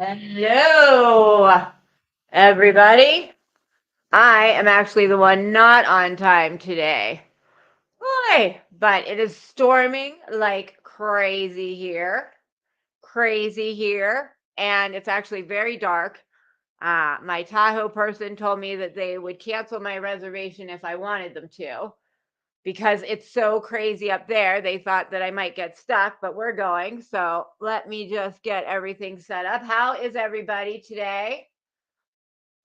Hello, everybody. I am actually the one not on time today. Boy, but it is storming like crazy here. Crazy here. And it's actually very dark. My Tahoe person told me that they would cancel my reservation if I wanted them to because it's so crazy up there. They thought that I might get stuck, but we're going. So let me just get everything set up. How is everybody today?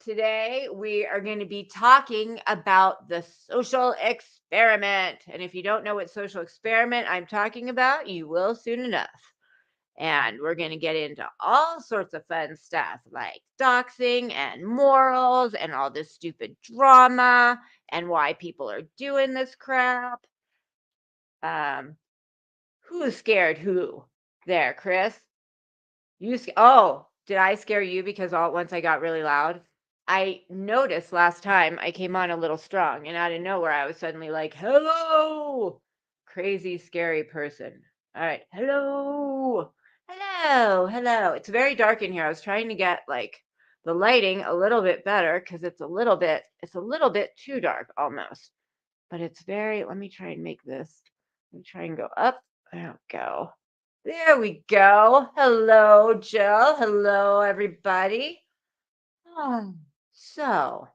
Today, we are going to be talking about the social experiment. And if you don't know what social experiment I'm talking about, you will soon enough. And we're going to get into all sorts of fun stuff like doxing and morals and all this stupid drama and why people are doing this crap. Who's scared who? There, Chris. Oh, did I scare you because all at once I got really loud? I noticed last time I came on a little strong, and out of nowhere I was suddenly like, "Hello, crazy scary person." All right, hello, hello, hello. It's very dark in here. I was trying to get like the lighting a little bit better because it's a little bit too dark almost. But it's very. Let me try and make this. Let me try and go up. There we go. There we go. Hello, Jill. Hello, everybody. Oh, so,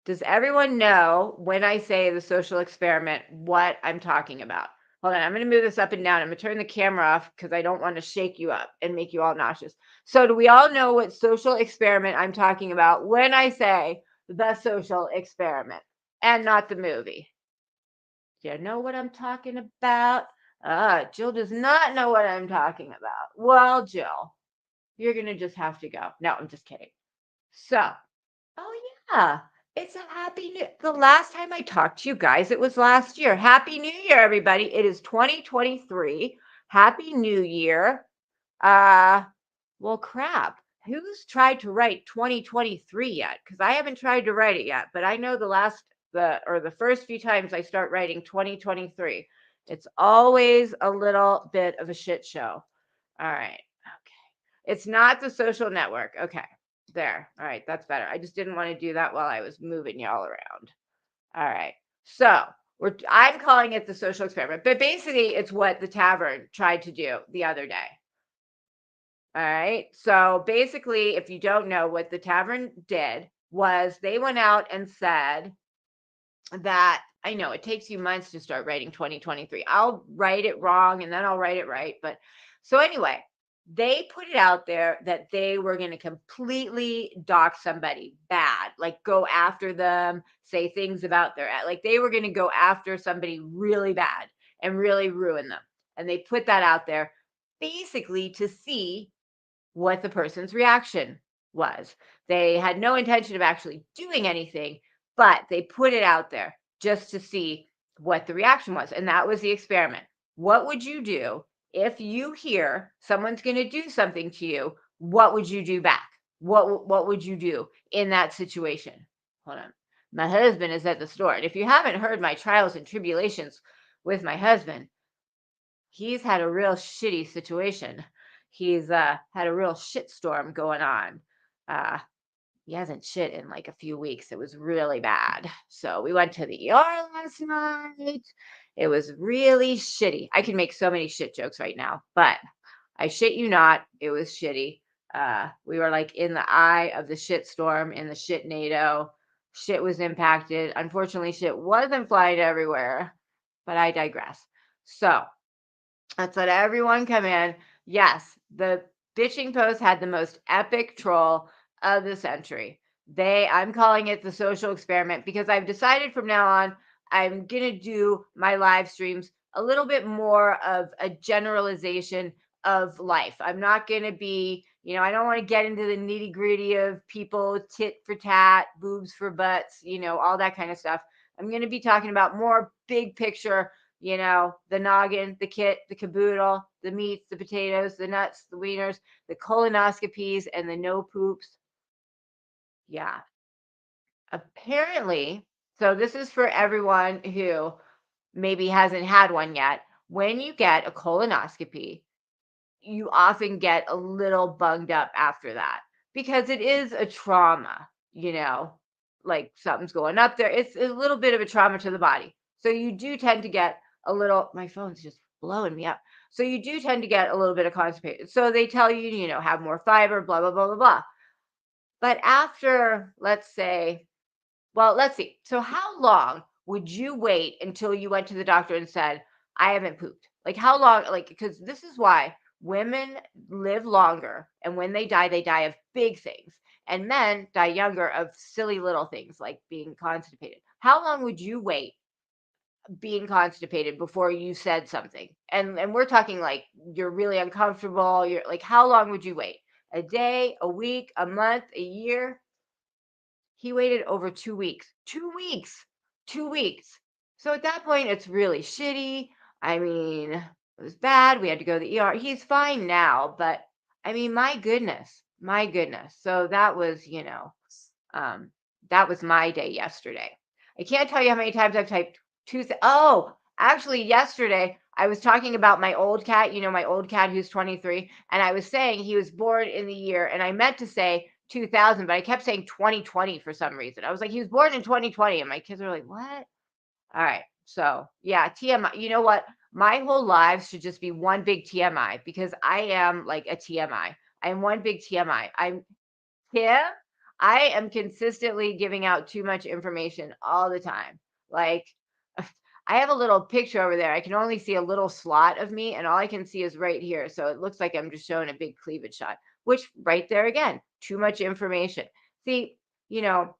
does everyone know when I say the social experiment what I'm talking about? Hold on, I'm going to move this up and down. I'm going to turn the camera off because I don't want to shake you up and make you all nauseous. So, do we all know what social experiment I'm talking about when I say the social experiment and not the movie? Do you know what I'm talking about? Jill does not know what I'm talking about. Well, Jill, you're going to just have to go. No, I'm just kidding. So, oh yeah, it's a happy new. The last time I talked to you guys, it was last year. Happy New Year, everybody. It is 2023. Happy New Year. Uh, well, crap. Who's tried to write 2023 yet? Because I haven't tried to write it yet, but I know the first few times I start writing 2023, it's always a little bit of a shit show. All right. Okay. It's not the social network. Okay. There. All right. That's better. I just didn't want to do that while I was moving y'all around. All right. So I'm calling it the social experiment, but basically it's what the tavern tried to do the other day. All right. So basically, if you don't know, what the tavern did was they went out and said that, I know it takes you months to start writing 2023. I'll write it wrong and then I'll write it right. But so anyway, they put it out there that they were going to completely dox somebody bad, like go after them, say things about like they were going to go after somebody really bad and really ruin them. And they put that out there basically to see what the person's reaction was. They had no intention of actually doing anything, but they put it out there just to see what the reaction was. And that was the experiment. What would you do if you hear someone's going to do something to you? What would you do back? What would you do in that situation? Hold on. My husband is at the store. And if you haven't heard my trials and tribulations with my husband, he's had a real shitty situation. He's had a real shit storm going on. Uh, he hasn't shit in like a few weeks. It was really bad. So we went to the ER last night. It was really shitty. I can make so many shit jokes right now, but I shit you not. It was shitty. We were like in the eye of the shit storm in the shit NATO. Shit was impacted. Unfortunately, shit wasn't flying everywhere, but I digress. So let's let everyone come in. Yes, the bitching post had the most epic troll of the century. I'm calling it the social experiment because I've decided from now on, I'm going to do my live streams a little bit more of a generalization of life. I'm not going to be, I don't want to get into the nitty gritty of people tit for tat, boobs for butts, all that kind of stuff. I'm going to be talking about more big picture, the noggin, the kit, the caboodle, the meats, the potatoes, the nuts, the wieners, the colonoscopies, and the no poops. Yeah. Apparently, so this is for everyone who maybe hasn't had one yet. When you get a colonoscopy, you often get a little bunged up after that because it is a trauma, like something's going up there. It's a little bit of a trauma to the body. So you do tend to get a little, my phone's just blowing me up. So you do tend to get a little bit of constipated. So they tell you, have more fiber, blah, blah, blah, blah, blah. But after, let's say, well, let's see. So how long would you wait until you went to the doctor and said, I haven't pooped? Like how long? Like, because this is why women live longer. And when they die of big things. And men die younger of silly little things like being constipated. How long would you wait being constipated before you said something? And we're talking like you're really uncomfortable. You're like, how long would you wait? A day, a week, a month, a year? He waited over 2 weeks. 2 weeks. 2 weeks. So at that point, it's really shitty. I mean, it was bad. We had to go to the ER. He's fine now, but I mean, my goodness. My goodness. So um, that was my day yesterday. I can't tell you how many times I've typed oh, actually yesterday I was talking about my old cat, my old cat who's 23, and I was saying he was born in the year, and I meant to say 2000, but I kept saying 2020 for some reason. I was like, he was born in 2020, and my kids are like, what? All right. So yeah, TMI. You know what? My whole life should just be one big TMI because I am like a TMI. I am one big TMI. I'm Kim. I am consistently giving out too much information all the time. Like I have a little picture over there. I can only see a little slot of me, and all I can see is right here. So it looks like I'm just showing a big cleavage shot, which right there again, too much information. See, you know,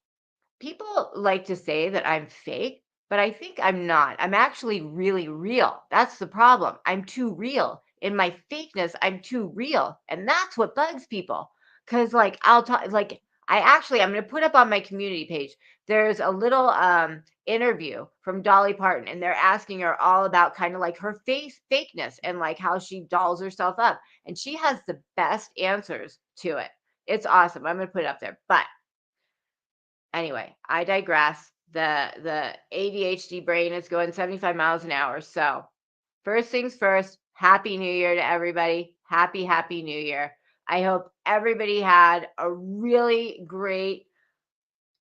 people like to say that I'm fake, but I think I'm not. I'm actually really real. That's the problem. I'm too real. In my fakeness, I'm too real. And that's what bugs people. Cause like I'll talk like I'm gonna put up on my community page. There's a little interview from Dolly Parton, and they're asking her all about kind of like her face fakeness and like how she dolls herself up. And she has the best answers to it. It's awesome. I'm gonna put it up there. But anyway, I digress. The ADHD brain is going 75 miles an hour. So, first things first, happy new year to everybody. Happy new year. I hope everybody had a really great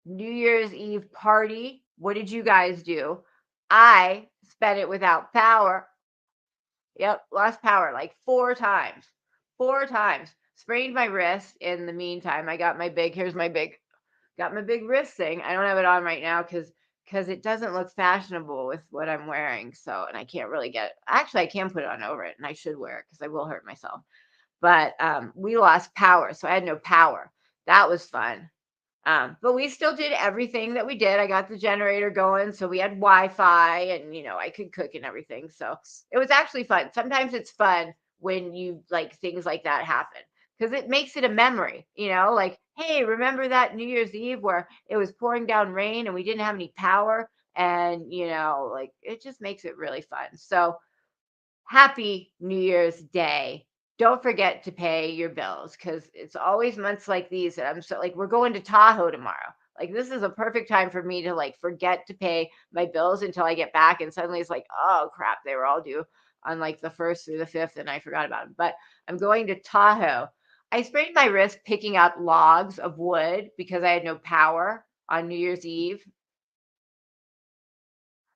New Year's Eve party. What did you guys do? I spent it without power. Yep, lost power like 4 times. 4 times. Sprained my wrist in the meantime. I got my big, here's my big got my big wrist thing. I don't have it on right now because it doesn't look fashionable with what I'm wearing. So, and I can't really get actually I can put it on over it and I should wear it because I will hurt myself. But we lost power, so I had no power. That was fun. But we still did everything that we did. I got the generator going, so we had Wi-Fi and I could cook and everything. So it was actually fun. Sometimes it's fun when you like things like that happen because it makes it a memory, like, hey, remember that New Year's Eve where it was pouring down rain and we didn't have any power? And like it just makes it really fun. So happy New Year's Day. Don't forget to pay your bills because it's always months like these that I'm so like, we're going to Tahoe tomorrow. Like, this is a perfect time for me to like forget to pay my bills until I get back. And suddenly it's like, oh crap, they were all due on like the 1st through the 5th and I forgot about them. But I'm going to Tahoe. I sprained my wrist picking up logs of wood because I had no power on New Year's Eve.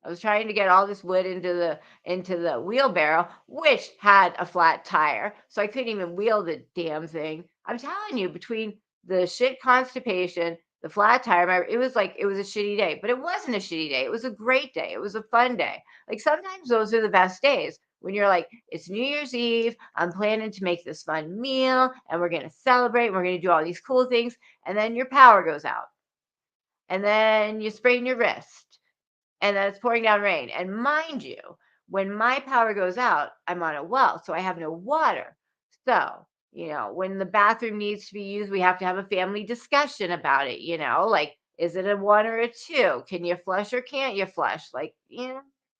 I was trying to get all this wood into the wheelbarrow, which had a flat tire, so I couldn't even wheel the damn thing. I'm telling you, between the shit constipation, the flat tire, it was like it was a shitty day, but it wasn't a shitty day. It was a great day. It was a fun day. Like sometimes those are the best days when you're like, it's New Year's Eve. I'm planning to make this fun meal, and we're gonna celebrate. And we're gonna do all these cool things, and then your power goes out, and then you sprain your wrist and then it's pouring down rain. And mind you, when my power goes out, I'm on a well, so I have no water. So, when the bathroom needs to be used, we have to have a family discussion about it, like, is it a 1 or a 2? Can you flush or can't you flush? Like,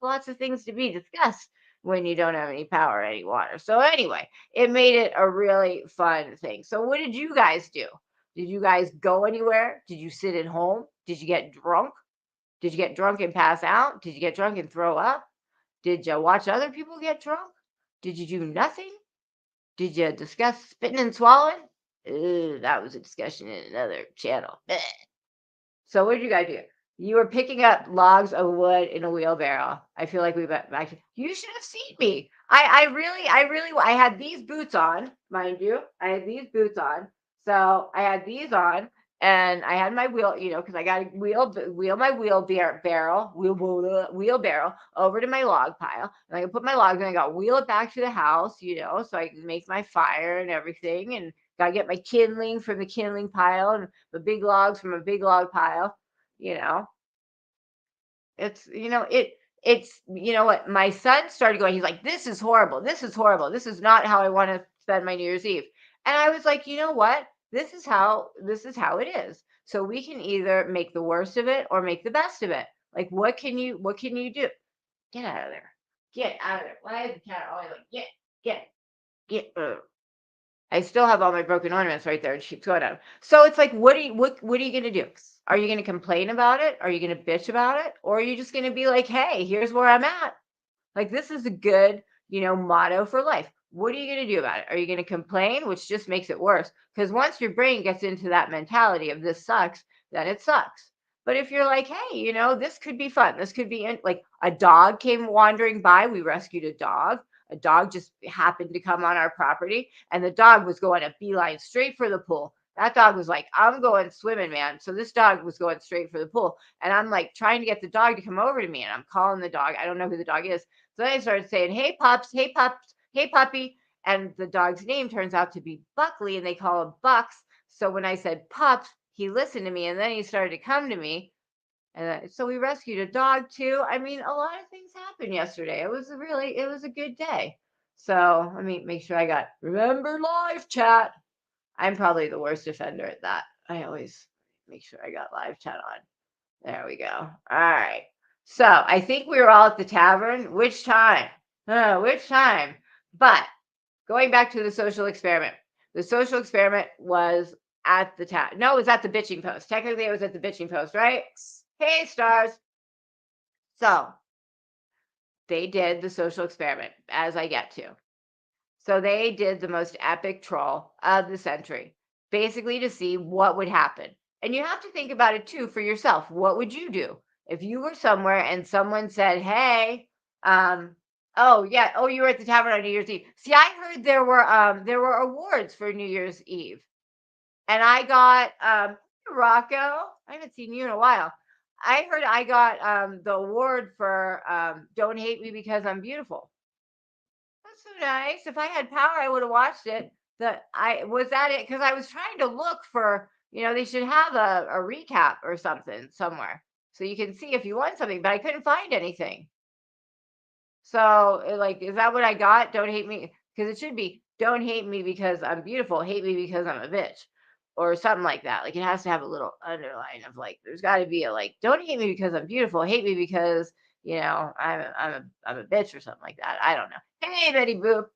lots of things to be discussed when you don't have any power or any water. So anyway, it made it a really fun thing. So what did you guys do? Did you guys go anywhere? Did you sit at home? Did you get drunk? Did you get drunk and pass out? Did you get drunk and throw up? Did you watch other people get drunk? Did you do nothing? Did you discuss spitting and swallowing? That was a discussion in another channel. Bleh. So what did you guys do? You were picking up logs of wood in a wheelbarrow. I feel like we went back. You should have seen me. I had these boots on, mind you. I had these boots on. So I had these on, and I had my wheel, because I got to wheel my wheelbarrow over to my log pile, and I can put my logs, and I got to wheel it back to the house, so I can make my fire and everything, and got to get my kindling from the kindling pile, and the big logs from a big log pile. You know, it's what my son started going. He's like, "This is horrible. This is horrible. This is not how I want to spend my New Year's Eve." And I was like, "You know what? This is how it is. So we can either make the worst of it or make the best of it. Like, what can you do? Get out of there. Get out of there. Why is the cat always like, get. I still have all my broken ornaments right there, and she keeps going at 'em. So it's like, what are you gonna do? Are you gonna complain about it? Are you gonna bitch about it? Or are you just gonna be like, hey, here's where I'm at? Like, this is a good, motto for life. What are you going to do about it? Are you going to complain, which just makes it worse? Because once your brain gets into that mentality of this sucks, then it sucks. But if you're like, hey, this could be fun. This could be like a dog came wandering by. We rescued a dog. A dog just happened to come on our property, and the dog was going a beeline straight for the pool. That dog was like, I'm going swimming, man. So this dog was going straight for the pool. And I'm like trying to get the dog to come over to me. And I'm calling the dog. I don't know who the dog is. So then I started saying, hey, pups, hey, pups, hey, puppy. And the dog's name turns out to be Buckley, and they call him Bucks. So when I said pups, he listened to me, and then he started to come to me. And so we rescued a dog too. I mean, a lot of things happened yesterday. It was a good day. So let me make sure I got remember live chat. I'm probably the worst offender at that. I always make sure I got live chat on. There we go. All right. So I think we were all at the tavern. Which time? Which time? But going back to the social experiment. The social experiment was at the tavern. No, it was at the bitching post. Technically, it was at the bitching post, right? Hey, stars. So they did the social experiment, as I get to. So they did the most epic troll of the century, basically to see what would happen. And you have to think about it too for yourself. What would you do if you were somewhere and someone said, "Hey, oh yeah, oh you were at the tavern on New Year's Eve." See, I heard there were awards for New Year's Eve, and I got Rocco. I haven't seen you in a while. I heard I got the award for "Don't Hate Me Because I'm Beautiful." That's so nice. If I had power, I would have watched it. I was that it because I was trying to look for, they should have a recap or something somewhere so you can see if you won something, but I couldn't find anything. So, like, is that what I got? Don't hate me because it should be don't hate me because I'm beautiful, hate me because I'm a bitch or something like that. Like, it has to have a little underline of like, there's got to be a like, don't hate me because I'm beautiful, hate me because I'm a bitch or something like that. I don't know. Hey, Betty Boop.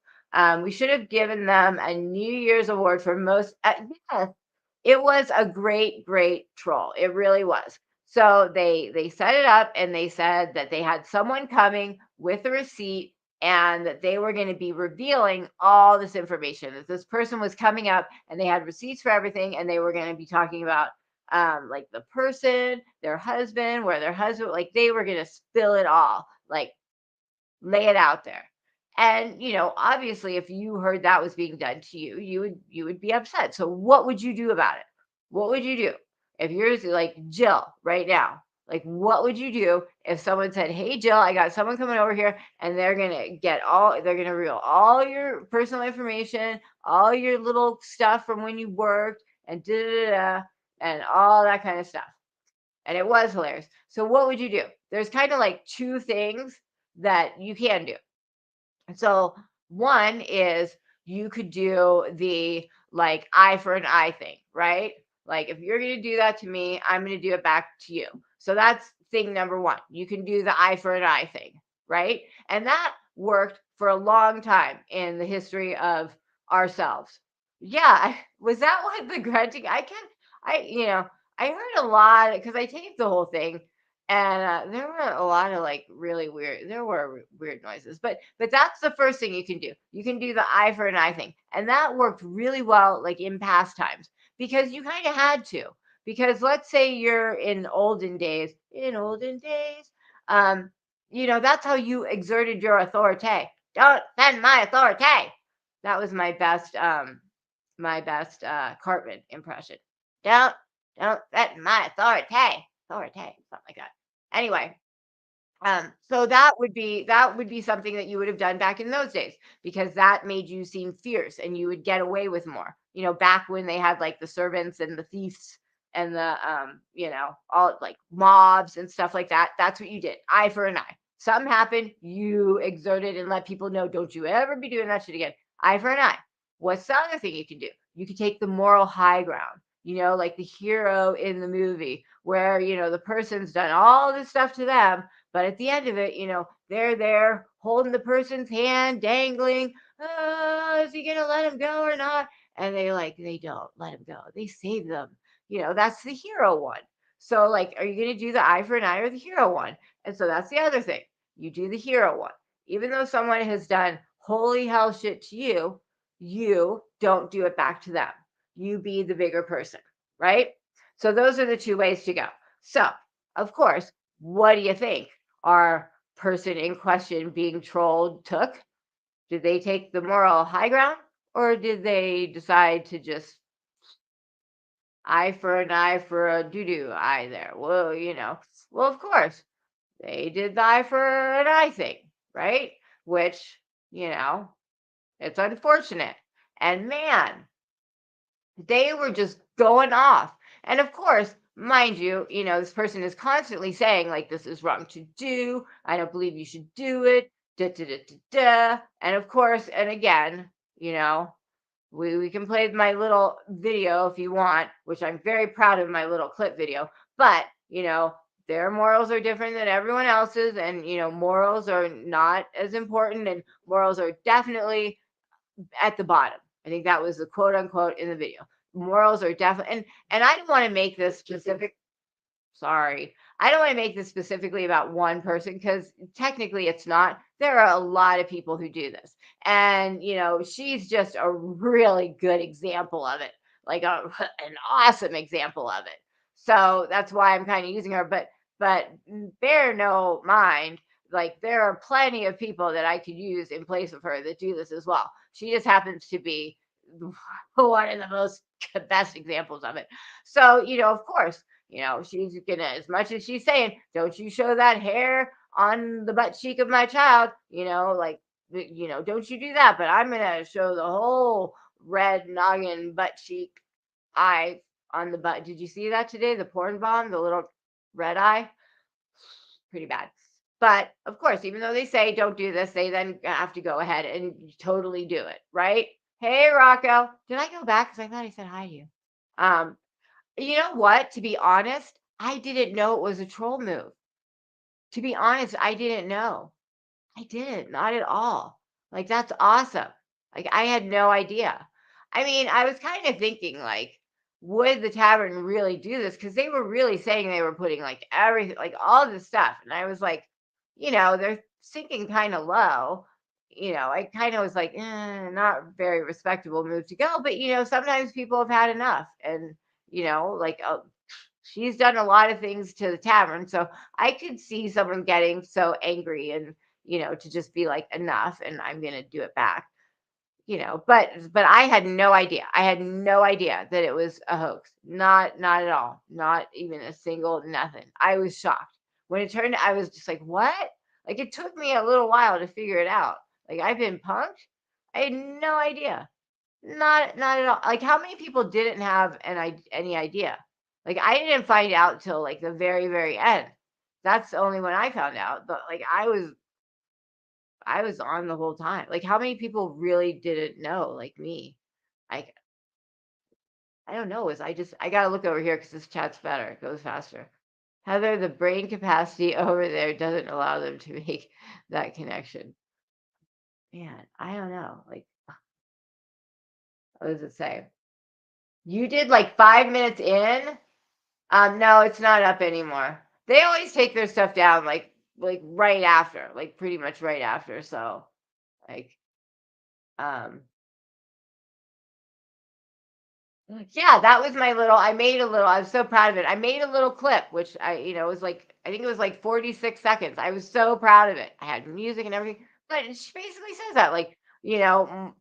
We should have given them a New Year's award for most. Yes, it was a great, great troll. It really was. So they set it up and they said that they had someone coming with a receipt and that they were going to be revealing all this information. That this person was coming up and they had receipts for everything, and they were going to be talking about like the person, their husband, where their husband, like they were going to spill it all, like lay it out there. And obviously if you heard that was being done to you, you would be upset. So what would you do about it? What would you do if you're like Jill right now? Like, what would you do if someone said, hey, Jill, I got someone coming over here and they're going to reveal all your personal information, all your little stuff from when you worked and da da da and all that kind of stuff. And it was hilarious. So what would you do? There's kind of like two things that you can do. So one is you could do the like eye for an eye thing, right? Like, if you're going to do that to me, I'm going to do it back to you. So that's thing number one. You can do the eye for an eye thing, right? And that worked for a long time in the history of ourselves. Yeah, was that what the grunting? I heard a lot because I taped the whole thing, And there were a lot of like really weird. There were weird noises, but that's the first thing you can do. You can do the eye for an eye thing, and that worked really well, like in past times, because you kind of had to. Because let's say you're in olden days, um, that's how you exerted your authority. Don't bend my authority. That was my best Cartman impression. Don't don't threaten my authority, something like that. Anyway, so that would be something that you would have done back in those days, because that made you seem fierce and you would get away with more. Back when they had like the servants and the thieves and the all like mobs and stuff like that. That's what you did. Eye for an eye. Something happened, you exerted and let people know, don't you ever be doing that shit again. Eye for an eye. What's the other thing you can do? You can take the moral high ground. Like the hero in the movie where, the person's done all this stuff to them, but at the end of it, they're there holding the person's hand, dangling. Oh, is he going to let him go or not? And they don't let him go. They save them. That's the hero one. So, like, are you going to do the eye for an eye or the hero one? And so that's the other thing. You do the hero one. Even though someone has done holy hell shit to you, you don't do it back to them. You be the bigger person, right? So those are the two ways to go. So, of course, what do you think our person in question being trolled took? Did they take the moral high ground, or did they decide to just eye for an eye for a doo-doo eye there? Well, of course, they did the eye for an eye thing, right? Which, you know, it's unfortunate. And man, they were just going off. And of course, mind you, this person is constantly saying, like, this is wrong to do. I don't believe you should do it. Da, da, da, da, da. And of course, and again, we can play my little video if you want, which I'm very proud of my little clip video. But, their morals are different than everyone else's. And, morals are not as important. And morals are definitely at the bottom. I think that was the quote unquote in the video. Morals are definitely, and I don't want to make this specific. Sorry, I don't want to make this specifically about one person, because technically it's not. There are a lot of people who do this, and she's just a really good example of it, like an awesome example of it. So that's why I'm kind of using her. But bear no mind, like there are plenty of people that I could use in place of her that do this as well. She just happens to be one of the most best examples of it. So, of course, she's gonna, as much as she's saying, don't you show that hair on the butt cheek of my child, don't you do that, but I'm gonna show the whole red noggin butt cheek eye on the butt. Did you see that today? The porn bomb, the little red eye? Pretty bad. But of course, even though they say don't do this, they then have to go ahead and totally do it, right? Hey, Rocco. Did I go back? Because I thought I said hi to you. Um, you know what? To be honest, I didn't know it was a troll move. To be honest, I didn't know. I didn't, not at all. Like, that's awesome. Like, I had no idea. I mean, I was kind of thinking, like, would the tavern really do this? Because they were really saying they were putting like everything, like all this stuff. And I was like, they're sinking kind of low. I kind of was like, not very respectable move to go. But, sometimes people have had enough. And, like, she's done a lot of things to the tavern. So I could see someone getting so angry and, to just be like, enough, and I'm going to do it back, but I had no idea. I had no idea that it was a hoax. Not at all. Not even a single nothing. I was shocked. When it turned, I was just like, what? Like, it took me a little while to figure it out. Like, I've been punked. I had no idea. Not at all. Like, how many people didn't have any idea? Like, I didn't find out till like the very, very end. That's only when I found out. But like, I was on the whole time. Like, how many people really didn't know, like me? I I don't know. I gotta look over here because this chat's better. It goes faster. Heather, the brain capacity over there doesn't allow them to make that connection. Man, I don't know. Like, what does it say? You did like 5 minutes in? No, it's not up anymore. They always take their stuff down like right after, like pretty much right after. So like um yeah, that was my little I made a little I was so proud of it. I made a little clip, which was like I think it was like 46 seconds. I was so proud of it. I had music and everything. But she basically says that like,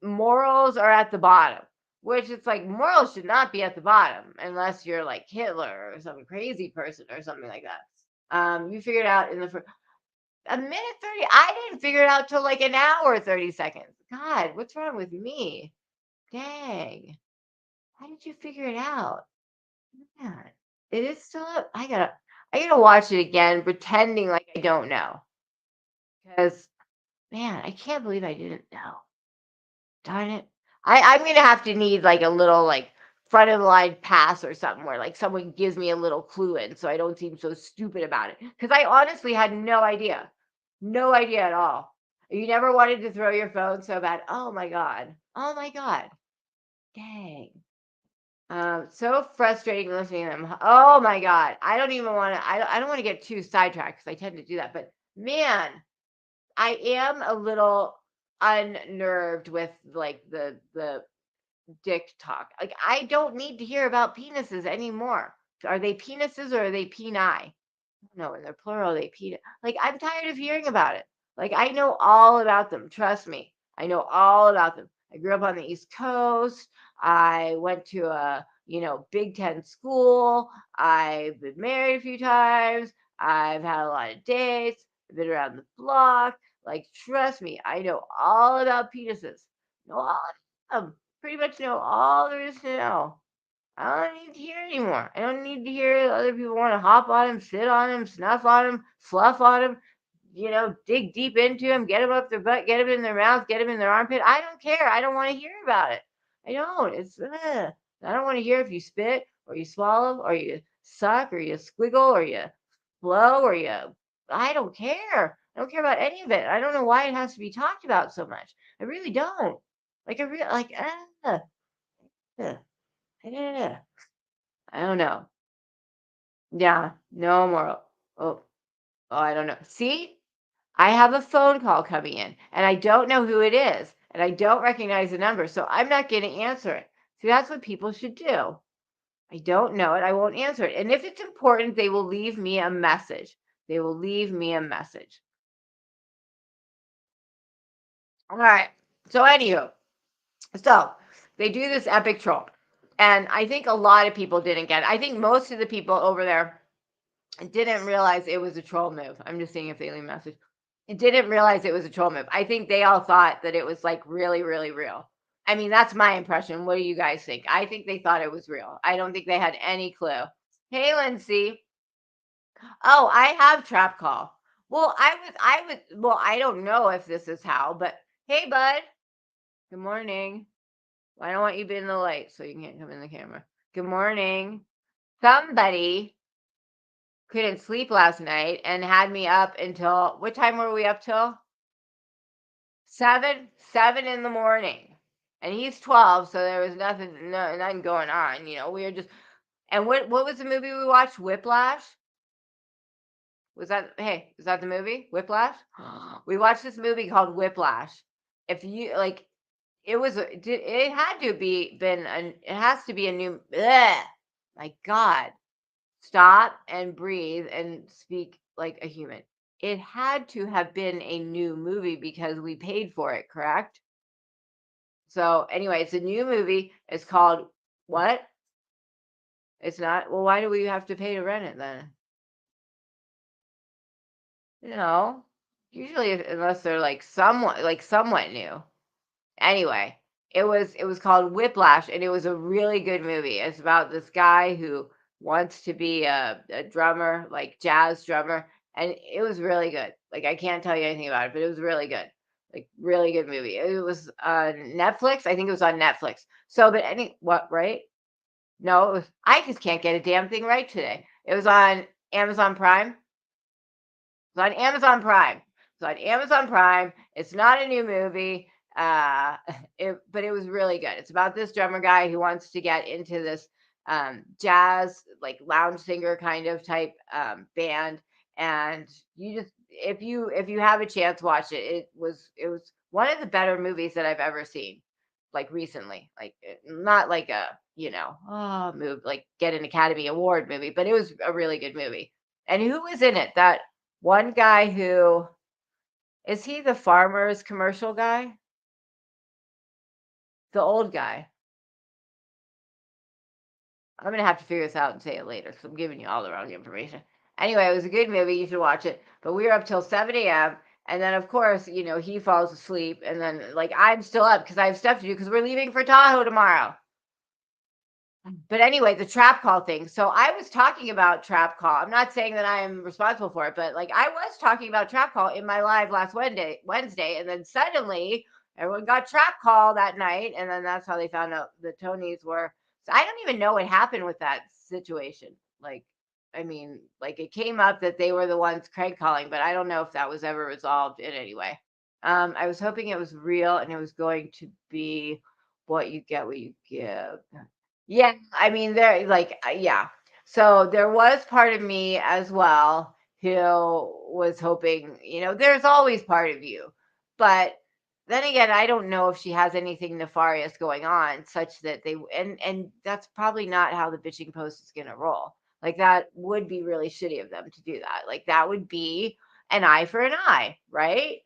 morals are at the bottom, which it's like morals should not be at the bottom unless you're like Hitler or some crazy person or something like that. You figured out in the a minute 30. I didn't figure it out till like an hour 30 seconds. God, what's wrong with me? Dang. How did you figure it out? Yeah, it is still up. I gotta watch it again, pretending like I don't know. Because man, I can't believe I didn't know. Darn it. I'm gonna have to need like a little like front of the line pass or something where like someone gives me a little clue in so I don't seem so stupid about it. Because I honestly had no idea. No idea at all. You never wanted to throw your phone so bad. Oh my God. Oh my God. Dang. So frustrating listening to them. Oh my God. I don't even want to, I don't want to get too sidetracked because I tend to do that. But man, I am a little unnerved with like the dick talk. Like I don't need to hear about penises anymore. Are they penises or are they peni? No, in their plural, they peni. Like I'm tired of hearing about it. Like I know all about them. Trust me, I know all about them. I grew up on the East Coast. I went to a Big Ten school. I've been married a few times. I've had a lot of dates. I've been around the block. Like trust me, I know all about penises. Know all of them. Pretty much know all there is to know. I don't need to hear anymore. I don't need to hear other people want to hop on him, sit on him, snuff on him, fluff on him, dig deep into him, get him up their butt, get him in their mouth, get him in their armpit. I don't care. I don't want to hear about it. I don't. I don't want to hear if you spit or you swallow or you suck or you squiggle or you blow or you. I don't care. I don't care about any of it. I don't know why it has to be talked about so much. I really don't. Like I really like. Uh, yeah. I don't know. Yeah, no more. Oh, oh, I don't know. See, I have a phone call coming in, and I don't know who it is, and I don't recognize the number, so I'm not going to answer it. See, that's what people should do. I don't know it. I won't answer it. And if it's important, they will leave me a message. They will leave me a message. All right. So, anywho, so they do this epic troll, and I think a lot of people didn't get it. I think most of the people over there didn't realize it was a troll move. I'm just seeing if they leave a message. It didn't realize it was a troll move. I think they all thought that it was like really, really real. I mean, that's my impression. What do you guys think? I think they thought it was real. I don't think they had any clue. Hey, Lindsay. Oh, I have trap call. Well, well, I don't know if this is how, but hey, bud. Good morning. Well, I don't want you to be in the light so you can't come in the camera. Good morning. Somebody couldn't sleep last night and had me up until what time were we up till? 7 in the morning. And he's 12, so there was nothing going on. We were just and what was the movie we watched? Whiplash? Was that the movie? Whiplash? We watched this movie called Whiplash. If you like it had to be it has to be a new my God. Stop and breathe and speak like a human. It had to have been a new movie because we paid for it, correct? So anyway, it's a new movie. It's called what? It's not. Well, why do we have to pay to rent it then? Usually unless they're like somewhat new. Anyway, it was called Whiplash, and it was a really good movie. It's about this guy who wants to be a drummer, like jazz drummer, and it was really good. Like I can't tell you anything about it, but it was really good. Like really good movie. It was on Netflix. I think it was on Netflix. So, but what, right? No, I just can't get a damn thing right today. It was on Amazon Prime. It's on Amazon Prime. It's on Amazon Prime. It's not a new movie. But it was really good. It's about this drummer guy who wants to get into this jazz, like lounge singer kind of type band. And you just, if you have a chance, watch it. It was one of the better movies that I've ever seen, like recently. Like not like a move like get an Academy Award movie, but it was a really good movie. And who was in it? That one guy who is he the farmer's commercial guy? The old guy. I'm gonna have to figure this out and say it later because I'm giving you all the wrong information. Anyway, it was a good movie. You should watch it. But we were up till 7 a.m. And then, of course, he falls asleep. And then, like, I'm still up because I have stuff to do because we're leaving for Tahoe tomorrow. But anyway, the trap call thing. So I was talking about trap call. I'm not saying that I am responsible for it, but like I was talking about trap call in my live last Wednesday, and then suddenly everyone got trap call that night, and then that's how they found out the Tonys were. So I don't even know what happened with that situation. Like, I mean, like it came up that they were the ones Craig calling, but I don't know if that was ever resolved in any way. I was hoping it was real and it was going to be what you get, what you give. Yeah, I mean, there, like, yeah. So there was part of me as well who was hoping, there's always part of you. But then again, I don't know if she has anything nefarious going on such that and that's probably not how the bitching post is going to roll. Like that would be really shitty of them to do that. Like that would be an eye for an eye, right?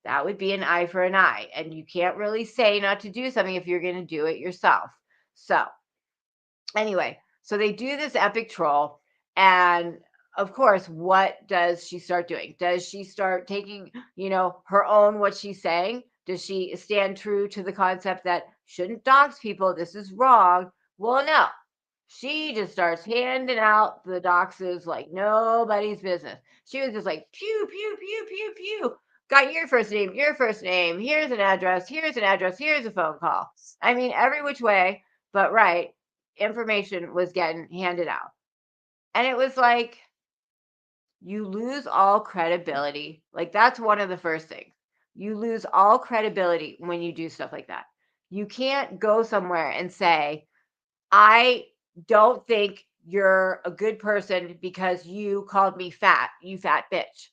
That would be an eye for an eye. And you can't really say not to do something if you're going to do it yourself. So, anyway, so they do this epic troll, and of course, what does she start doing? Does she start taking, her own what she's saying? Does she stand true to the concept that shouldn't dox people? This is wrong. Well, no. She just starts handing out the doxes like nobody's business. She was just like pew pew pew pew pew. Got your first name, your first name. Here's an address. Here's an address. Here's a phone call. I mean, every which way, but right information was getting handed out. And it was like, you lose all credibility. Like, that's one of the first things. You lose all credibility when you do stuff like that. You can't go somewhere and say, I don't think you're a good person because you called me fat, you fat bitch.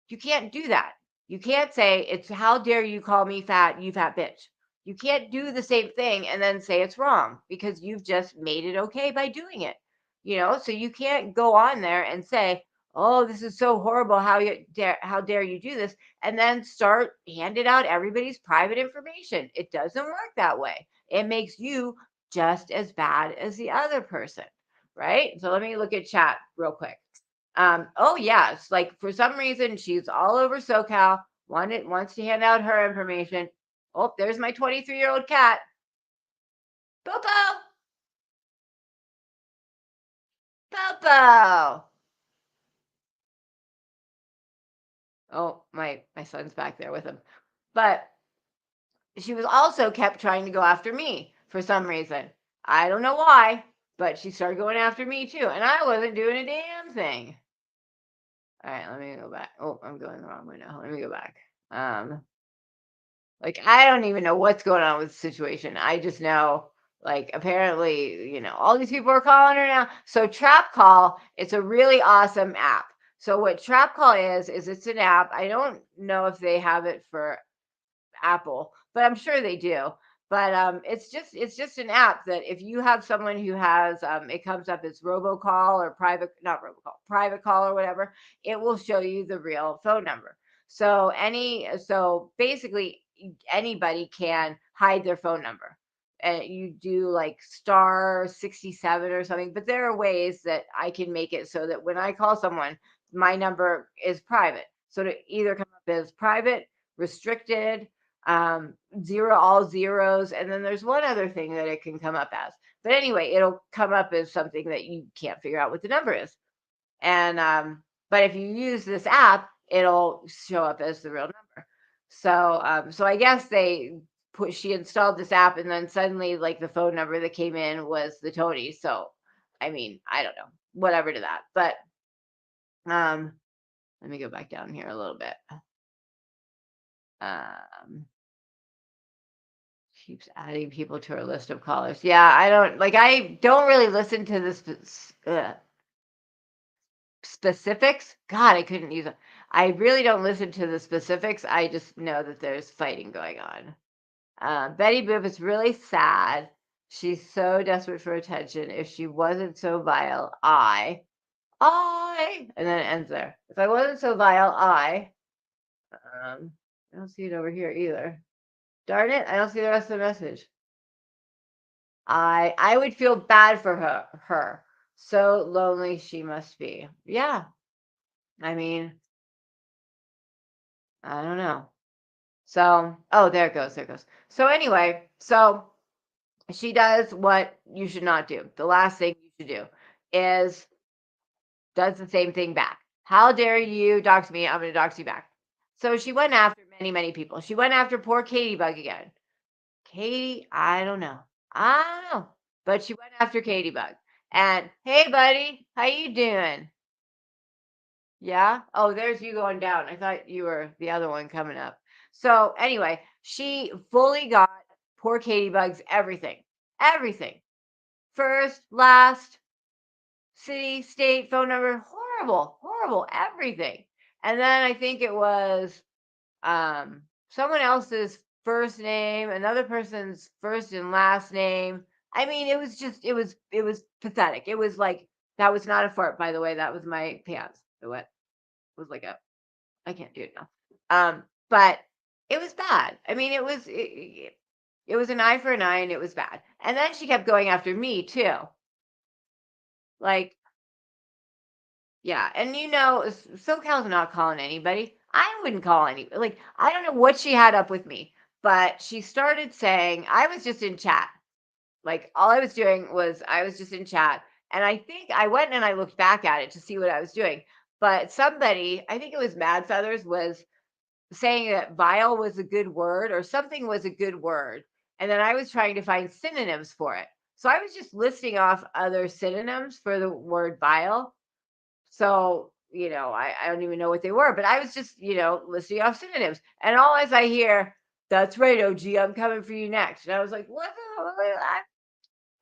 You can't do that. You can't say it's how dare you call me fat, you fat bitch. You can't do the same thing and then say it's wrong because you've just made it okay by doing it. So you can't go on there and say, "Oh, this is so horrible. How dare you do this?" and then start handing out everybody's private information. It doesn't work that way. It makes you just as bad as the other person, right? So let me look at chat real quick. Oh yeah, it's like for some reason she's all over SoCal, wants to hand out her information. Oh, there's my 23-year-old cat. Popo! Popo! Oh, my son's back there with him. But she was also kept trying to go after me for some reason. I don't know why, but she started going after me too, and I wasn't doing a damn thing. All right, let me go back. Oh, I'm going the wrong way now. Let me go back. Like, I don't even know what's going on with the situation. I just know, like, apparently, all these people are calling her now. So Trap Call, it's a really awesome app. So what Trap Call is it's an app. I don't know if they have it for Apple, but I'm sure they do. But it's just an app that if you have someone who has it comes up as robocall or private, not robocall, private call or whatever, it will show you the real phone number. So basically anybody can hide their phone number. And you do like star 67 or something, but there are ways that I can make it so that when I call someone, my number is private. So to either come up as private, restricted, zero, all zeros, and then there's one other thing that it can come up as. But anyway, it'll come up as something that you can't figure out what the number is. And but if you use this app, it'll show up as the real number. So I guess she installed this app, and then suddenly like the phone number that came in was the Tony. So I mean, I don't know, whatever to that. But let me go back down here a little bit. Um Keeps adding people to her list of callers. Yeah, I don't really listen to the specifics. God, I couldn't use it. I really don't listen to the specifics. I just know that there's fighting going on. Betty Boop is really sad. She's so desperate for attention. If she wasn't so vile, and then it ends there. If I wasn't so vile, I don't see it over here either. Darn it, I don't see the rest of the message. I would feel bad for her. So lonely she must be. Yeah. I mean, I don't know. So, oh, there it goes. There it goes. So anyway, so she does what you should not do. The last thing you should do is does the same thing back. How dare you dox me? I'm going to dox you back. So she went after many, many people. She went after poor Katie Bug again. Katie, I don't know. I don't know. But she went after Katie Bug. And hey, buddy, how you doing? Yeah. Oh, there's you going down. I thought you were the other one coming up. So anyway, she fully got poor Katie Bug's everything. Everything. First, last, city, state, phone number, horrible, horrible, everything. And then I think it was someone else's first name, another person's first and last name. I mean, it was just it was pathetic. It was like that was not a fart, by the way. That was my pants. What was like a I can't do it now. But it was bad. I mean, it was an eye for an eye, and it was bad. And then she kept going after me too. Like, yeah, and SoCal's not calling anybody. I wouldn't call anybody. Like, I don't know what she had up with me, but she started saying I was just in chat. Like, all I was doing was I was just in chat, and I think I went and I looked back at it to see what I was doing. But somebody, I think it was Mad Feathers, was saying that vile was a good word or something was a good word. And then I was trying to find synonyms for it. So I was just listing off other synonyms for the word vile. So, I don't even know what they were, but I was just, listing off synonyms. And all as I hear, that's right, OG, I'm coming for you next. And I was like, what the hell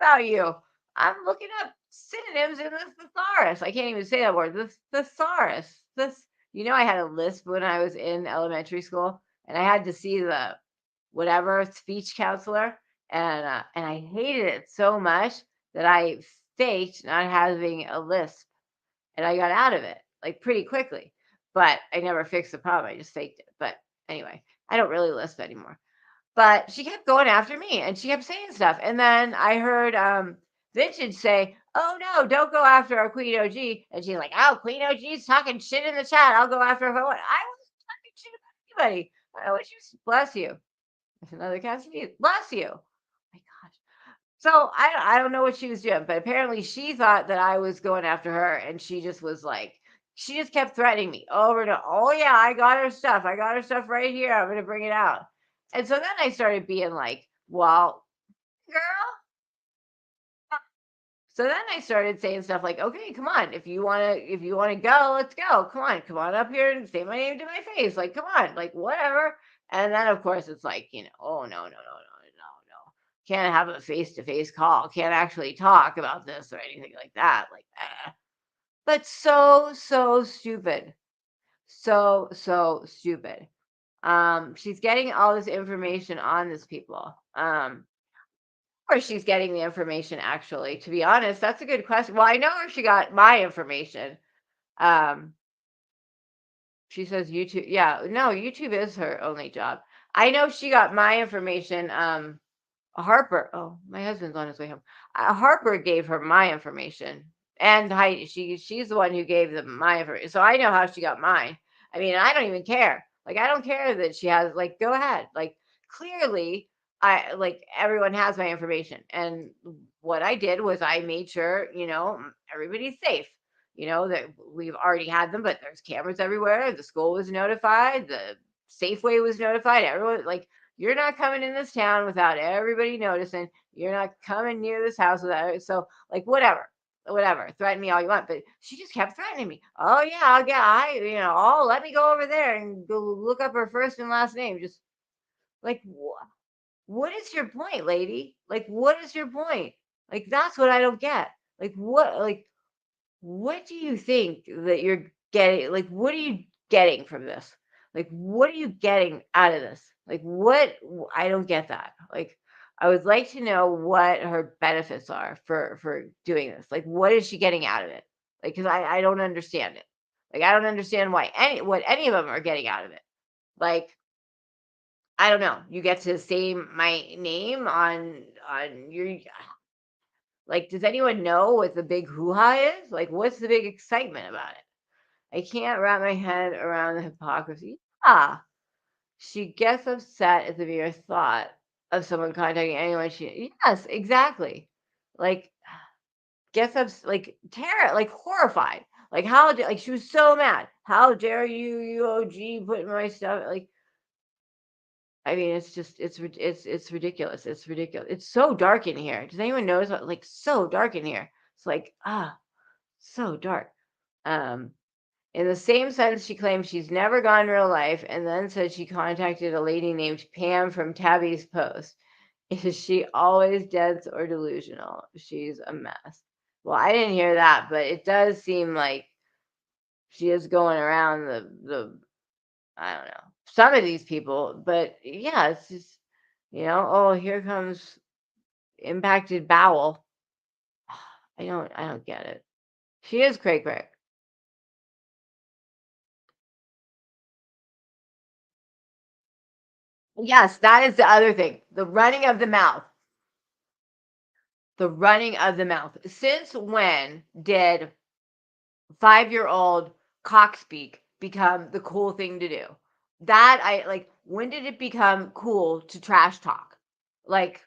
about you? I'm looking up synonyms in the thesaurus. I can't even say that word. The thesaurus. I had a lisp when I was in elementary school, and I had to see the whatever speech counselor, and I hated it so much that I faked not having a lisp, and I got out of it like pretty quickly. But I never fixed the problem. I just faked it. But anyway, I don't really lisp anymore. But she kept going after me, and she kept saying stuff. And then I heard Vintage say, "Oh no, don't go after our Queen OG." And she's like, "Oh, Queen OG's talking shit in the chat. I'll go after her." I wasn't talking shit about anybody. I wish you bless you. There's another cat sneeze. Bless you. Oh my gosh. So I don't know what she was doing, but apparently she thought that I was going after her, and she just was like, she just kept threatening me over and over. Oh yeah, I got her stuff. I got her stuff right here. I'm gonna bring it out. And so then I started being like, well, girl. So then I started saying stuff like, okay, come on. If you wanna go, let's go. Come on up here and say my name to my face. Like, come on, like whatever. And then of course it's like, oh no, no, no, no, no. Can't have a face-to-face call. Can't actually talk about this or anything like that. Like, but so, so stupid. So, so stupid. She's getting all this information on these people. Or she's getting the information actually, to be honest. That's a good question. Well, I know where she got my information. Um, she says YouTube. Yeah, no, YouTube is her only job. I know she got my information. Harper. Oh, my husband's on his way home. Harper gave her my information, and Heidi. She's the one who gave them my information. So I know how she got mine. I mean, I don't even care. Like, I don't care that she has. Like, go ahead. Like, clearly, everyone has my information, and what I did was I made sure everybody's safe. That we've already had them, but there's cameras everywhere. The school was notified. The Safeway was notified. Everyone like you're not coming in this town without everybody noticing. You're not coming near this house without it. So, like, whatever. Threaten me all you want. But she just kept threatening me. Oh, yeah, let me go over there and go look up her first and last name. Just like, what? what is your point, lady? Like, what is your point? Like, that's what I don't get. What do you think that you're getting? Like, what are you getting from this? Like, what are you getting out of this? Like, I don't get that. Like, I would like to know what her benefits are for doing this. Like, what is she getting out of it? Like, because I don't understand it. Like, I don't understand what any of them are getting out of it. Like, I don't know. You get to say my name on your, like, does anyone know what the big hoo-ha is? Like, what's the big excitement about it? I can't wrap my head around the hypocrisy. Ah, she gets upset at the mere thought of someone contacting anyone she, yes, exactly. Like, gets up, like, terror, like, horrified. Like, like, she was so mad. How dare you, UOG, put my stuff, like, I mean, it's just it's ridiculous. It's ridiculous. It's so dark in here. Does anyone notice what, like, so dark in here? It's like, so dark. Um, in the same sense, she claims she's never gone in real life and then said she contacted a lady named Pam from Tabby's post. Is she always dense or delusional? She's a mess. Well, I didn't hear that, but it does seem like she is going around the I don't know, some of these people, but yeah, it's just, oh, here comes impacted bowel. I don't get it. She is cray cray. Yes, that is the other thing. The running of the mouth. The running of the mouth. Since when did 5-year-old cock speak become the cool thing to do? That I like, when did it become cool to trash talk? Like,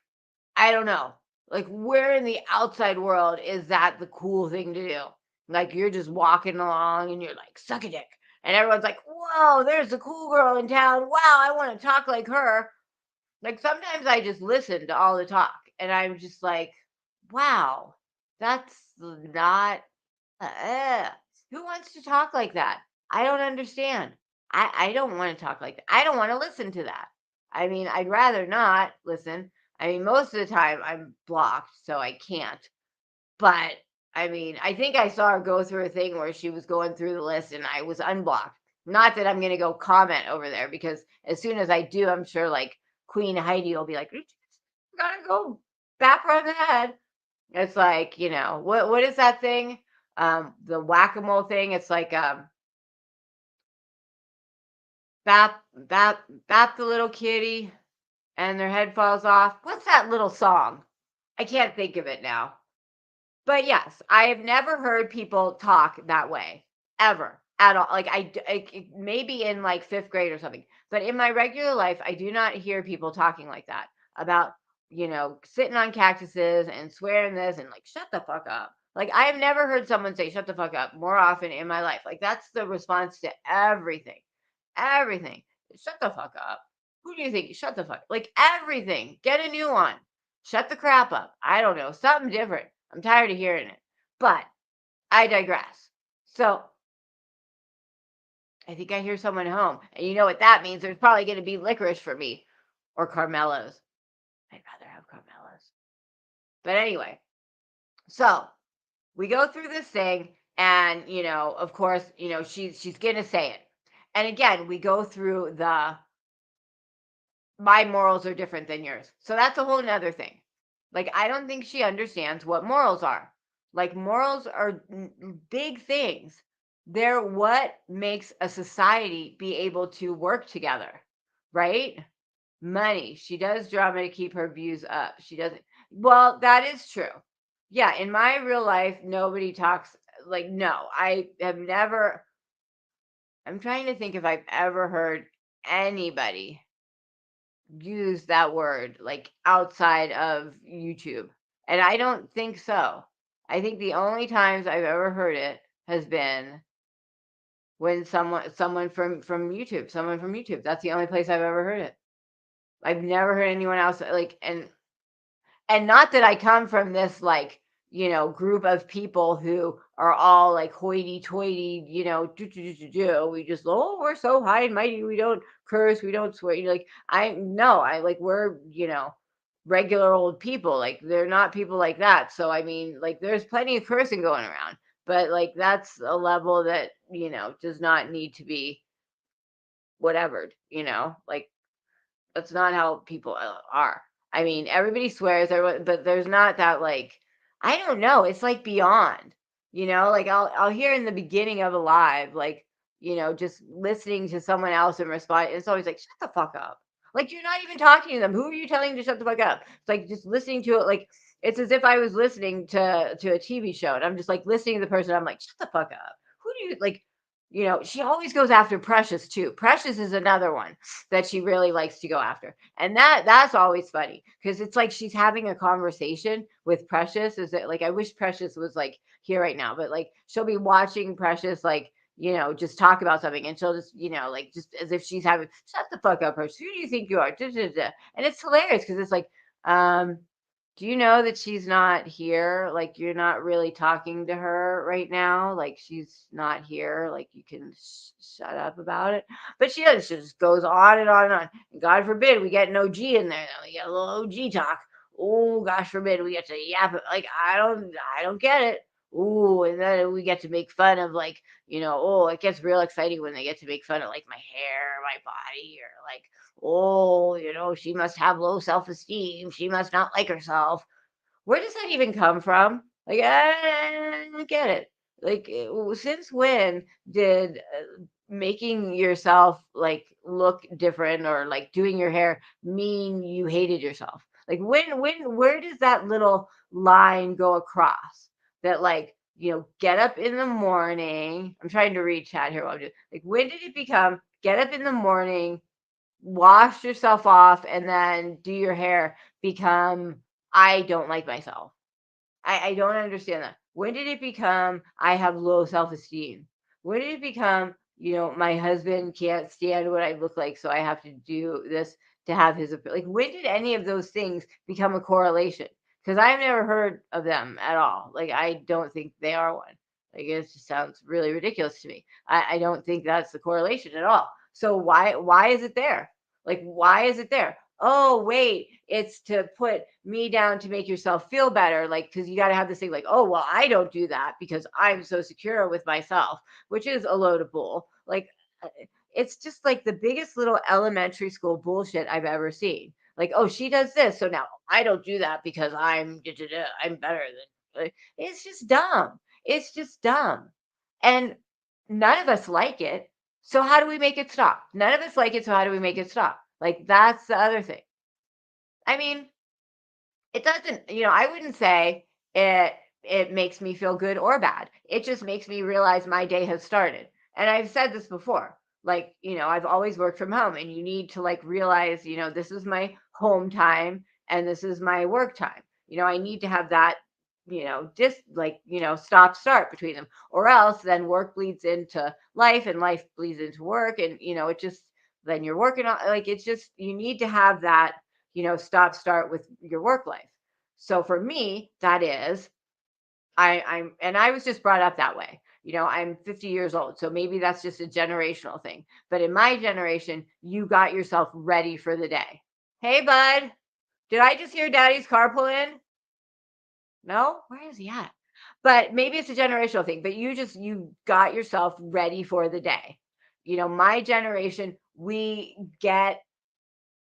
I don't know. Like, where in the outside world is that the cool thing to do? Like, you're just walking along and you're like, suck a dick. And everyone's like, whoa, there's a cool girl in town. Wow, I want to talk like her. Like, sometimes I just listen to all the talk and I'm just like, wow, that's not, uh, who wants to talk like that? I don't understand. I don't want to talk like that. I don't want to listen to that. I mean, I'd rather not listen. I mean, most of the time I'm blocked, so I can't. But I mean, I think I saw her go through a thing where she was going through the list and I was unblocked. Not that I'm going to go comment over there because as soon as I do, I'm sure like Queen Heidi will be like, "You gotta go bap her on the head." It's like, what is that thing? The whack-a-mole thing. It's like, bap, bap, bap the little kitty and their head falls off. What's that little song? I can't think of it now. But yes, I have never heard people talk that way ever at all. Like, maybe in like fifth grade or something, but in my regular life, I do not hear people talking like that about, sitting on cactuses and swearing this and like, shut the fuck up. Like, I have never heard someone say, shut the fuck up more often in my life. Like, that's the response to everything. Everything. Shut the fuck up. Who do you think? Shut the fuck. Like, everything. Get a new one. Shut the crap up. I don't know. Something different. I'm tired of hearing it. But I digress. So I think I hear someone home. And you know what that means? There's probably going to be licorice for me or Carmelo's. I'd rather have Carmelo's. But anyway, so we go through this thing, and of course, she's gonna say it. And again, we go through the my morals are different than yours. So that's a whole nother thing. Like, I don't think she understands what morals are. Like, morals are big things. They're what makes a society be able to work together, right? Money. She does drama to keep her views up. She doesn't. Well, that is true. Yeah, in my real life, nobody talks like, no, I have never. I'm trying to think if I've ever heard anybody use that word like outside of YouTube. And I don't think so. I think the only times I've ever heard it has been when someone from YouTube. That's the only place I've ever heard it. I've never heard anyone else like, and not that I come from this like group of people who are all like hoity-toity, we just, oh, we're so high and mighty, we don't curse, we don't swear. Like, I no, I like we're, regular old people. Like, they're not people like that. So I mean, like, there's plenty of cursing going around, but like that's a level that, does not need to be whatever, like that's not how people are. I mean, everybody swears, everyone, but there's not that like, I don't know. It's like beyond, like I'll hear in the beginning of a live, like, just listening to someone else and respond. It's always like, shut the fuck up. Like, you're not even talking to them. Who are you telling to shut the fuck up? It's like just listening to it. Like, it's as if I was listening to a TV show and I'm just like listening to the person. I'm like, shut the fuck up. Who do you like? She always goes after Precious too. Precious is another one that she really likes to go after. And that's always funny because it's like she's having a conversation with Precious. Is it like, I wish Precious was like here right now, but like she'll be watching Precious like, just talk about something and she'll just, like just as if she's having, shut the fuck up, Precious. Who do you think you are? Da, da, da. And it's hilarious because it's like, um, do you know that she's not here? Like, you're not really talking to her right now. Like, she's not here. Like, you can shut up about it. But she does. She just goes on and on and on. And God forbid we get an OG in there. Then we get a little OG talk. Oh, gosh forbid we get to yap it. Like, I don't get it. Ooh, and then we get to make fun of like, oh, it gets real exciting when they get to make fun of like my hair, my body, or like, oh, she must have low self-esteem. She must not like herself. Where does that even come from? Like, I don't get it. Like, since when did making yourself like look different or like doing your hair mean you hated yourself? Like, where does that little line go across that, like, get up in the morning? I'm trying to read chat here while I'm doing, like, when did it become get up in the morning, wash yourself off, and then do your hair become, I don't like myself? I don't understand that. When did it become I have low self-esteem? When did it become, my husband can't stand what I look like, so I have to do this to have his like, when did any of those things become a correlation? Because I've never heard of them at all. Like, I don't think they are one. Like, it just sounds really ridiculous to me. I don't think that's the correlation at all. So why is it there? Like, why is it there? Oh, wait, it's to put me down to make yourself feel better. Like, because you got to have this thing like, oh, well, I don't do that because I'm so secure with myself, which is a load of bull. Like, uh, it's just like the biggest little elementary school bullshit I've ever seen. Like, oh, she does this, so now I don't do that because I'm da, da, da, I'm better than. Like, it's just dumb. It's just dumb, and none of us like it. So how do we make it stop? None of us like it, so how do we make it stop? Like, that's the other thing. I mean, it doesn't, I wouldn't say it makes me feel good or bad. It just makes me realize my day has started. And I've said this before. Like, I've always worked from home and you need to like realize, this is my home time and this is my work time. I need to have that, just like, stop start between them, or else then work bleeds into life and life bleeds into work, and it just, then you're working on, like, it's just, you need to have that, stop start with your work life. So for me, that is, and I was just brought up that way. I'm 50 years old, so maybe that's just a generational thing. But in my generation, you got yourself ready for the day. Hey, bud, did I just hear daddy's car pull in? No? Where is he at? But maybe it's a generational thing, but you got yourself ready for the day. My generation, we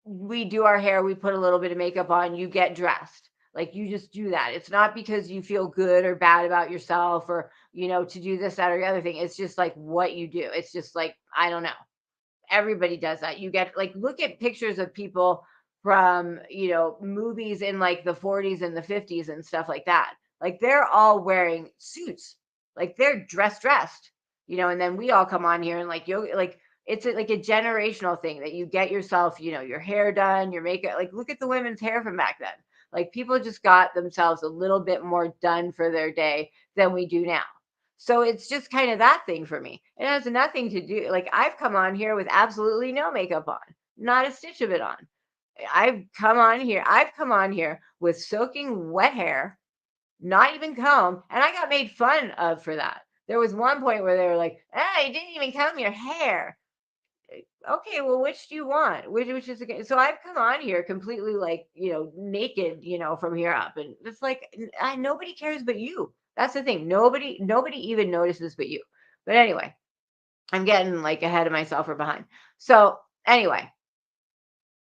do our hair, we put a little bit of makeup on, you get dressed. Like, you just do that. It's not because you feel good or bad about yourself or, to do this, that, or the other thing. It's just like what you do. It's just like, I don't know. Everybody does that. You get like, look at pictures of people from, movies in like the 40s and the 50s and stuff like that. Like, they're all wearing suits. Like, they're dressed, and then we all come on here and like yoga, like, it's like a generational thing that you get yourself, your hair done, your makeup. Like, look at the women's hair from back then. Like, people just got themselves a little bit more done for their day than we do now. So it's just kind of that thing for me. It has nothing to do, like, I've come on here with absolutely no makeup on, not a stitch of it on. I've come on here with soaking wet hair, not even comb. And I got made fun of for that. There was one point where they were like, "Ah, you didn't even comb your hair." Okay, well, which do you want? Which is okay. So I've come on here completely like, naked, from here up. And it's like nobody cares but you. That's the thing. Nobody even notices but you. But anyway, I'm getting like ahead of myself or behind. So anyway,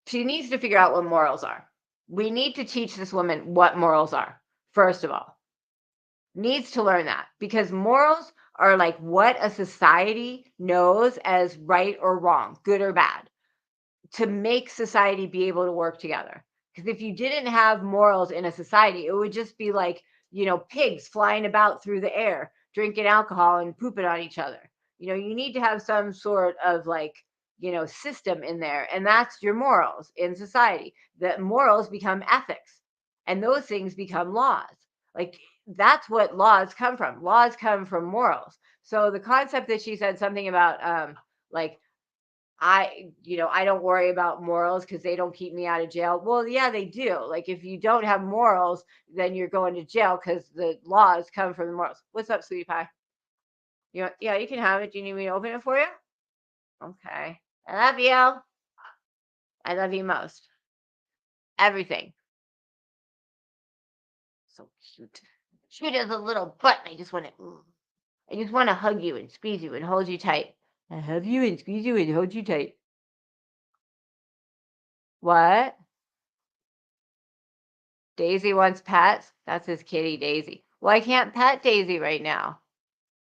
she needs to figure out what morals are. We need to teach this woman what morals are, first of all. Needs to learn that because morals are like what a society knows as right or wrong, good or bad, to make society be able to work together. Because if you didn't have morals in a society, it would just be like, pigs flying about through the air, drinking alcohol and pooping on each other. You need to have some sort of like, system in there. And that's your morals in society. That morals become ethics and those things become laws. Like that's what laws come from. Laws come from morals. So the concept that she said something about, like, I don't worry about morals because they don't keep me out of jail. Well, yeah, they do. Like if you don't have morals, then you're going to jail because the laws come from the morals. What's up, sweetie pie? Yeah, you can have it. Do you need me to open it for you? Okay. I love you. I love you most. Everything. So cute. Cute as a little button. I just want to hug you and squeeze you and hold you tight. I hug you and squeeze you and hold you tight. What? Daisy wants pets? That's his kitty, Daisy. Well, I can't pet Daisy right now.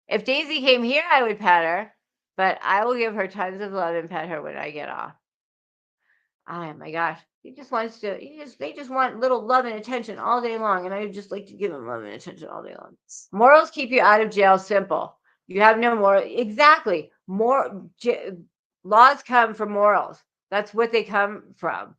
If Daisy came here, I would pet her, but I will give her tons of love and pet her when I get off. Oh my gosh. They just want little love and attention all day long, and I would just like to give them love and attention all day long. Morals keep you out of jail, simple. You have no moral. Exactly. Laws come from morals. That's what they come from.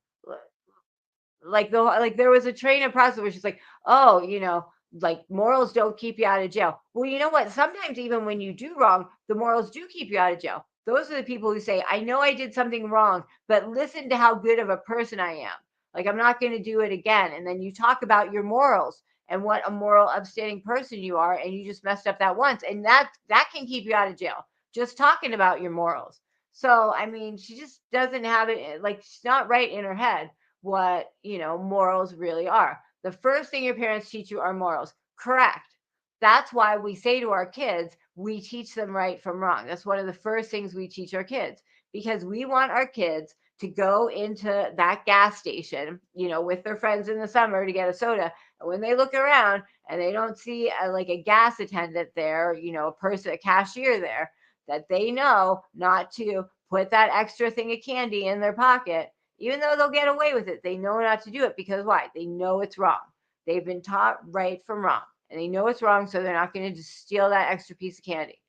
Like there was a train of process where she's like, oh, like morals don't keep you out of jail. Well, you know what? Sometimes even when you do wrong, the morals do keep you out of jail. Those are the people who say, I know I did something wrong, but listen to how good of a person I am. Like I'm not going to do it again. And then you talk about your morals and what a moral, upstanding person you are, and you just messed up that once. And that can keep you out of jail. Just talking about your morals. So I mean, she just doesn't have it, like she's not right in her head what morals really are. The first thing your parents teach you are morals. Correct. That's why we say to our kids, we teach them right from wrong. That's one of the first things we teach our kids because we want our kids to go into that gas station, with their friends in the summer to get a soda. And when they look around and they don't see like a gas attendant there, a cashier there, that they know not to put that extra thing of candy in their pocket. Even though they'll get away with it, they know not to do it because why? They know it's wrong. They've been taught right from wrong, and they know it's wrong, so they're not going to just steal that extra piece of candy.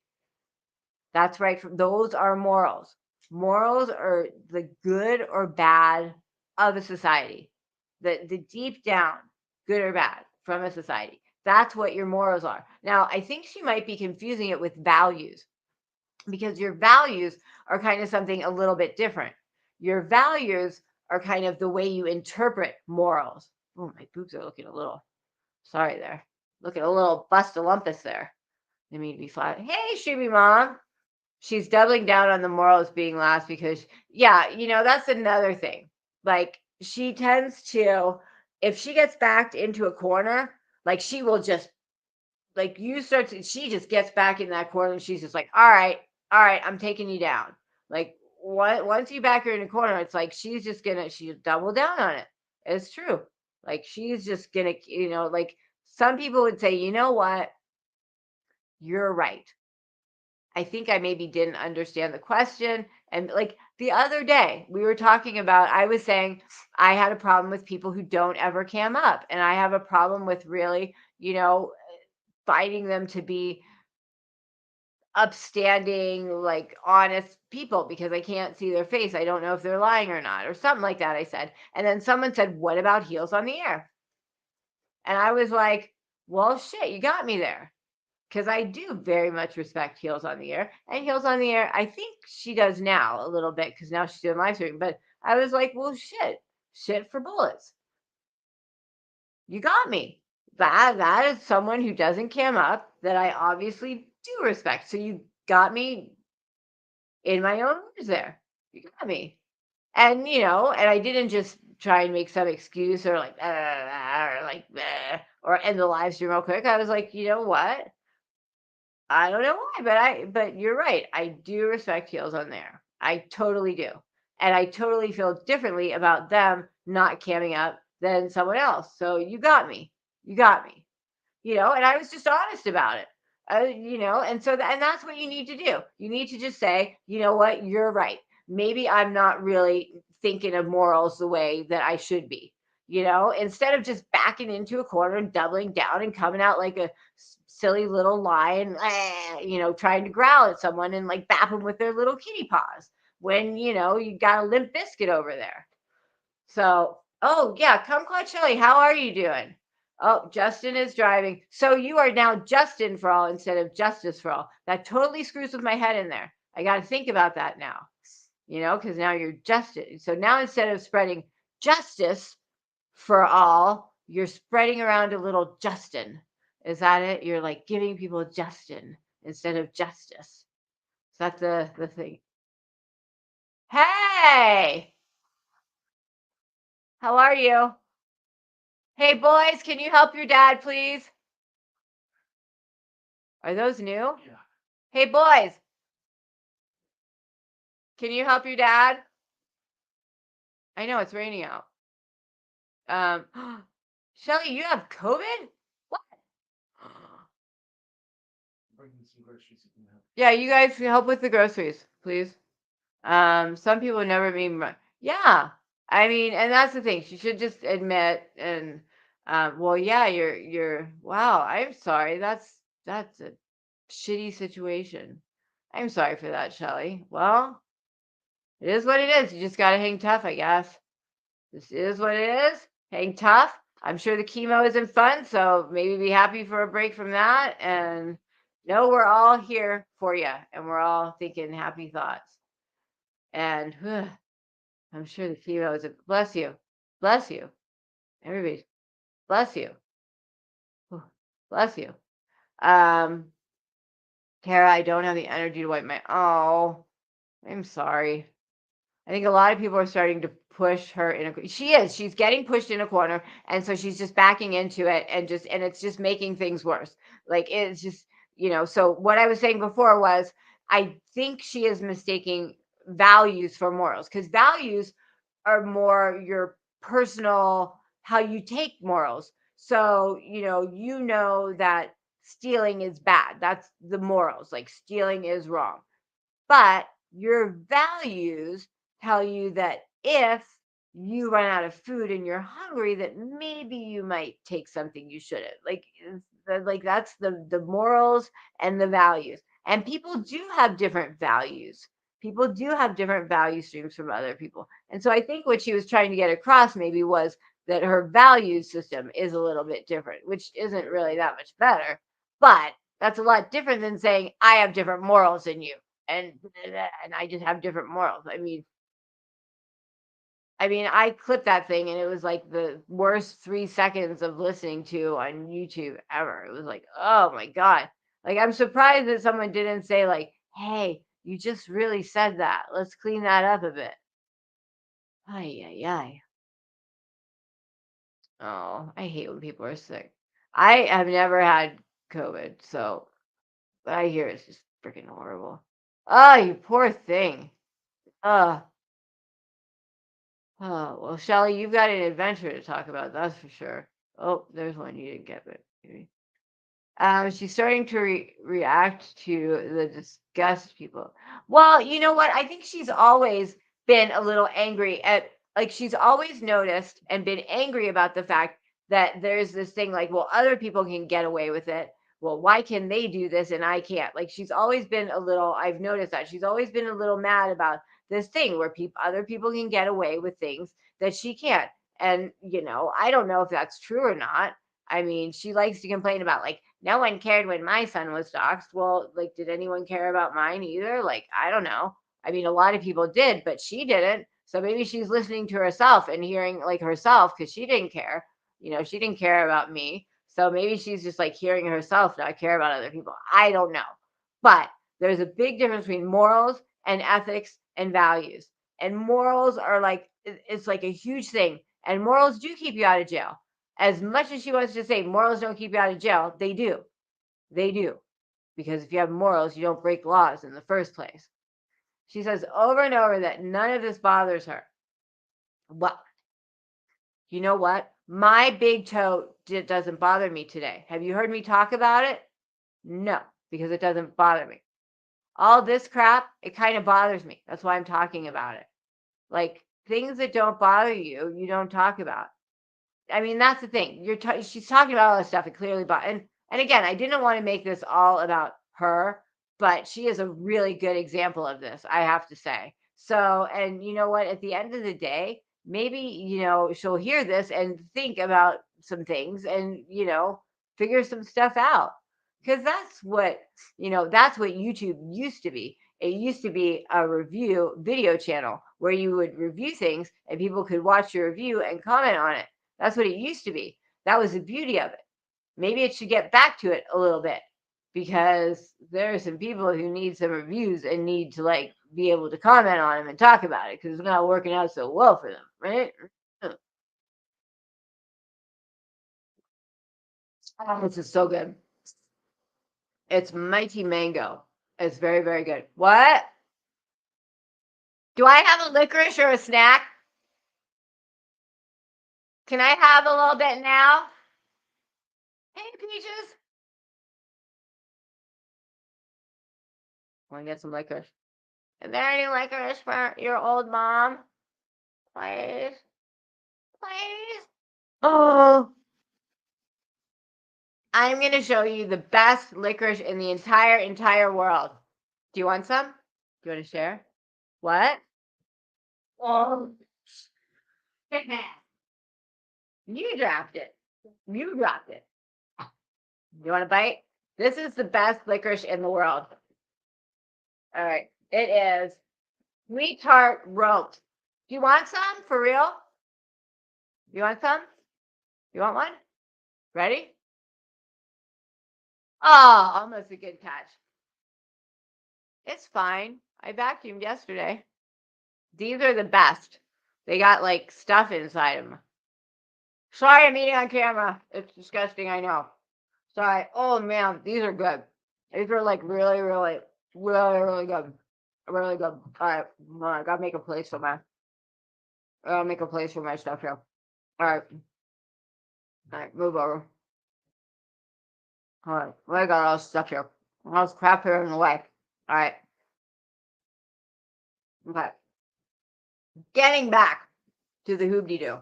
That's right. Those are morals. Morals are the good or bad of a society, the deep down good or bad from a society. That's what your morals are. Now, I think she might be confusing it with values because your values are kind of something a little bit different. Your values are kind of the way you interpret morals. Oh, my boobs are looking a little, sorry there. Looking a little bust-a-lumpus there. They need to be flat. Hey, Shooby Mom. She's doubling down on the morals being last because, yeah, that's another thing. Like, she tends to, if she gets backed into a corner, like, she will just, like, she just gets back in that corner and she's just like, all right, I'm taking you down. Like, once you back her in a corner, it's like she'll double down on it. It's true. Like she's just gonna, like some people would say, you know what? You're right. I think I maybe didn't understand the question. And like the other day, I was saying I had a problem with people who don't ever cam up. And I have a problem with really, fighting them to be upstanding, like honest people because I can't see their face. I don't know if they're lying or not, or something like that. I said, and then someone said, what about heels on the air? And I was like, well, shit, you got me there. Because I do very much respect heels on the air. And heels on the air, I think she does now a little bit because now she's doing live streaming. But I was like, well, shit for bullets. You got me. that is someone who doesn't cam up that I obviously do respect. So you got me in my own words there. You got me. And, and I didn't just try and make some excuse or like, or like, or end the live stream real quick. I was like, you know what? I don't know why, but you're right. I do respect heels on there. I totally do. And I totally feel differently about them not camming up than someone else. So you got me. You got me. And I was just honest about it. And so and that's what you need to do. You need to just say, you know what, you're right. Maybe I'm not really thinking of morals the way that I should be. Instead of just backing into a corner and doubling down and coming out like a silly little lion, trying to growl at someone and like bap them with their little kitty paws when you got a limp biscuit over there. So, oh yeah, Kumquat Shelly, how are you doing? Oh, Justin is driving. So you are now Justin for all instead of Justice for all. That totally screws with my head in there. I got to think about that now, because now you're Justin. So now instead of spreading justice for all, you're spreading around a little Justin. Is that it? You're like giving people Justin instead of justice. Is that the thing? Hey, how are you? Hey, boys, can you help your dad, please? Are those new? Yeah. Hey, boys, can you help your dad? I know it's raining out. Shelly, you have COVID? What? Yeah, you guys help with the groceries, please. Some people never mean, yeah. I mean, and that's the thing. She should just admit and, well, yeah, wow. I'm sorry. That's a shitty situation. I'm sorry for that, Shelly. Well, it is what it is. You just gotta hang tough, I guess. This is what it is. Hang tough. I'm sure the chemo isn't fun, so maybe be happy for a break from that. And no, we're all here for you, and we're all thinking happy thoughts. And I'm sure the chemo is bless you, bless you, everybody, bless you, bless you. Tara, I don't have the energy to wipe my. Oh, I'm sorry. I think a lot of people are starting to push her in a. She's getting pushed in a corner, and so she's just backing into it, and it's just making things worse. Like it's just, So what I was saying before was, I think she is mistaking values for morals, because values are more your personal, how you take morals. So that stealing is bad. That's the morals. Like stealing is wrong. But your values tell you that if you run out of food and you're hungry, that maybe you might take something you shouldn't. Like that's the morals and the values. And people do have different values. People do have different value streams from other people. And so I think what she was trying to get across maybe was that her value system is a little bit different, which isn't really that much better. But that's a lot different than saying I have different morals than you and I just have different morals. I clipped that thing and it was like the worst 3 seconds of listening to on YouTube ever. It was like, oh my God. Like I'm surprised that someone didn't say like, hey, you just really said that. Let's clean that up a bit. Ay, ay, ay. Oh, I hate when people are sick. I have never had COVID, so I hear it's just freaking horrible. Oh, you poor thing. Oh, oh, well, Shelly, you've got an adventure to talk about, that's for sure. Oh, there's one you didn't get, but maybe. She's starting to react to the disgust people. Well, you know what? I think she's always been a little angry at, like, she's always noticed and been angry about the fact that there's this thing like, well, other people can get away with it. Well, why can they do this and I can't? Like, she's always been a little, I've noticed that she's always been a little mad about this thing where other people can get away with things that she can't. And, I don't know if that's true or not. I mean, she likes to complain about like, no one cared when my son was doxxed. Well, like, did anyone care about mine either? Like, I don't know. I mean, a lot of people did, but she didn't. So maybe she's listening to herself and hearing like herself because she didn't care. She didn't care about me. So maybe she's just like hearing herself not care about other people. I don't know. But there's a big difference between morals and ethics and values. And morals are like, it's like a huge thing. And morals do keep you out of jail. As much as she wants to say morals don't keep you out of jail, they do. They do. Because if you have morals, you don't break laws in the first place. She says over and over that none of this bothers her. Well, you know what? My big toe doesn't bother me today. Have you heard me talk about it? No, because it doesn't bother me. All this crap, it kind of bothers me. That's why I'm talking about it. Like things that don't bother you, you don't talk about. I mean, that's the thing. She's talking about all this stuff. It clearly, and again, I didn't want to make this all about her, but she is a really good example of this, I have to say. So, and you know what? At the end of the day, maybe she'll hear this and think about some things, and figure some stuff out. Because that's what YouTube used to be. It used to be a review video channel where you would review things and people could watch your review and comment on it. That's what it used to be. That was the beauty of it. Maybe it should get back to it a little bit, because there are some people who need some reviews and need to like be able to comment on them and talk about it because it's not working out so well for them, right? Oh, this is so good. It's mighty mango. It's very, very good. What? Do I have a licorice or a snack? Can I have a little bit now? Hey, Peaches. Want to get some licorice? Is there any licorice for your old mom? Please. Please. Oh, I'm going to show you the best licorice in the entire world. Do you want some? Do you want to share? What? Oh, you dropped it. You dropped it. You want a bite? This is the best licorice in the world. All right. It is sweetheart rope. Do you want some for real? You want some? You want one? Ready? Oh, almost a good catch. It's fine. I vacuumed yesterday. These are the best. They got like stuff inside them. Sorry, I'm eating on camera. It's disgusting, I know. Sorry. Oh man, these are good. These are like really, really, really, really good. Really good. All right, I gotta make a place for my. I gotta make a place for my stuff here. All right. All right, move over. All right, well, I got all this stuff here. All this crap here in the way. All right. Okay. Getting back to the hoobty-doo.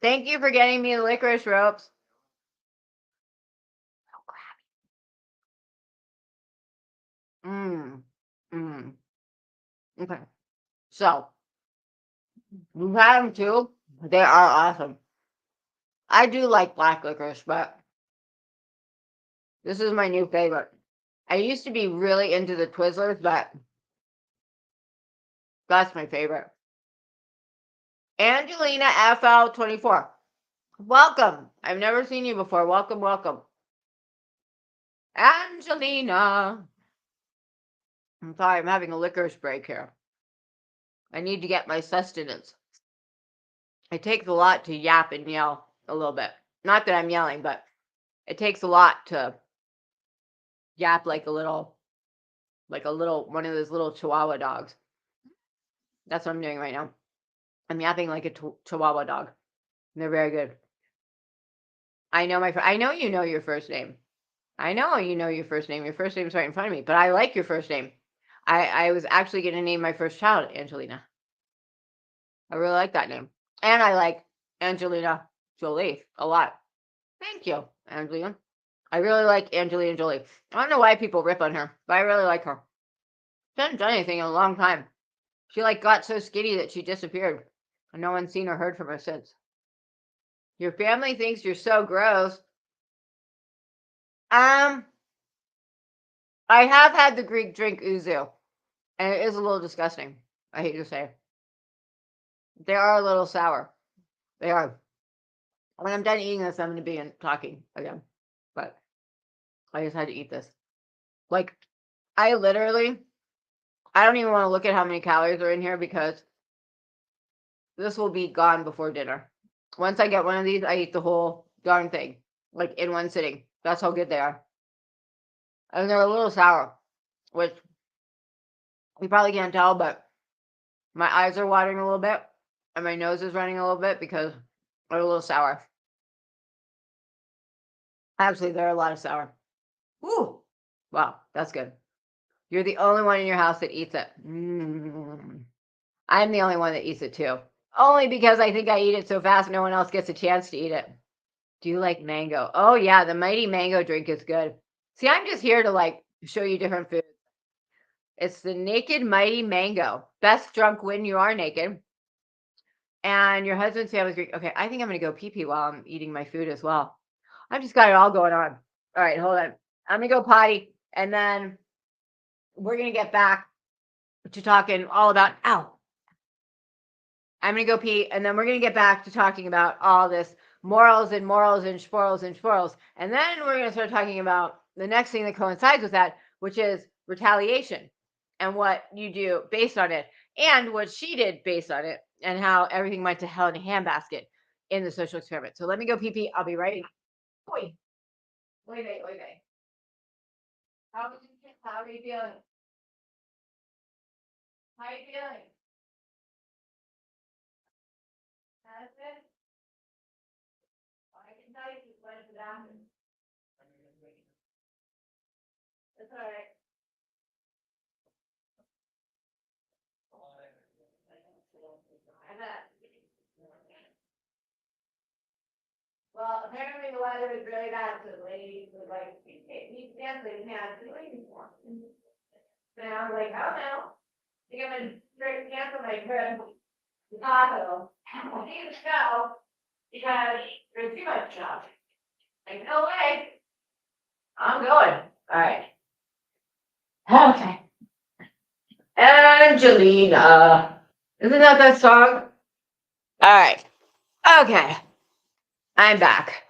Thank you for getting me the licorice ropes. Okay. So, we've had them too. They are awesome. I do like black licorice, but this is my new favorite. I used to be really into the Twizzlers, but that's my favorite. Angelina FL24. Welcome. I've never seen you before. Welcome, welcome. Angelina. I'm sorry, I'm having a licorice break here. I need to get my sustenance. It takes a lot to yap and yell a little bit. Not that I'm yelling, but it takes a lot to yap like a little one of those little Chihuahua dogs. That's what I'm doing right now. I'm yapping like a Chihuahua dog. They're very good. I know I know you know your first name. I know you know your first name. Your first name's right in front of me, but I like your first name. I was actually going to name my first child Angelina. I really like that name. And I like Angelina Jolie a lot. Thank you, Angelina. I really like Angelina Jolie. I don't know why people rip on her, but I really like her. She hasn't done anything in a long time. She like got so skinny that she disappeared. And no one's seen or heard from her since. Your family thinks you're so gross. I have had the Greek drink ouzo, and it is a little disgusting. I hate to say. They are a little sour. They are. When I'm done eating this, I'm going to be talking again. But I just had to eat this. Like, I don't even want to look at how many calories are in here because this will be gone before dinner. Once I get one of these, I eat the whole darn thing, like in one sitting. That's how good they are. And they're a little sour, which you probably can't tell, but my eyes are watering a little bit and my nose is running a little bit because they're a little sour. Actually, they're a lot of sour. Ooh, wow, that's good. You're the only one in your house that eats it. I'm the only one that eats it too. Only because I think I eat it so fast no one else gets a chance to eat it. Do you like mango? Oh yeah, the mighty mango drink is good. See, I'm just here to like show you different foods. It's the Naked Mighty Mango. Best drunk when you are naked. And your husband's family's drink. Okay, I think I'm gonna go pee pee while I'm eating my food as well. I've just got it all going on. All right, hold on. I'm gonna go potty and then we're gonna get back to talking all about I'm gonna go pee, and then we're gonna get back to talking about all this morals and sporals and sporals. And then we're gonna start talking about the next thing that coincides with that, which is retaliation and what you do based on it, and what she did based on it, and how everything went to hell in a handbasket in the social experiment. So let me go pee pee. I'll be right back. Oi, oi, vey. How are you feeling? How are you feeling? That's it. I can tell you just went to the bathroom. That's all right. I bet. Well, apparently the weather is really bad, so the lady was like, you definitely can't do it anymore. And I was like, oh no, I think I'm gonna straight cancel my trip to Tahoe. I need to go because there's too much snow. Like, no way. I'm going. All right. Okay. Angelina. Isn't that song? All right. Okay. I'm back.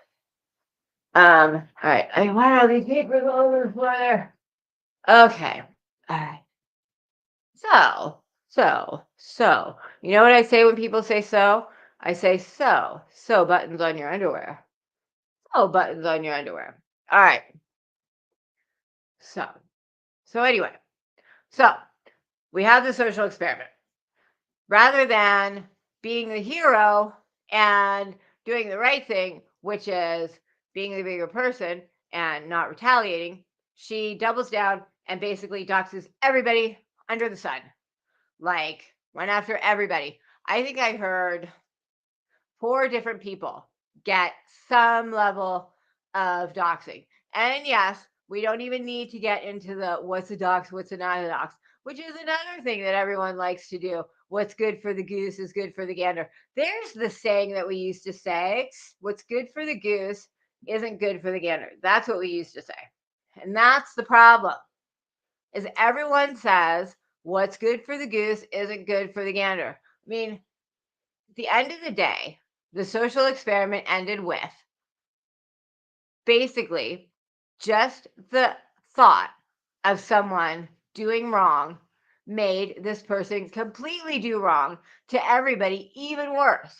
All right. I mean, why are all these papers all over the floor there? Okay. All right. So, you know what I say when people say so? I say so buttons on your underwear. So buttons on your underwear. All right. So anyway, so we have the social experiment. Rather than being the hero and doing the right thing, which is being the bigger person and not retaliating, she doubles down and basically doxes everybody under the sun. Like, went after everybody. I think I heard 4 different people get some level of doxing. And yes, we don't even need to get into the what's a dox, what's a not a dox, which is another thing that everyone likes to do. What's good for the goose is good for the gander. There's the saying that we used to say, what's good for the goose isn't good for the gander. That's what we used to say. And that's the problem. Is everyone says what's good for the goose isn't good for the gander. I mean, at the end of the day, the social experiment ended with basically just the thought of someone doing wrong made this person completely do wrong to everybody, even worse.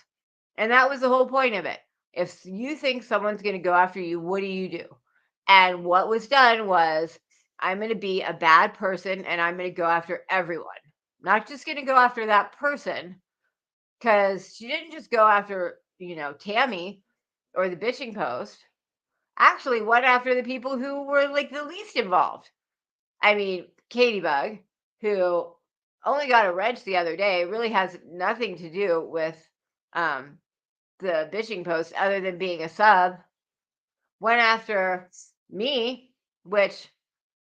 And that was the whole point of it. If you think someone's going to go after you, what do you do? And what was done was, I'm going to be a bad person and I'm going to go after everyone. Not just going to go after that person, because she didn't just go after, Tammy or the bitching post. Actually went after the people who were like the least involved. I mean, Katie Bug, who only got a wrench the other day, really has nothing to do with the bitching post other than being a sub. Went after me, which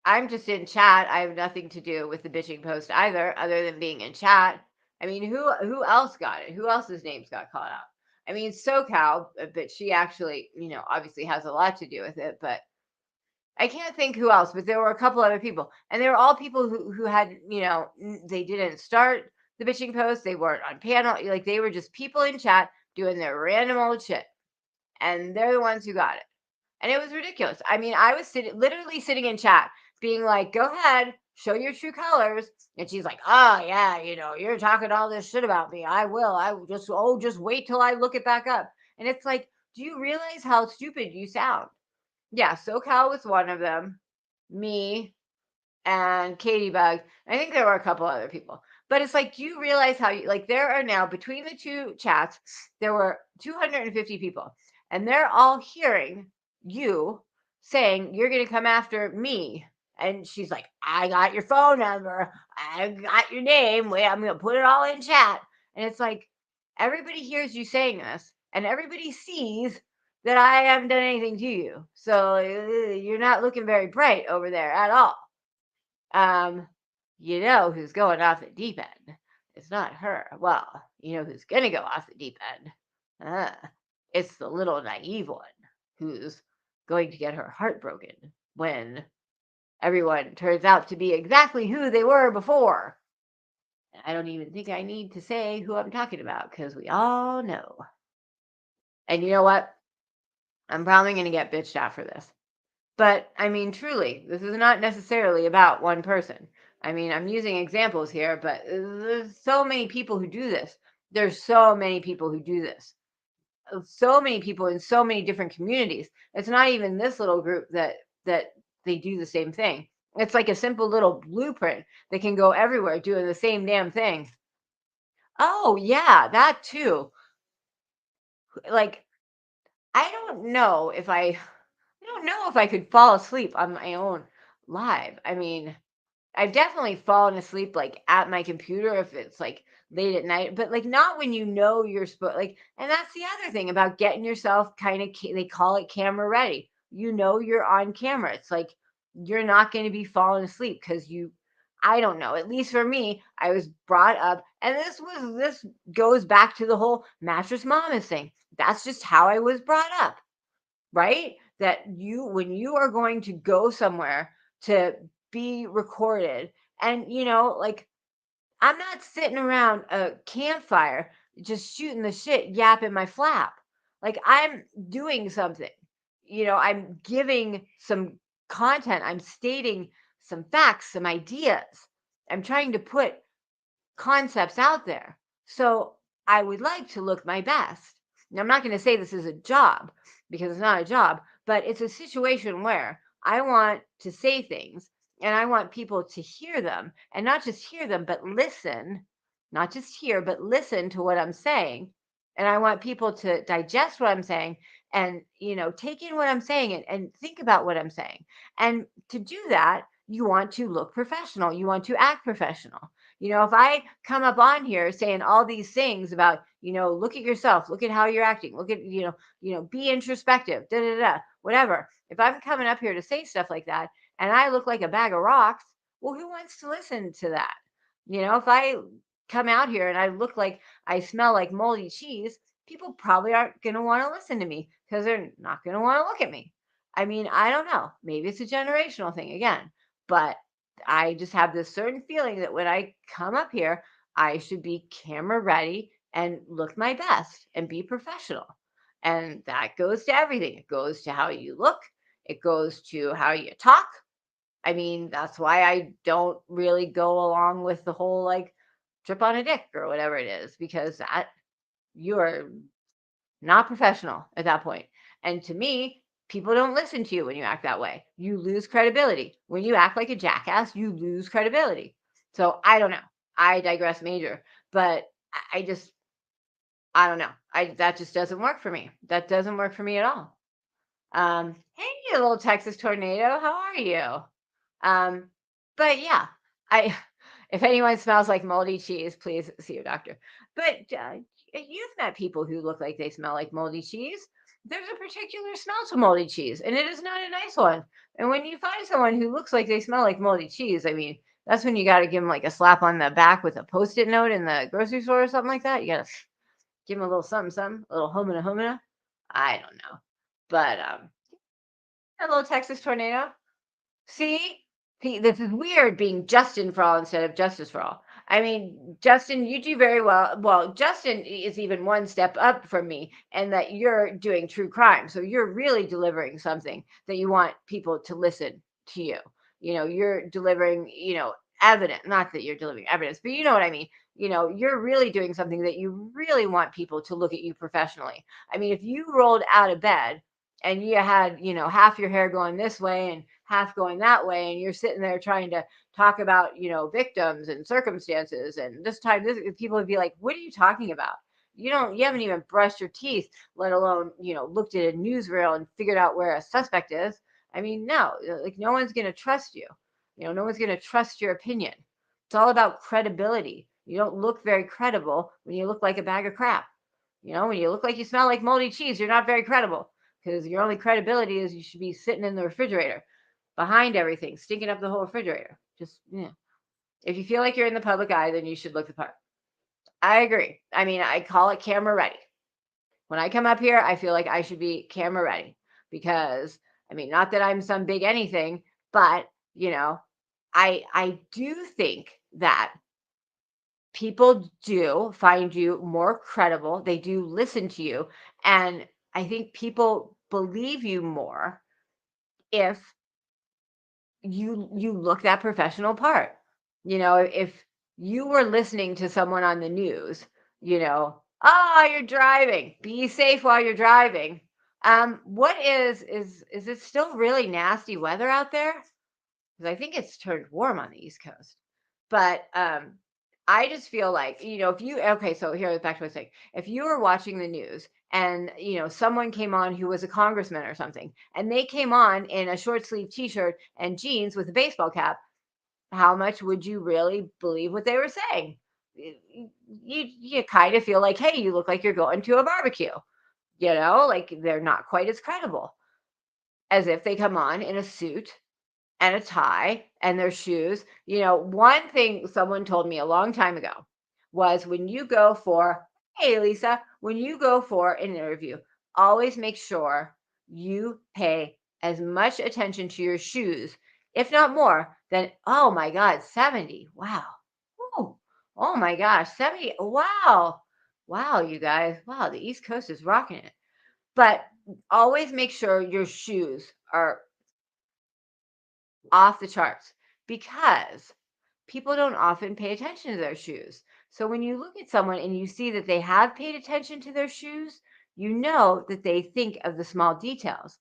I'm just in chat. I have nothing to do with the bitching post either, other than being in chat. I mean, who else got it? Who else's names got called out? I mean, SoCal, but she actually, obviously has a lot to do with it, but I can't think who else, but there were a couple other people. And they were all people who had, they didn't start the bitching post. They weren't on panel. Like, they were just people in chat doing their random old shit. and they're the ones who got it. And it was ridiculous. I mean, I was literally sitting in chat being like, go ahead, show your true colors. And she's like, oh, yeah, you're talking all this shit about me. I will. I will just wait till I look it back up. And it's like, do you realize how stupid you sound? Yeah, SoCal was one of them, me and Katie Bug. I think there were a couple other people. But it's like, do you realize how there are now between the two chats, there were 250 people, and they're all hearing you saying you're going to come after me. And she's like, I got your phone number. I got your name. Wait, I'm going to put it all in chat. And it's like, everybody hears you saying this, and everybody sees that I haven't done anything to you. So you're not looking very bright over there at all. Who's going off the deep end? It's not her. Well, who's gonna go off the deep end? It's the little naive one who's going to get her heart broken when everyone turns out to be exactly who they were before. I don't even think I need to say who I'm talking about because we all know. And you know what? I'm probably going to get bitched out for this. But I mean, truly, this is not necessarily about one person. I mean, I'm using examples here, but there's so many people who do this. There's so many people who do this. So many people in so many different communities. It's not even this little group that they do the same thing. It's like a simple little blueprint that can go everywhere doing the same damn thing. Oh, yeah, that too. Like, I don't know if I don't know if I could fall asleep on my own live. I mean, I've definitely fallen asleep like at my computer if it's like late at night, but like not when you're supposed and that's the other thing about getting yourself kind of they call it camera ready. You're on camera. It's like you're not going to be falling asleep because I don't know. At least for me, I was brought up, and this goes back to the whole mattress mama thing. That's just how I was brought up, right? That when you are going to go somewhere to be recorded, and I'm not sitting around a campfire just shooting the shit, yapping my flap. Like I'm doing something. I'm giving some content. I'm stating some facts, some ideas. I'm trying to put concepts out there. So I would like to look my best. Now, I'm not going to say this is a job because it's not a job, but it's a situation where I want to say things and I want people to hear them, and not just hear them, but listen, not just hear, but listen to what I'm saying. And I want people to digest what I'm saying and, take in what I'm saying and think about what I'm saying. And to do that, you want to look professional. You want to act professional. If I come up on here saying all these things about, look at yourself, look at how you're acting, look at, be introspective, da da da, whatever. If I'm coming up here to say stuff like that and I look like a bag of rocks, well, who wants to listen to that? If I come out here and I look like I smell like moldy cheese, people probably aren't going to want to listen to me because they're not going to want to look at me. I mean, I don't know. Maybe it's a generational thing again, but I just have this certain feeling that when I come up here, I should be camera ready and look my best and be professional. And that goes to everything. It goes to how you look, it goes to how you talk. I mean, that's why I don't really go along with the whole like trip on a dick or whatever it is, because that you are not professional at that point. And to me, people don't listen to you when you act that way. You lose credibility. When you act like a jackass, you lose credibility. So I don't know. I digress major, but I don't know. That just doesn't work for me. That doesn't work for me at all. Hey, you little Texas tornado, how are you? But yeah, I if anyone smells like moldy cheese, please see your doctor. But you've met people who look like they smell like moldy cheese. There's a particular smell to moldy cheese, and it is not a nice one. And when you find someone who looks like they smell like moldy cheese, I mean, that's when you got to give them like a slap on the back with a post-it note in the grocery store or something like that. You got to give them a little something, something, a little homina homina. I don't know. But a little Texas tornado. See, this is weird being Justin for all instead of justice for all. I mean, Justin, you do very well. Well, Justin is even one step up from me, and that you're doing true crime. So you're really delivering something that you want people to listen to you. You're delivering, evidence, not that you're delivering evidence, but you know what I mean. You're really doing something that you really want people to look at you professionally. I mean, if you rolled out of bed and you had, half your hair going this way and half going that way, and you're sitting there trying to talk about, victims and circumstances, and this time this people would be like, what are you talking about? You haven't even brushed your teeth, let alone, looked at a newsreel and figured out where a suspect is. I mean, no, like no one's going to trust you. No one's going to trust your opinion. It's all about credibility. You don't look very credible when you look like a bag of crap. When you look like you smell like moldy cheese, you're not very credible, because your only credibility is you should be sitting in the refrigerator behind everything, stinking up the whole refrigerator. Just, if you feel like you're in the public eye, then you should look the part. I agree. I mean, I call it camera ready. When I come up here, I feel like I should be camera ready, because, I mean, not that I'm some big anything, but, I do think that people do find you more credible. They do listen to you. And I think people believe you more if you look that professional part. If you were listening to someone on the news, oh, you're driving, be safe while you're driving. What is it still really nasty weather out there? Because I think it's turned warm on the East Coast. But I just feel like, if you, okay, so here, back to what I was saying. If you were watching the news and, someone came on who was a congressman or something, and they came on in a short sleeve t-shirt and jeans with a baseball cap, how much would you really believe what they were saying? You kind of feel like, hey, you look like you're going to a barbecue, like they're not quite as credible as if they come on in a suit and a tie and their shoes. One thing someone told me a long time ago was, when you go for, hey, Lisa, when you go for an interview, always make sure you pay as much attention to your shoes, if not more, than, oh my God, 70. Wow. Ooh. Oh my gosh, 70. Wow. Wow, you guys. Wow, the East Coast is rocking it. But always make sure your shoes are off the charts, because people don't often pay attention to their shoes. So when you look at someone and you see that they have paid attention to their shoes, you know that they think of the small details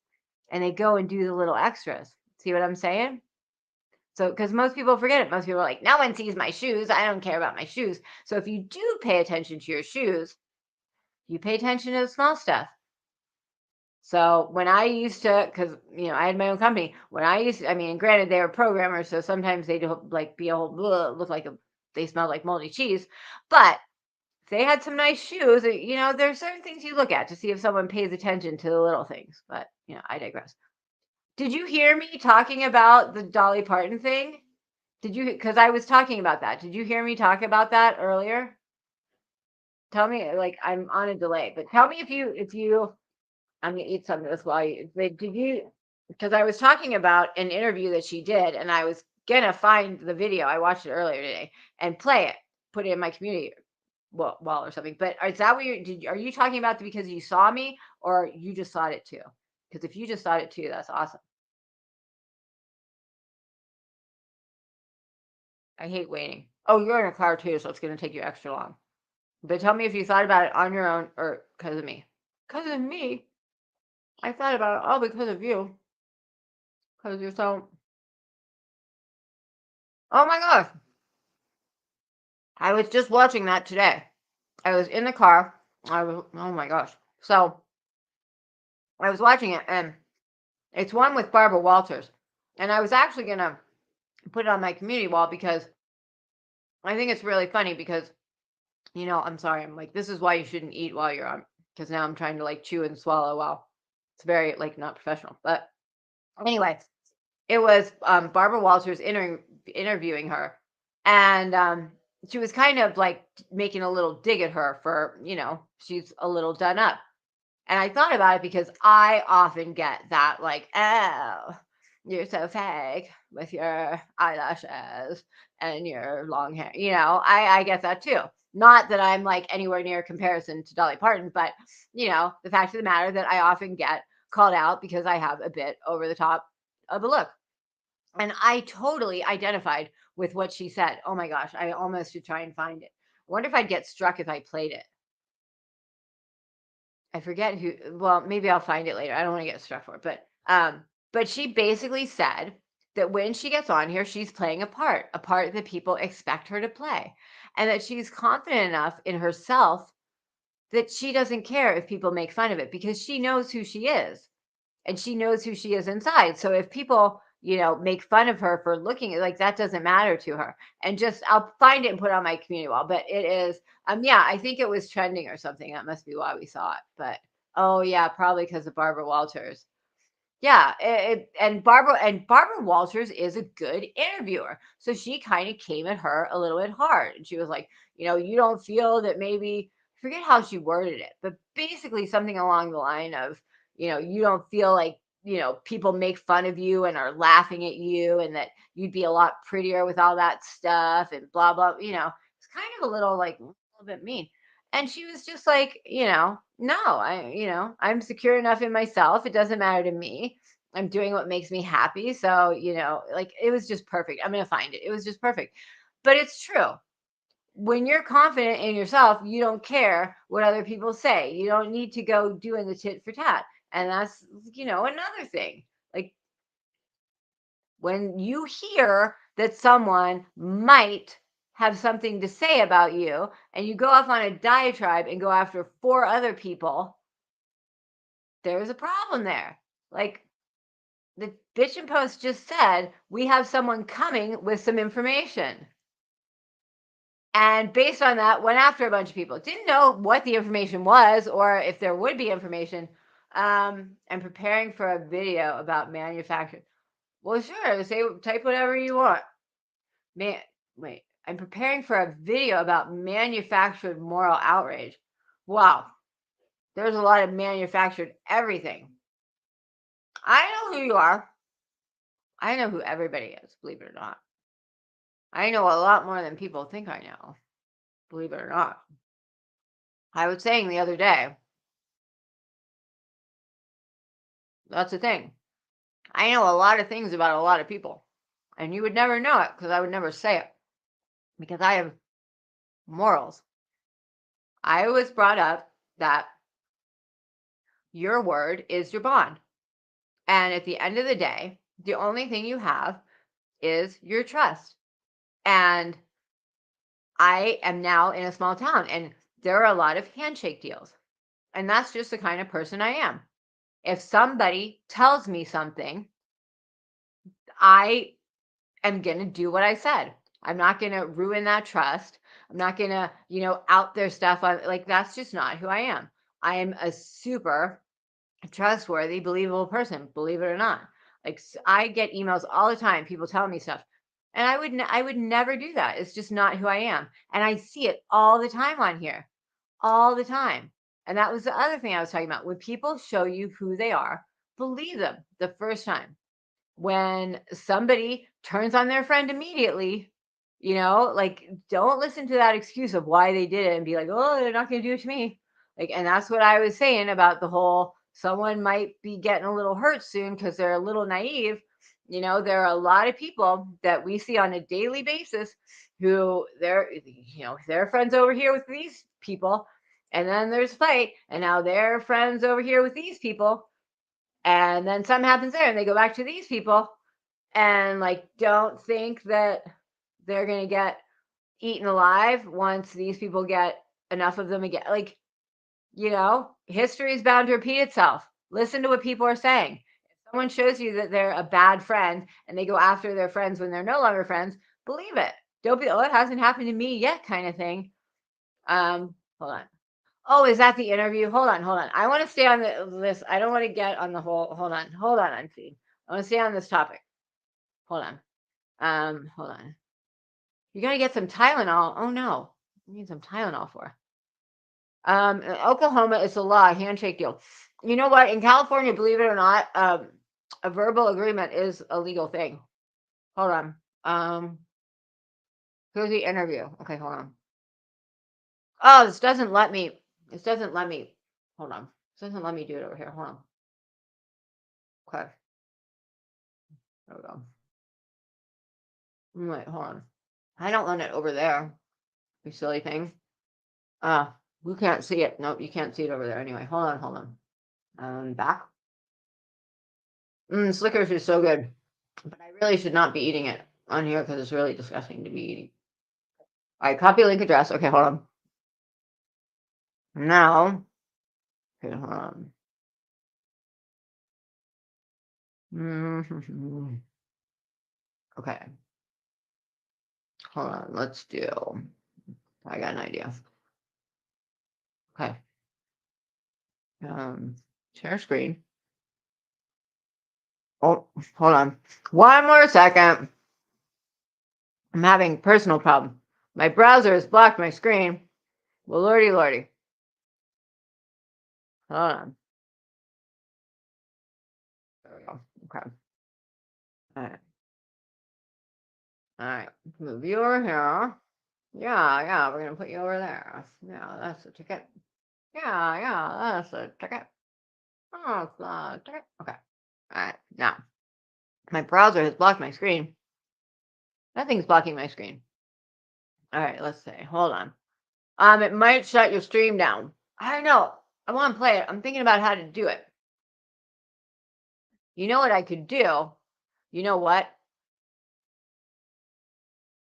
and they go and do the little extras. See what I'm saying? So, because most people forget it. Most people are like, no one sees my shoes. I don't care about my shoes. So if you do pay attention to your shoes, you pay attention to the small stuff. So when I used to, because I had my own company. When I used to, I mean, granted they were programmers, so sometimes they'd like be a whole look like they smelled like moldy cheese. But if they had some nice shoes, there's certain things you look at to see if someone pays attention to the little things. But I digress. Did you hear me talking about the Dolly Parton thing? Did you? Because I was talking about that. Did you hear me talk about that earlier? Tell me, like, I'm on a delay, but tell me if you I'm gonna eat some of this while you. Did you? Because I was talking about an interview that she did, and I was gonna find the video. I watched it earlier today and play it, put it in my community wall or something. But is that what are you talking about because you saw me, or you just saw it too? Because if you just saw it too, that's awesome. I hate waiting. Oh, you're in a car too, so it's gonna take you extra long. But tell me if you thought about it on your own or because of me. Because of me, I thought about it all because of you. Because you're so. Oh my gosh. I was just watching that today. I was in the car. Oh my gosh. So I was watching it, and it's one with Barbara Walters. And I was actually going to put it on my community wall because I think it's really funny because, I'm sorry. I'm like, this is why you shouldn't eat while you're on, because now I'm trying to like chew and swallow while it's very like not professional. But anyway, it was Barbara Walters interviewing her. And she was kind of like making a little dig at her for, she's a little done up. And I thought about it because I often get that, like, oh, you're so fake with your eyelashes and your long hair. I get that too. Not that I'm like anywhere near comparison to Dolly Parton, but the fact of the matter that I often get called out because I have a bit over the top of a look. And I totally identified with what she said. Oh my gosh, I almost should try and find it. I wonder if I'd get struck if I played it. I forget who. Well, maybe I'll find it later. I don't want to get struck for it, but she basically said that when she gets on here, she's playing a part that people expect her to play, and that she's confident enough in herself that she doesn't care if people make fun of it because she knows who she is and she knows who she is inside. So if people, make fun of her for looking like that doesn't matter to her. And just I'll find it and put it on my community wall. But it is, yeah, I think it was trending or something. That must be why we saw it. But oh yeah, probably because of Barbara Walters. Yeah, and Barbara Walters is a good interviewer. So she kind of came at her a little bit hard. And she was like, you don't feel that maybe forget how she worded it, but basically something along the line of, you don't feel like, people make fun of you and are laughing at you and that you'd be a lot prettier with all that stuff and blah blah, it's kind of a little like a little bit mean. And she was just like, no, I'm secure enough in myself. It doesn't matter to me. I'm doing what makes me happy. So, like it was just perfect. I'm going to find it. It was just perfect. But it's true. When you're confident in yourself, you don't care what other people say. You don't need to go doing the tit for tat. And that's, another thing. Like when you hear that someone might have something to say about you and you go off on a diatribe and go after four other people, there's a problem there. Like the bitch and post just said, we have someone coming with some information. And based on that, went after a bunch of people. Didn't know what the information was or if there would be information. I'm preparing for a video about manufacturing. Well, sure, type whatever you want. Wait, I'm preparing for a video about manufactured moral outrage. Wow, there's a lot of manufactured everything. I know who you are. I know who everybody is, believe it or not. I know a lot more than people think I know, believe it or not. I was saying the other day, that's the thing. I know a lot of things about a lot of people, and you would never know it because I would never say it because I have morals. I was brought up that your word is your bond. And at the end of the day, the only thing you have is your trust. And I am now in a small town and there are a lot of handshake deals. And that's just the kind of person I am. If somebody tells me something, I am going to do what I said. I'm not going to ruin that trust. I'm not going to, out their stuff. Like, that's just not who I am. I am a super trustworthy, believable person, believe it or not. Like I get emails all the time, people telling me stuff. And I would never do that. It's just not who I am. And I see it all the time on here. All the time. And that was the other thing I was talking about. When people show you who they are, believe them the first time. When somebody turns on their friend immediately, like don't listen to that excuse of why they did it and be like, oh, they're not going to do it to me. Like, and that's what I was saying about the whole someone might be getting a little hurt soon because they're a little naive. There are a lot of people that we see on a daily basis who they're friends over here with these people. And then there's a fight. And now they're friends over here with these people. And then something happens there and they go back to these people and like don't think that they're going to get eaten alive once these people get enough of them again. Like, history is bound to repeat itself. Listen to what people are saying. If someone shows you that they're a bad friend and they go after their friends when they're no longer friends, believe it. Don't be, oh, it hasn't happened to me yet kind of thing. Hold on. Oh, is that the interview? Hold on. I want to stay on this. I don't want to get on the whole. Hold on, Unseen. I want to stay on this topic. Hold on. Hold on. You're gonna get some Tylenol. Oh no, I need some Tylenol for. In Oklahoma, it's a law, handshake deal. You know what? In California, believe it or not, A verbal agreement is a legal thing. Hold on. Here's the interview. Okay, hold on. Oh, this doesn't let me. This doesn't let me. Hold on. This doesn't let me do it over here. Hold on. Okay. There we go. Wait, hold on. I don't want it over there. You silly thing. We can't see it. Nope, you can't see it over there. Anyway, hold on, hold on. Back. Slickers is so good, but I really should not be eating it on here because it's really disgusting to be eating. All right, copy link address. Okay, hold on. Now, okay, hold on. Okay, hold on. Let's do. I got an idea. Okay. Share screen. Oh, hold on. One more second. I'm having a personal problem. My browser has blocked my screen. Well, lordy, lordy. Hold on. There we go. Okay. All right. All right. Move you over here. Yeah. We're gonna put you over there. Yeah, that's the ticket. Yeah, that's the ticket. Oh, it's the ticket. Okay. All right. Now, my browser has blocked my screen. Nothing's blocking my screen. All right. Let's see. Hold on. It might shut your stream down. I don't know. I want to play it. I'm thinking about how to do it. You know what I could do? You know what?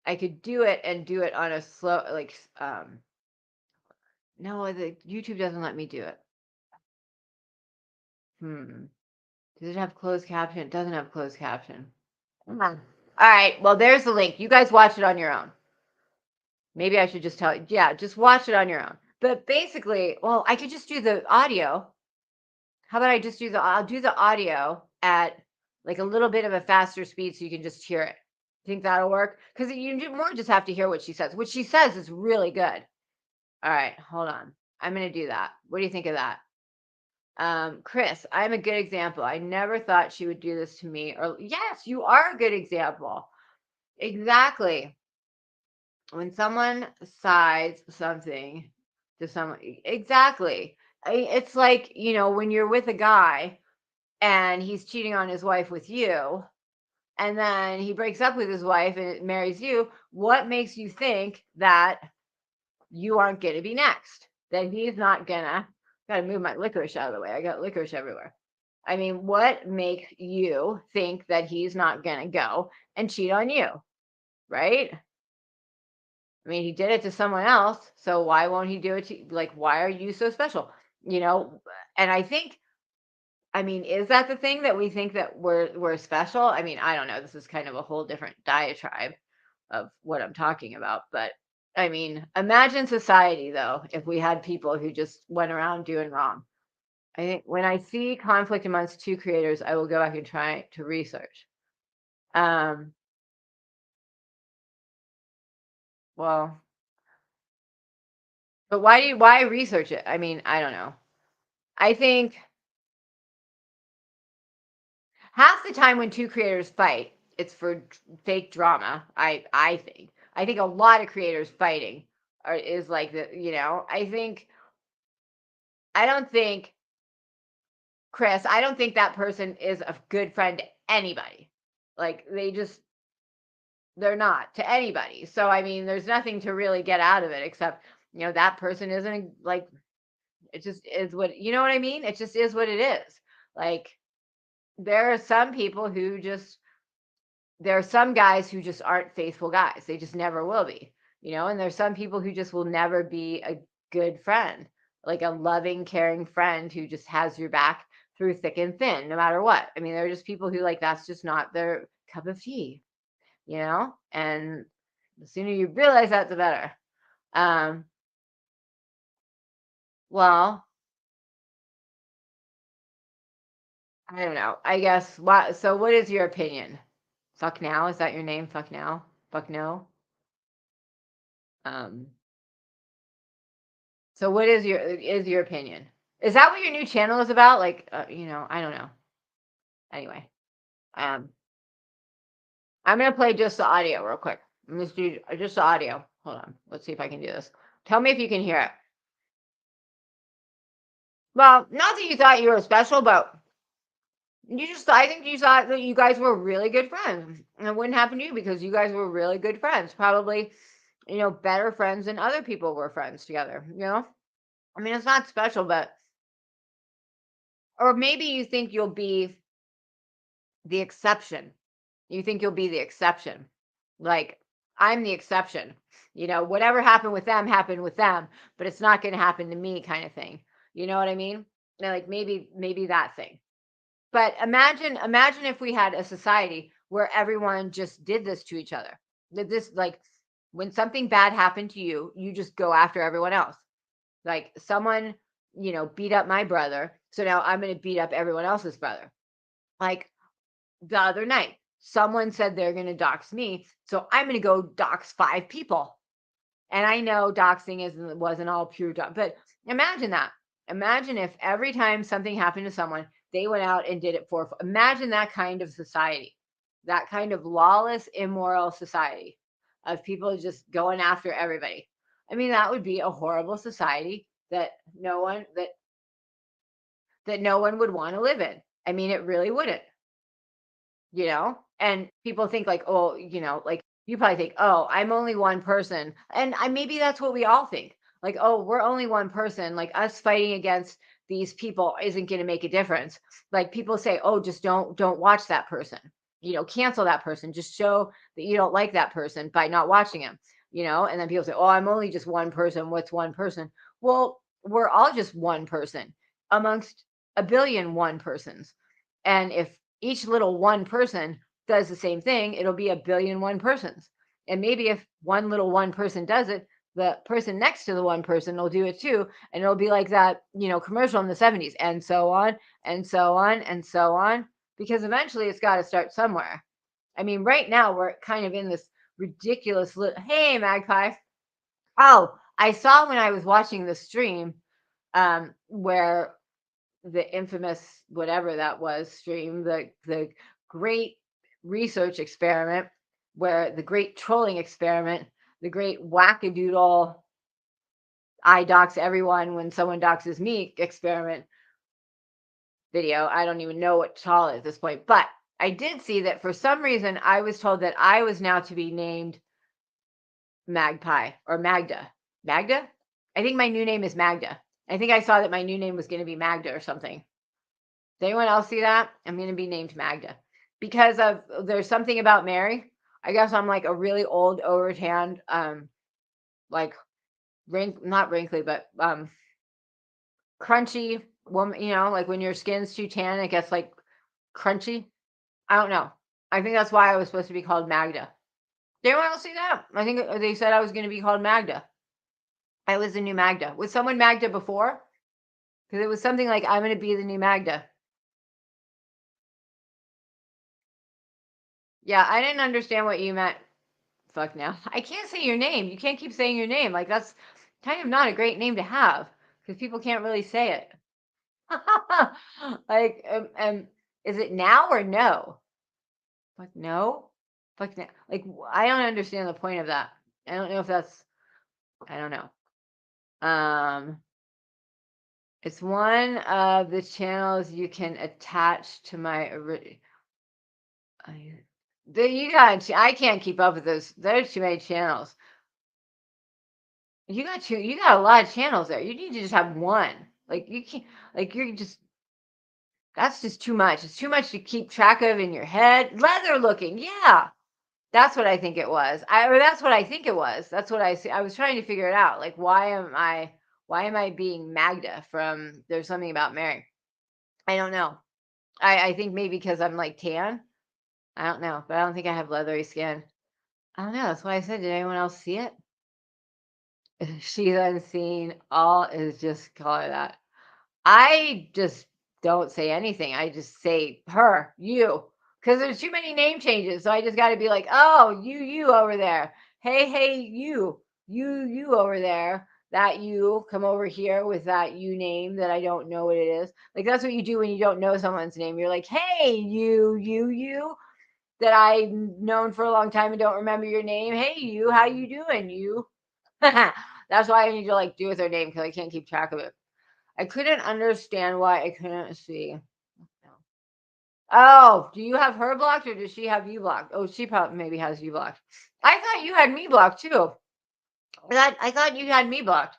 I could do it and do it on a slow, like, no, the YouTube doesn't let me do it. Does it have closed caption? It doesn't have closed caption. Come on. All right. Well, there's the link. You guys watch it on your own. Maybe I should just tell you. Yeah, just watch it on your own. But basically, well, I could just do the audio. How about I just do I'll do the audio at like a little bit of a faster speed so you can just hear it. Think that'll work? Because you more just have to hear what she says. What she says is really good. All right, hold on. I'm going to do that. What do you think of that? Chris, I'm a good example. I never thought she would do this to me. Or yes, you are a good example. Exactly. When someone sides something to someone, exactly. It's like, when you're with a guy and he's cheating on his wife with you, and then he breaks up with his wife and marries you, what makes you think that you aren't going to be next? That he's not gonna, gotta move my licorice out of the way. I got licorice everywhere. I mean, what makes you think that he's not gonna go and cheat on you? Right? I mean, he did it to someone else, so why won't he do it to you? Like, why are you so special? And I mean, is that the thing that we think that we're special? I mean, I don't know. This is kind of a whole different diatribe of what I'm talking about, but I mean, imagine society though, if we had people who just went around doing wrong. I think when I see conflict amongst two creators, I will go back and try to research. Well, but why research it? I mean, I don't know. I think half the time when two creators fight, it's for fake drama. I think a lot of creators fighting is like I don't think Chris, I don't think that person is a good friend to anybody. Like they're not to anybody. So I mean, there's nothing to really get out of it except, that person isn't like it just is what, you know what I mean? It just is what it is. Like there are some people who there are some guys who just aren't faithful guys. They just never will be, and there's some people who just will never be a good friend, like a loving, caring friend who just has your back through thick and thin, no matter what. I mean, there are just people who that's just not their cup of tea, and the sooner you realize that, the better. Well, I don't know. I guess so what is your opinion? Fuck now? Is that your name? Fuck now? Fuck no? Um, so what is your opinion? Is that what your new channel is about? Like, I don't know. Anyway, um, I'm gonna play just the audio real quick. Let's do just the audio. Hold on. Let's see if I can do this. Tell me if you can hear it. Well, not that you thought you were special, but I think you thought that you guys were really good friends. And it wouldn't happen to you because you guys were really good friends. Probably, better friends than other people were friends together, I mean, it's not special, but, or maybe you think you'll be the exception. You think you'll be the exception. Like, I'm the exception. Whatever happened with them, but it's not going to happen to me kind of thing. You know what I mean? Like maybe that thing. But imagine if we had a society where everyone just did this to each other. That this like when something bad happened to you, you just go after everyone else. Like someone, beat up my brother, so now I'm going to beat up everyone else's brother. Like the other night, someone said they're going to dox me, so I'm going to go dox 5 people. And I know doxing wasn't all pure, but imagine that. Imagine if every time something happened to someone, they went out and did it for. Imagine that kind of society, that kind of lawless, immoral society of people just going after everybody. I mean, that would be a horrible society that no one would want to live in. I mean, it really wouldn't. And people think like, oh, like you probably think, oh, I'm only one person, and maybe that's what we all think, like, oh, we're only one person, like us fighting against these people isn't going to make a difference. Like people say, oh, just don't watch that person, cancel that person, just show that you don't like that person by not watching him, and then people say, oh, I'm only just one person. What's one person? Well, we're all just one person amongst a billion one persons, and if each little one person does the same thing, it'll be a billion one persons. And maybe if one little one person does it, the person next to the one person will do it too. And it'll be like that, commercial in the 70s, and so on, and so on, and so on, because eventually it's got to start somewhere. I mean, right now we're kind of in this ridiculous hey, Magpie. Oh, I saw when I was watching the stream where the infamous whatever that was stream, the great research experiment, where the great trolling experiment, the great wackadoodle I dox everyone when someone doxes me experiment video. I don't even know what to call it at this point, but I did see that for some reason I was told that I was now to be named Magpie or Magda. Magda? I think my new name is Magda. I think I saw that my new name was going to be Magda or something. Does anyone else see that? I'm going to be named Magda because there's something about Mary. I guess I'm like a really old, over-tanned, like not wrinkly, but crunchy woman. Like when your skin's too tan, it gets like crunchy. I don't know. I think that's why I was supposed to be called Magda. Did anyone else see that? I think they said I was going to be called Magda. I was the new Magda. Was someone Magda before? Because it was something like, I'm going to be the new Magda. Yeah, I didn't understand what you meant. Fuck now. I can't say your name. You can't keep saying your name. Like, that's kind of not a great name to have because people can't really say it. Like, is it now or no? Fuck no? Fuck now. Like, I don't understand the point of that. I don't know if that's, I don't know. It's one of the channels you can attach to my I can't keep up with those. There's too many channels. You got a lot of channels there. You need to just have one. Like you can't, like that's just too much. It's too much to keep track of in your head. Leather looking. Yeah. That's what I think it was. That's what I think it was. That's what I see. I was trying to figure it out. Like, why am I being Magda from There's Something About Mary? I don't know. I think maybe because I'm like tan. I don't know, but I don't think I have leathery skin. I don't know. That's why I said, did anyone else see it? She's unseen. All is just call her that. I just don't say anything. I just say her, you, because there's too many name changes. So I just got to be like, oh, you over there. Hey, you over there. that you come over here with that you name that I don't know what it is. Like that's what you do when you don't know someone's name. You're like, hey, you that I've known for a long time and don't remember your name. Hey, you, how you doing? You. That's why I need to like do with their name because I can't keep track of it. I couldn't understand why I couldn't see. Oh, do you have her blocked or does she have you blocked? Oh, she probably maybe has you blocked. I thought you had me blocked too. I thought you had me blocked.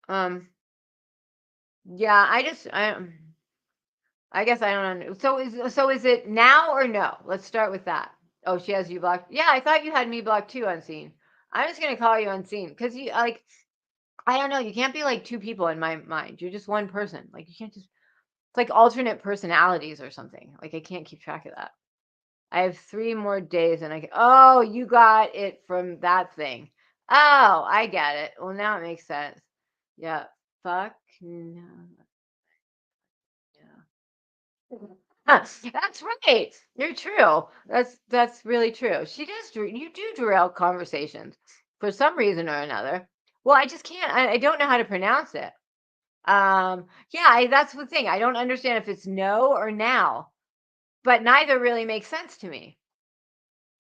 Um, yeah, I guess I don't know. So is it now or no? Let's start with that. Oh, she has you blocked. Yeah, I thought you had me blocked too, unseen. I'm just gonna call you unseen because you like I don't know. You can't be like two people in my mind. You're just one person. Like you can't just. It's like alternate personalities or something. Like I can't keep track of that. I have 3 more days and I can oh, you got it from that thing. Oh, I get it. Well, now it makes sense. Yeah. Fuck no. Yeah. That's right. You're true. That's really true. You do derail conversations for some reason or another. Well, I just can't. I don't know how to pronounce it. Yeah, that's the thing. I don't understand if it's no or now, but neither really makes sense to me.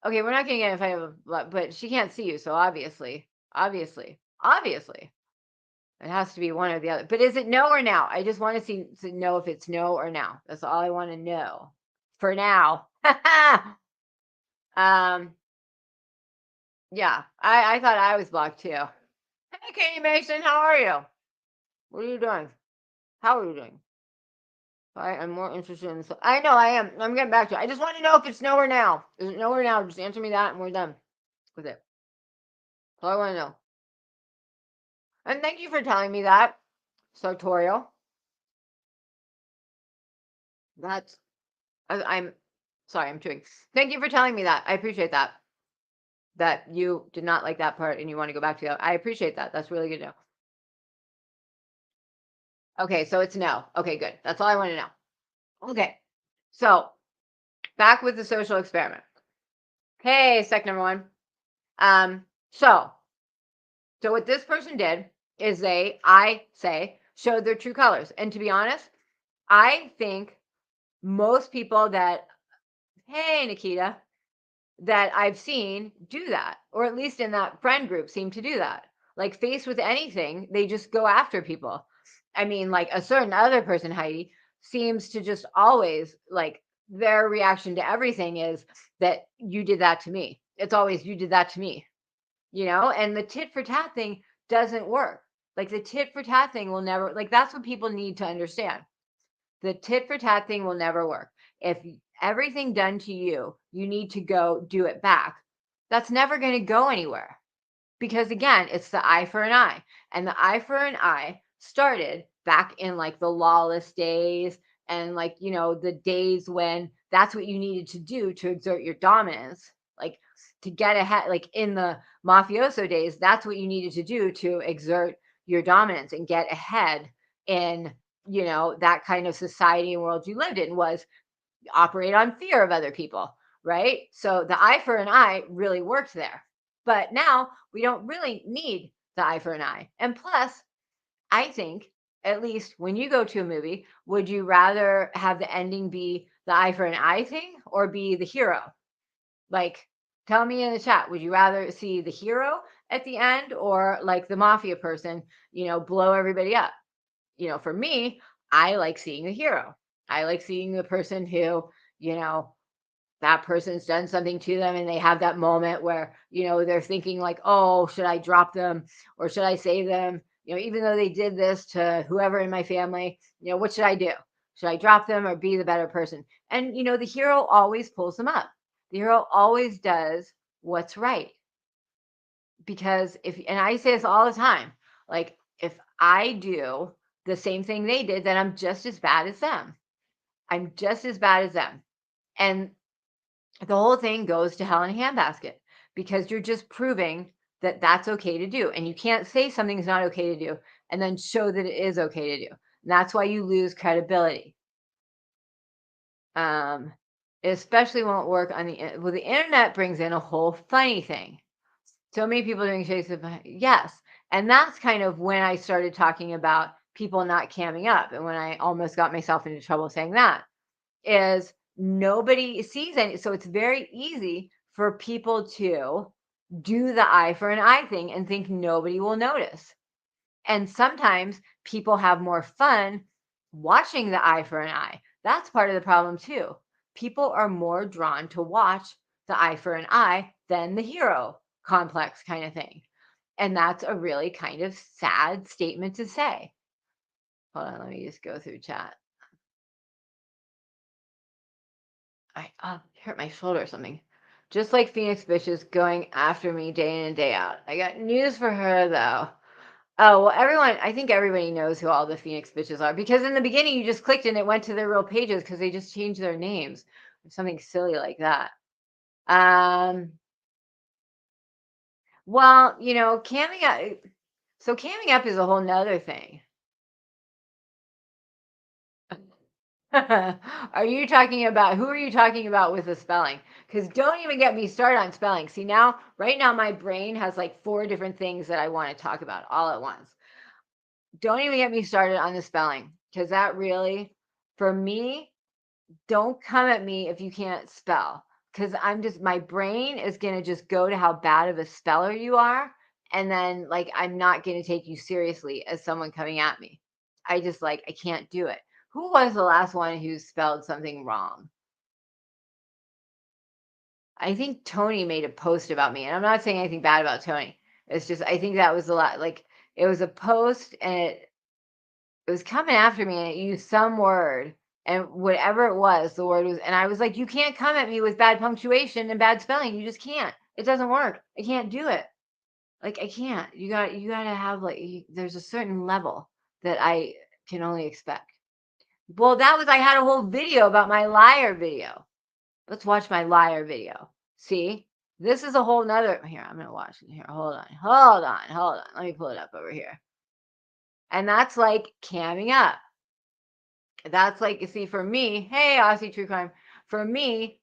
Okay, we're not gonna get in a fight, but she can't see you, so obviously, it has to be one or the other. But is it no or now? I just want to see to know if it's no or now. That's all I want to know for now. um, yeah, I thought I was blocked too. Hey, Katie Mason, how are you? What are you doing? How are you doing? I'm more interested in. I know I am. I'm getting back to it. I just want to know if it's no or now. Is it no or now? Just answer me that, and we're done with it. That's all I want to know. And thank you for telling me that, sartorial. That's I'm sorry, I'm chewing. Thank you for telling me that. I appreciate that. That you did not like that part and you want to go back to that. I appreciate that. That's really good to know. Okay, so it's no. Okay, good. That's all I want to know. Okay. So back with the social experiment. Hey, sec number one. Um, so so what this person did is I say, showed their true colors. And to be honest, I think most people that, hey, Nikita, that I've seen do that, or at least in that friend group seem to do that. Like faced with anything, they just go after people. I mean, like a certain other person, Heidi, seems to just always like their reaction to everything is that you did that to me. It's always you did that to me, and the tit for tat thing doesn't work. Like the tit for tat thing will never like that's what people need to understand. The tit for tat thing will never work. If everything done to you, you need to go do it back. That's never going to go anywhere because again, it's the eye for an eye. And the eye for an eye started back in like the lawless days and like, the days when that's what you needed to do to exert your dominance. Like to get ahead, like in the mafioso days, that's what you needed to do to exert your dominance and get ahead in, that kind of society and world you lived in was operate on fear of other people, right? So the eye for an eye really worked there. But now we don't really need the eye for an eye. And plus, I think, at least when you go to a movie, would you rather have the ending be the eye for an eye thing or be the hero? Like, tell me in the chat, would you rather see the hero at the end or like the mafia person, blow everybody up? For me, I like seeing the hero. I like seeing the person who, you know, that person's done something to them and they have that moment where, they're thinking like, oh, should I drop them or should I save them? Even though they did this to whoever in my family, what should I do? Should I drop them or be the better person? And, the hero always pulls them up. The hero always does what's right. Because and I say this all the time, like, if I do the same thing they did, then I'm just as bad as them. I'm just as bad as them. And the whole thing goes to hell in a handbasket because you're just proving that that's okay to do. And you can't say something's not okay to do and then show that it is okay to do. And that's why you lose credibility. Um, it especially won't work on the internet brings in a whole funny thing. So many people doing shakes of yes. And that's kind of when I started talking about people not camming up, and when I almost got myself into trouble saying that is nobody sees any. So it's very easy for people to do the eye for an eye thing and think nobody will notice. And sometimes people have more fun watching the eye for an eye. That's part of the problem too. People are more drawn to watch the eye for an eye than the hero complex kind of thing. And that's a really kind of sad statement to say. Hold on, let me just go through chat. I hurt my shoulder or something. Just like Phoenix Bitch is going after me day in and day out. I got news for her though. Oh, well, I think everybody knows who all the Phoenix Bitches are, because in the beginning you just clicked and it went to their real pages because they just changed their names or something silly like that. Well, camming up. So camming up is a whole nother thing. Are you talking about who are you talking about with the spelling? Because don't even get me started on spelling. See, right now, my brain has like 4 different things that I want to talk about all at once. Don't even get me started on the spelling, because that really, for me, don't come at me if you can't spell. Because my brain is going to just go to how bad of a speller you are. And then, like, I'm not going to take you seriously as someone coming at me. I can't do it. Who was the last one who spelled something wrong? I think Tony made a post about me, and I'm not saying anything bad about Tony. It's just I think that was a lot. Like, it was a post, and it was coming after me, and it used some word, and whatever it was, the word was, and I was like, you can't come at me with bad punctuation and bad spelling. You just can't. It doesn't work. I can't do it. Like, I can't. You gotta have there's a certain level that I can only expect. Well, I had a whole video about my liar video. Let's watch my liar video. See, this is a whole nother. Here, I'm going to watch it here. Hold on. Hold on. Hold on. Let me pull it up over here. And that's like camming up. That's like, you see, for me, hey, Aussie True Crime. For me,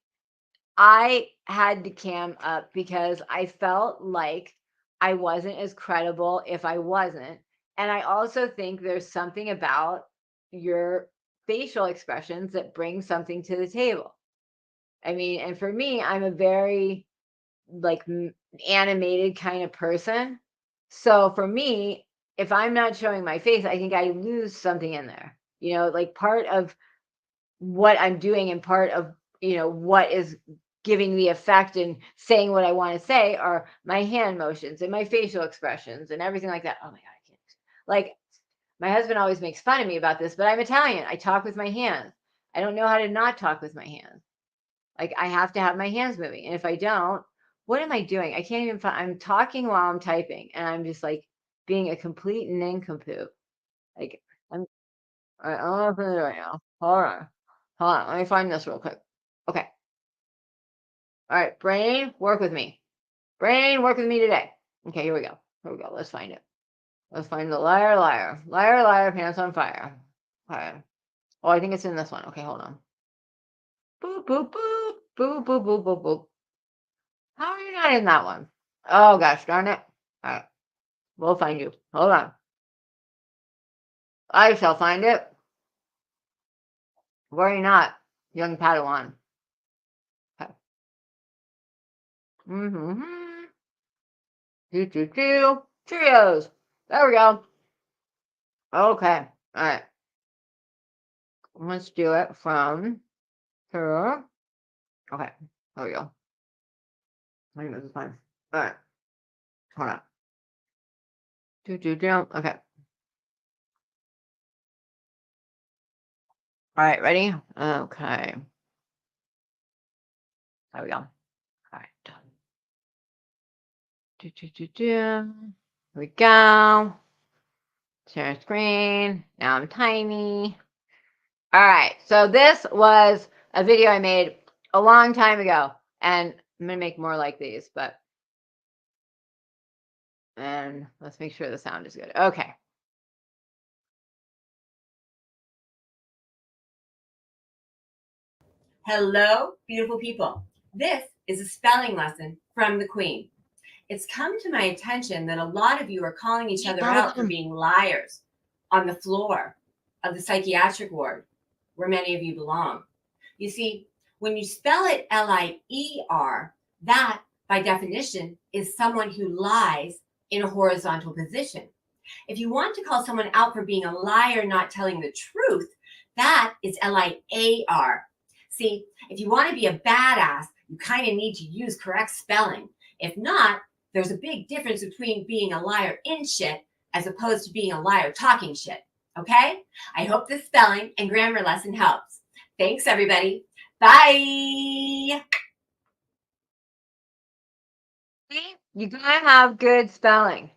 I had to cam up because I felt like I wasn't as credible if I wasn't. And I also think there's something about your facial expressions that bring something to the table. I mean, and for me, I'm a very like animated kind of person. So for me, if I'm not showing my face, I think I lose something in there. Like part of what I'm doing and part of, what is giving the effect and saying what I want to say are my hand motions and my facial expressions and everything like that. Oh my God, I can't. Like, my husband always makes fun of me about this, but I'm Italian. I talk with my hands. I don't know how to not talk with my hands. Like, I have to have my hands moving. And if I don't, what am I doing? I can't even find, I'm talking while I'm typing, and I'm just like being a complete nincompoop. Like, I'm, I don't know what I'm doing right now. Hold on. Hold on. Let me find this real quick. Okay. All right. Brain, work with me. Brain, work with me today. Okay. Here we go. Here we go. Let's find it. Let's find the liar, liar. Liar, liar, pants on fire. Okay. Oh, I think it's in this one. Okay. Hold on. Boop, boop, boop. Boop, boop, boop, boop, boop. How are you not in that one? Oh gosh, darn it. All right, we'll find you. Hold on. I shall find it. Worry not, young Padawan. Okay. Mm-hmm. Do. Cheerios. There we go. Okay. All right. Let's do it from here. Okay. There we go. I think this is fine. All right. Hold on. Do. Okay. All right. Ready? Okay. There we go. All right. Done. Do. Here we go. Share screen. Now I'm tiny. All right. So this was a video I made a long time ago, and I'm going to make more like these, and let's make sure the sound is good. Okay. Hello, beautiful people. This is a spelling lesson from the Queen. It's come to my attention that a lot of you are calling each Eat other out for bubblegum. being liars on the floor of the psychiatric ward where many of you belong. You see, when you spell it Lier, that by definition is someone who lies in a horizontal position. If you want to call someone out for being a liar, not telling the truth, that is Liar. See, if you want to be a badass, you kind of need to use correct spelling. If not, there's a big difference between being a liar in shit as opposed to being a liar talking shit. Okay? I hope this spelling and grammar lesson helps. Thanks, everybody. Bye. See? You gotta have good spelling,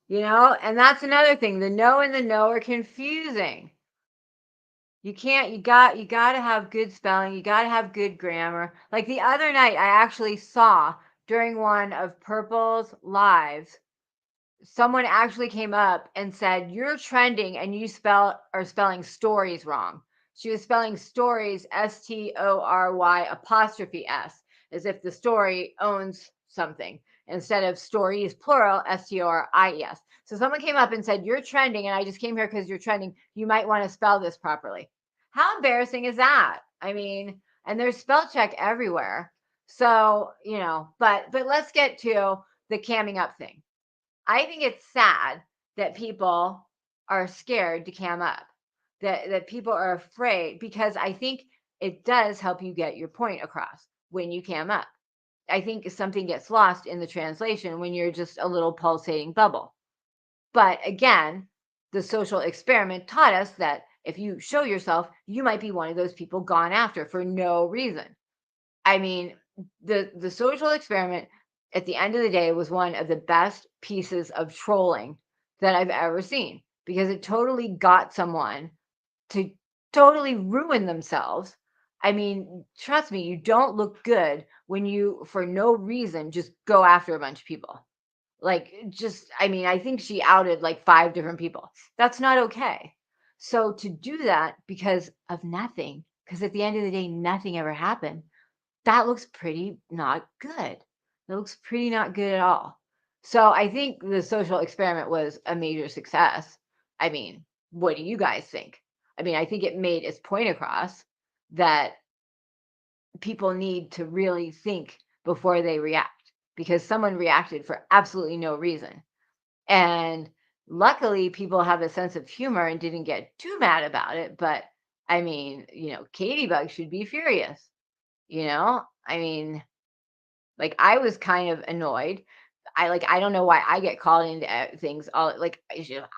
and that's another thing. The no and the no are confusing. You got to have good spelling. You got to have good grammar. Like the other night, I actually saw during one of Purple's lives, someone actually came up and said, "You're trending and you are spelling stories wrong." She was spelling stories STORY', as if the story owns something, instead of stories plural STORIES. So someone came up and said, "You're trending, and I just came here because you're trending. You might want to spell this properly." How embarrassing is that? I mean, and there's spell check everywhere. So, but let's get to the camming up thing. I think it's sad that people are scared to cam up, that people are afraid, because I think it does help you get your point across when you cam up. I think something gets lost in the translation when you're just a little pulsating bubble. But again, the social experiment taught us that if you show yourself, you might be one of those people gone after for no reason. I mean, the social experiment at the end of the day was one of the best pieces of trolling that I've ever seen, because it totally got someone to totally ruin themselves. I mean, trust me, you don't look good when you, for no reason, just go after a bunch of people. I think she outed like 5 different people. That's not okay. So to do that because of nothing, because at the end of the day, nothing ever happened, that looks pretty not good. That looks pretty not good at all. So I think the social experiment was a major success. I mean, what do you guys think? I mean, I think it made its point across that people need to really think before they react, because someone reacted for absolutely no reason. And luckily, people have a sense of humor and didn't get too mad about it. But I mean, Katie Bug should be furious. I mean, like, I was kind of annoyed. I don't know why I get called into things all like,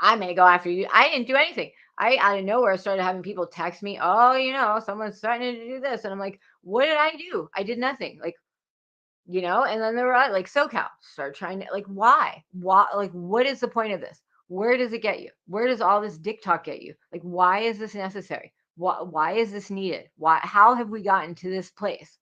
I'm gonna go after you. I didn't do anything. I out of nowhere started having people text me, "Oh, someone's starting to do this," and I'm like, "What did I do? I did nothing." Like, and then there were like SoCal started trying to, like, why? Like, what is the point of this? Where does it get you? Where does all this dick talk get you? Like, why is this necessary? Why is this needed? How have we gotten to this place?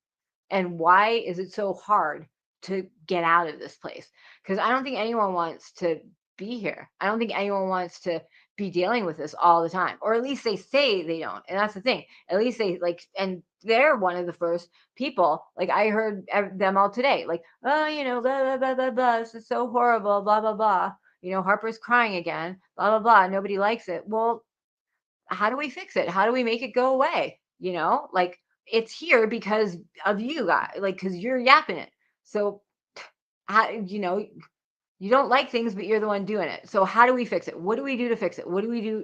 And why is it so hard to get out of this place? Because I don't think anyone wants to be here. I don't think anyone wants to be dealing with this all the time, or at least they say they don't. And that's the thing. At least they like, and they're one of the first people. Like, I heard them all today, like, "Oh, blah blah blah blah blah. This is so horrible. Blah blah blah. Harper's crying again. Blah blah blah. Nobody likes it." Well, how do we fix it? How do we make it go away? Like, it's here because of you guys, like, because you're yapping it. So, how, you don't like things, but you're the one doing it. So how do we fix it? What do we do to fix it? What do we do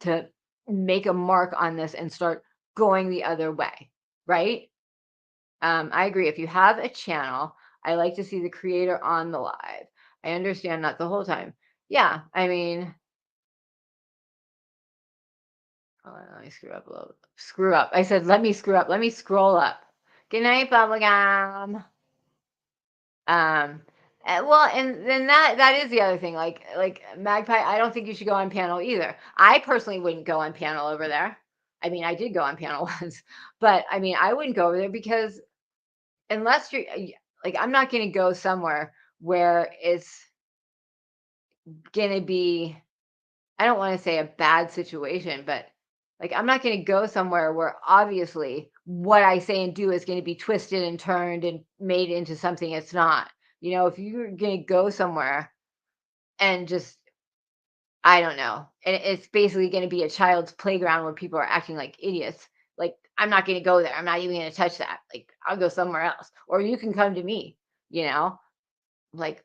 to make a mark on this and start going the other way? Right? I agree. If you have a channel, I like to see the creator on the live. I understand not the whole time. Yeah, I mean, hold on, let me screw up a little. Screw up. I said, let me screw up. Let me scroll up. Good night, bubblegum. Well, and then that is the other thing. Like Magpie, I don't think you should go on panel either. I personally wouldn't go on panel over there. I mean, I did go on panel once, but I mean, I wouldn't go over there because unless you're like, I'm not going to go somewhere where it's going to be, I don't want to say a bad situation, but like, I'm not going to go somewhere where obviously what I say and do is going to be twisted and turned and made into something it's not. You know, if you're going to go somewhere and just, I don't know, and it's basically going to be a child's playground where people are acting like idiots. Like, I'm not going to go there. I'm not even going to touch that. Like, I'll go somewhere else. Or you can come to me, you know, like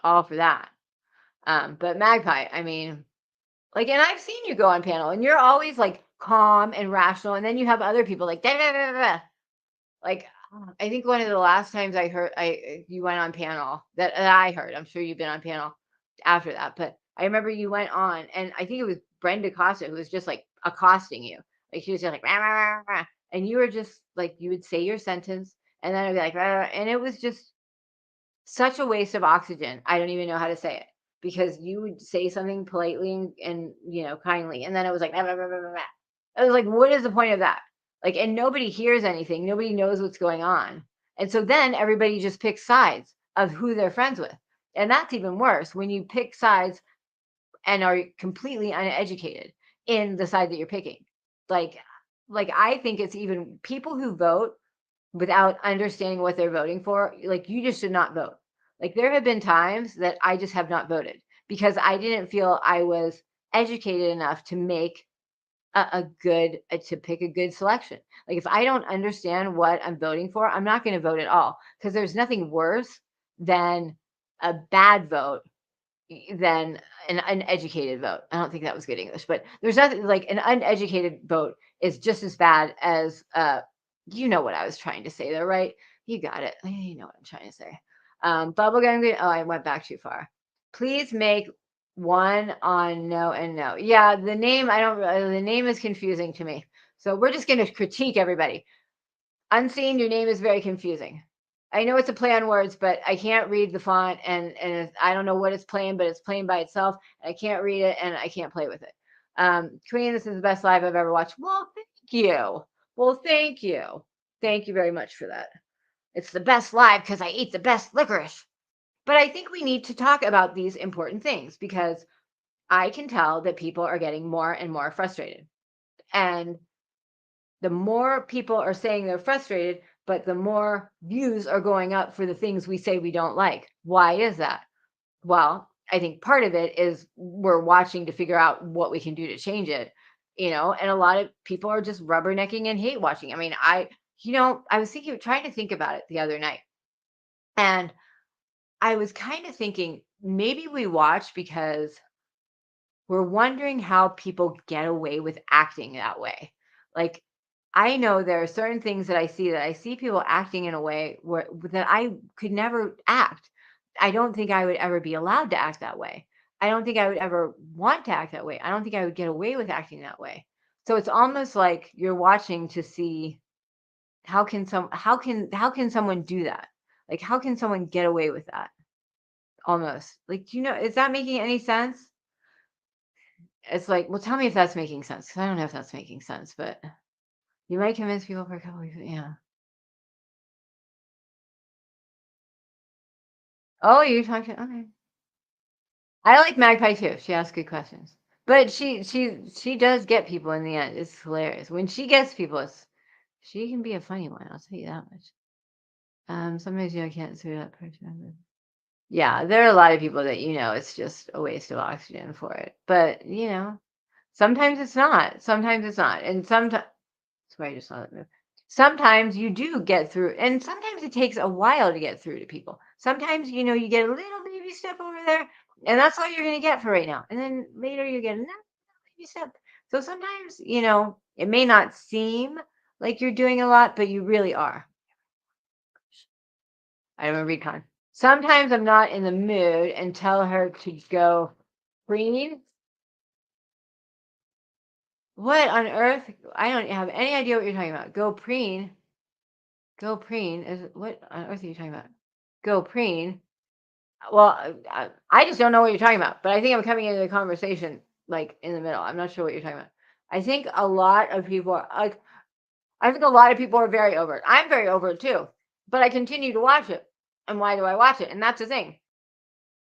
all for that. But Magpie, I mean, like, and I've seen you go on panel and you're always like calm and rational. And then you have other people like, "Da, da, da, da, da." Like, I think one of the last times I heard you went on panel that I heard, I'm sure you've been on panel after that, but I remember you went on and I think it was Brenda Costa who was just like accosting you. Like she was just like, "Rah, rah, rah, rah," and you were just like, you would say your sentence and then I'd be like, "Rah, rah," and it was just such a waste of oxygen. I don't even know how to say it because you would say something politely and you know, kindly, and then it was like, "Rah, rah, rah, rah, rah, rah." I was like, what is the point of that? Like, and nobody hears anything. Nobody knows what's going on. And so then everybody just picks sides of who they're friends with. And that's even worse when you pick sides and are completely uneducated in the side that you're picking. Like, like I think it's even people who vote without understanding what they're voting for, like you just should not vote. Like there have been times that I just have not voted because I didn't feel I was educated enough to make a good to pick a good selection. Like if I don't understand what I'm voting for, I'm not going to vote at all because there's nothing worse than a bad vote than an uneducated vote. I don't think that was good English, but there's nothing like an uneducated vote is just as bad as you know what I was trying to say there, right? You got it. You know what I'm trying to say. Bubblegum. Oh, I went back too far. Please make one on no and no. Yeah, the name I don't. The name is confusing to me. So we're just going to critique everybody. Unseen, your name is very confusing. I know it's a play on words, but I can't read the font, and I don't know what it's playing, but it's playing by itself. I can't read it, and I can't play with it. Queen, this is the best live I've ever watched. Well, thank you. Well, thank you. Thank you very much for that. It's the best live because I ate the best licorice. But I think we need to talk about these important things because I can tell that people are getting more and more frustrated. And the more people are saying they're frustrated, but the more views are going up for the things we say we don't like. Why is that? Well, I think part of it is we're watching to figure out what we can do to change it, you know, and a lot of people are just rubbernecking and hate watching. I mean, I was trying to think about it the other night, and I was kind of thinking maybe we watch because we're wondering how people get away with acting that way. Like, I know there are certain things that I see people acting in a way where that I could never act. I don't think I would ever be allowed to act that way. I don't think I would ever want to act that way. I don't think I would get away with acting that way. So it's almost like you're watching to see how can someone do that? Like how can someone get away with that? Almost. Like, do you know, is that making any sense? It's like, well, tell me if that's making sense, because I don't know if that's making sense, but you might convince people for a couple weeks. Yeah. Oh, you're talking. Okay. I like Magpie too. She asks good questions, but she does get people in the end. It's hilarious when she gets people. She can be a funny one. I'll tell you that much. Sometimes I can't say that person. Yeah, there are a lot of people that it's just a waste of oxygen for it, but sometimes it's not. Sometimes it's not, and sometimes. That's why I just saw that move. Sometimes you do get through, and sometimes it takes a while to get through to people. Sometimes, you get a little baby step over there, and that's all you're going to get for right now. And then later you get another baby step. So sometimes, it may not seem like you're doing a lot, but you really are. I don't recon. Sometimes I'm not in the mood and tell her to go preen. What on earth? I don't have any idea what you're talking about. Go preen. Go preen is what on earth are you talking about? Go preen. Well, I just don't know what you're talking about, but I think I'm coming into the conversation like in the middle. I'm not sure what you're talking about. I think a lot of people are like, I think a lot of people are very over it. I'm very over it too, but I continue to watch it. And why do I watch it? And that's the thing.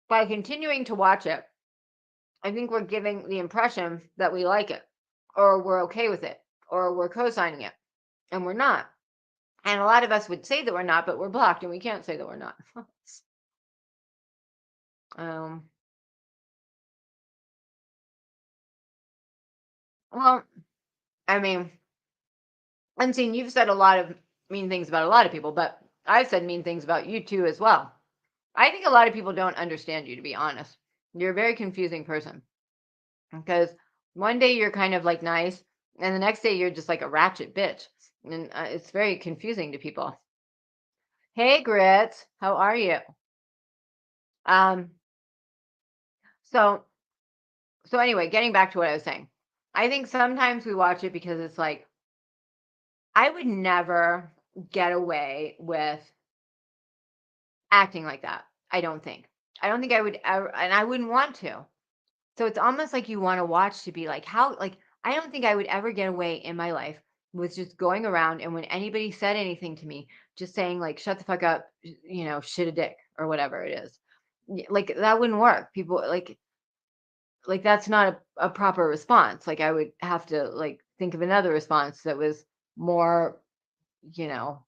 By continuing to watch it, I think we're giving the impression that we like it, or we're okay with it, or we're co-signing it, and we're not. And a lot of us would say that we're not, but we're blocked and we can't say that we're not. Um, well, I mean, Unseen, you've said a lot of mean things about a lot of people, but I've said mean things about you too as well. I think a lot of people don't understand you, to be honest. You're a very confusing person because one day you're kind of like nice, and the next day you're just like a ratchet bitch, and it's very confusing to people. Hey, Grits, how are you? Um, so anyway, getting back to what I was saying, I think sometimes we watch it because it's like I would never get away with acting like that. I don't think. I don't think I would ever, and I wouldn't want to. So it's almost like you want to watch to be like, how, like, I don't think I would ever get away in my life with just going around and when anybody said anything to me, just saying, like, shut the fuck up, shit a dick or whatever it is. Like, that wouldn't work. People, like that's not a proper response. Like, I would have to, like, think of another response that was more, you know,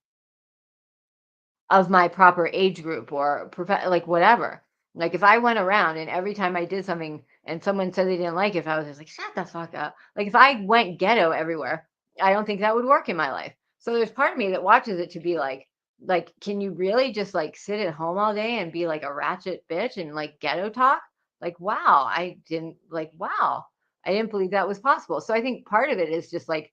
of my proper age group or like whatever. Like if I went around and every time I did something and someone said they didn't like it, if I was just like, shut the fuck up. Like if I went ghetto everywhere, I don't think that would work in my life. So there's part of me that watches it to be like, can you really just like sit at home all day and be like a ratchet bitch and like ghetto talk? Like, wow, wow, I didn't believe that was possible. So I think part of it is just like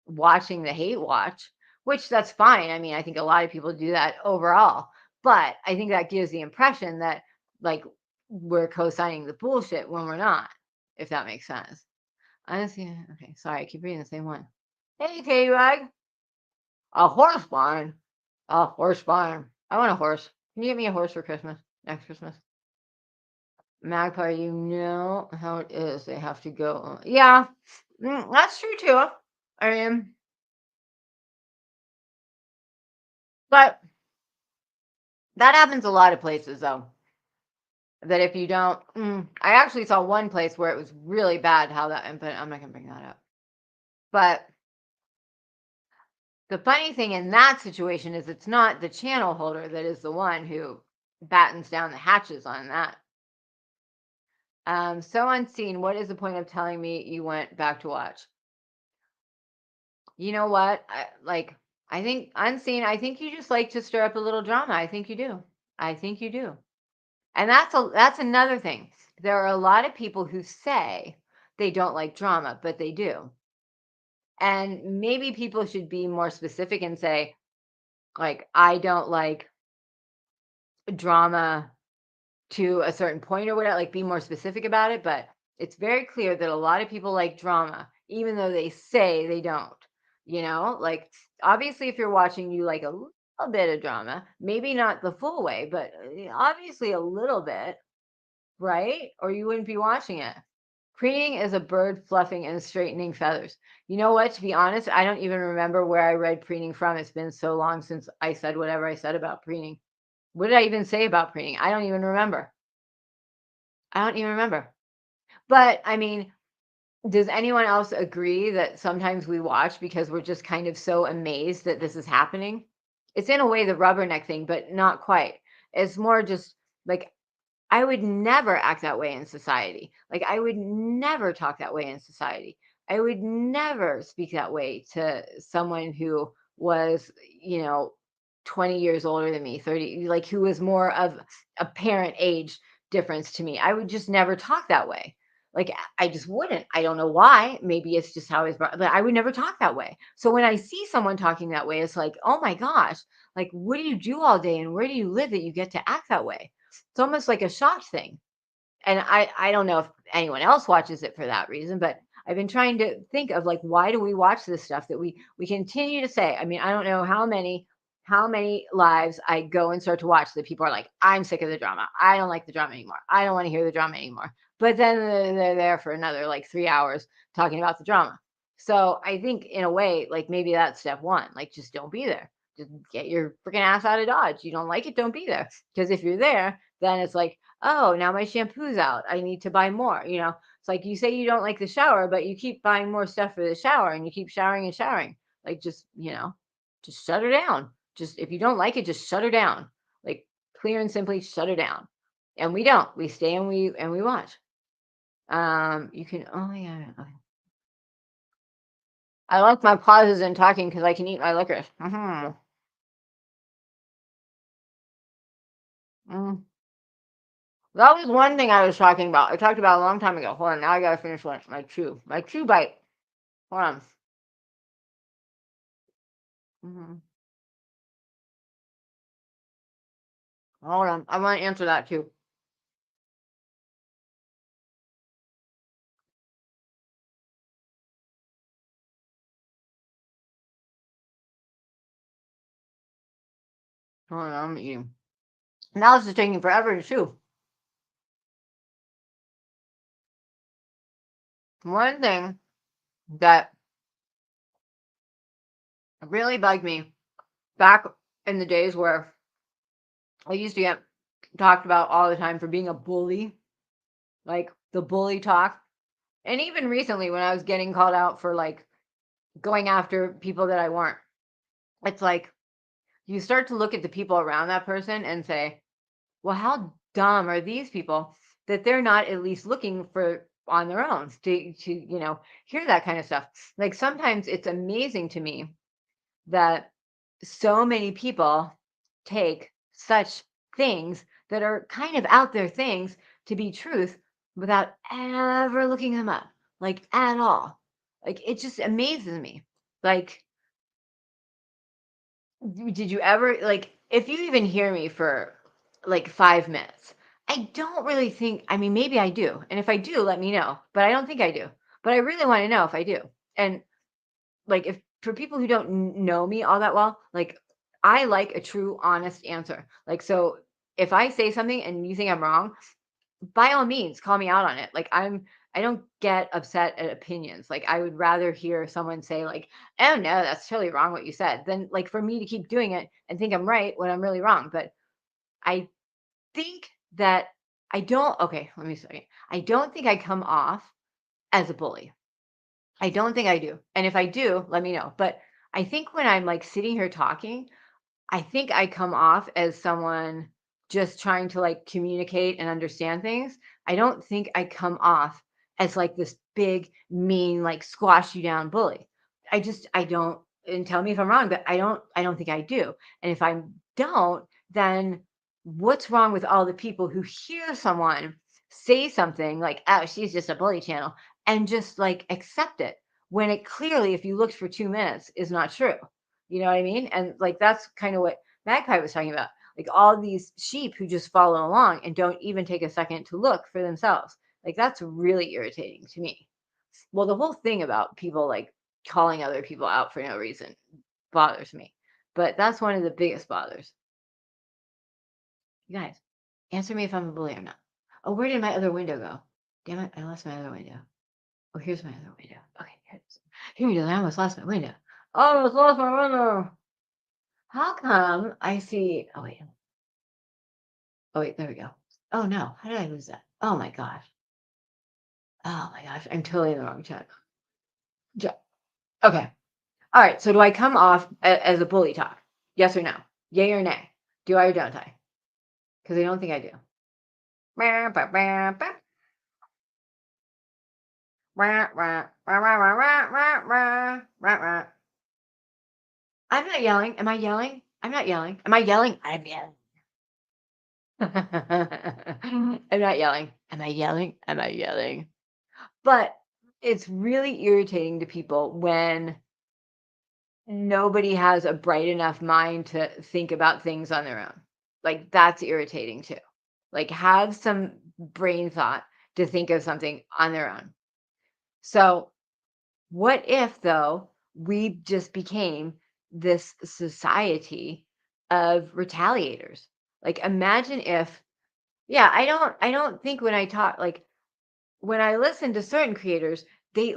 watching the hate watch, which that's fine. I mean, I think a lot of people do that overall, but I think that gives the impression that like we're co-signing the bullshit when we're not, if that makes sense. Honestly, okay, sorry, I keep reading the same one. Hey, K-Rag, a horse barn. A horse barn. I want a horse. Can you get me a horse for Christmas? Next Christmas? Magpie, you know how it is. They have to go. Yeah, that's true too. I mean, but that happens a lot of places, though. That if you don't, I actually saw one place where it was really bad how that, but I'm not gonna bring that up. But the funny thing in that situation is it's not the channel holder that is the one who battens down the hatches on that. So Unseen, what is the point of telling me you went back to watch? You know what? I think Unseen, I think you just like to stir up a little drama. I think you do. I think you do. And that's another thing. There are a lot of people who say they don't like drama, but they do. And maybe people should be more specific and say, like, I don't like drama to a certain point or whatever, like be more specific about it. But it's very clear that a lot of people like drama, even though they say they don't. Like obviously, if you're watching, you like a little bit of drama, maybe not the full way, but obviously a little bit, right? Or you wouldn't be watching it. Preening is a bird fluffing and straightening feathers. You know what? To be honest, I don't even remember where I read preening from. It's been so long since I said whatever I said about preening. What did I even say about preening? I don't even remember. I don't even remember. But I mean, does anyone else agree that sometimes we watch because we're just kind of so amazed that this is happening? It's in a way the rubberneck thing, but not quite. It's more just like I would never act that way in society. Like, I would never talk that way in society. I would never speak that way to someone who was, 20 years older than me, 30, like who was more of a parent age difference to me. I would just never talk that way. Like, I just wouldn't. I don't know why. Maybe it's just how I was brought, but I would never talk that way. So when I see someone talking that way, it's like, oh my gosh, like, what do you do all day and where do you live that you get to act that way? It's almost like a shock thing. And I don't know if anyone else watches it for that reason, but I've been trying to think of like why do we watch this stuff that we continue to say. I mean, I don't know how many lives I go and start to watch that people are like, I'm sick of the drama. I don't like the drama anymore. I don't want to hear the drama anymore. But then they're there for another like 3 hours talking about the drama. So I think in a way, like maybe that's step one. Like just don't be there. Just get your freaking ass out of Dodge. You don't like it, don't be there. Because if you're there, then it's like, oh, now my shampoo's out. I need to buy more. It's like you say you don't like the shower, but you keep buying more stuff for the shower and you keep showering and showering. Like just shut her down. Just if you don't like it, just shut her down. Like clear and simply shut her down. And we don't. We stay and we watch. You can. Oh yeah. Okay. I like my pauses in talking because I can eat my licorice. Mm. That was one thing I was talking about. I talked about a long time ago. Hold on, now I gotta finish one. My chew bite. Hold on. Hold on, I want to answer that too. Hold on, I'm eating. Now this is taking forever to chew. One thing that really bugged me back in the days where I used to get talked about all the time for being a bully, like the bully talk. And even recently when I was getting called out for like going after people that I weren't, it's like you start to look at the people around that person and say, well, how dumb are these people that they're not at least looking for on their own to hear that kind of stuff. Like sometimes it's amazing to me that so many people take such things that are kind of out there things to be truth without ever looking them up, like at all. Like it just amazes me. Like, did you ever, like, if you even hear me for like 5 minutes, I don't really think, I mean, maybe I do. And if I do, let me know. But I don't think I do. But I really want to know if I do. And like, if for people who don't know me all that well, like, I like a true, honest answer. Like, so if I say something and you think I'm wrong, by all means, call me out on it. Like, I don't get upset at opinions. Like, I would rather hear someone say, like, oh no, that's totally wrong what you said, than like for me to keep doing it and think I'm right when I'm really wrong. But I think that I don't, okay, let me say, I don't think I come off as a bully. I don't think I do. And if I do, let me know. But I think when I'm like sitting here talking, I think I come off as someone just trying to like communicate and understand things. I don't think I come off as like this big, mean, like squash you down bully. I don't, and tell me if I'm wrong, but I don't think I do. And if I don't, then what's wrong with all the people who hear someone say something like, oh, she's just a bully channel, and just like accept it when it clearly, if you looked for 2 minutes, is not true. You know what I mean? And like that's kind of what Magpie was talking about. Like all these sheep who just follow along and don't even take a second to look for themselves. Like that's really irritating to me. Well, the whole thing about people like calling other people out for no reason bothers me. But that's one of the biggest bothers. You guys, answer me if I'm a bully or not. Oh, where did my other window go? Damn it, I lost my other window. Oh, here's my other window. Okay, here it is. Here it is. I almost lost my window. Almost lost my window. How come I see? Oh wait. Oh wait. There we go. Oh no. How did I lose that? Oh my gosh. Oh my gosh. I'm totally in the wrong chat. Okay. All right. So do I come off as a bully talk? Yes or no? Yay or nay? Do I or don't I? Because I don't think I do. I'm not yelling. Am I yelling? I'm not yelling. Am I yelling? I'm yelling. I'm not yelling. Am I yelling? Am I yelling? But it's really irritating to people when nobody has a bright enough mind to think about things on their own. Like that's irritating too. Like have some brain thought to think of something on their own. So, what if though we just became this society of retaliators? Like imagine if, yeah, I don't think when I talk, like when I listen to certain creators, they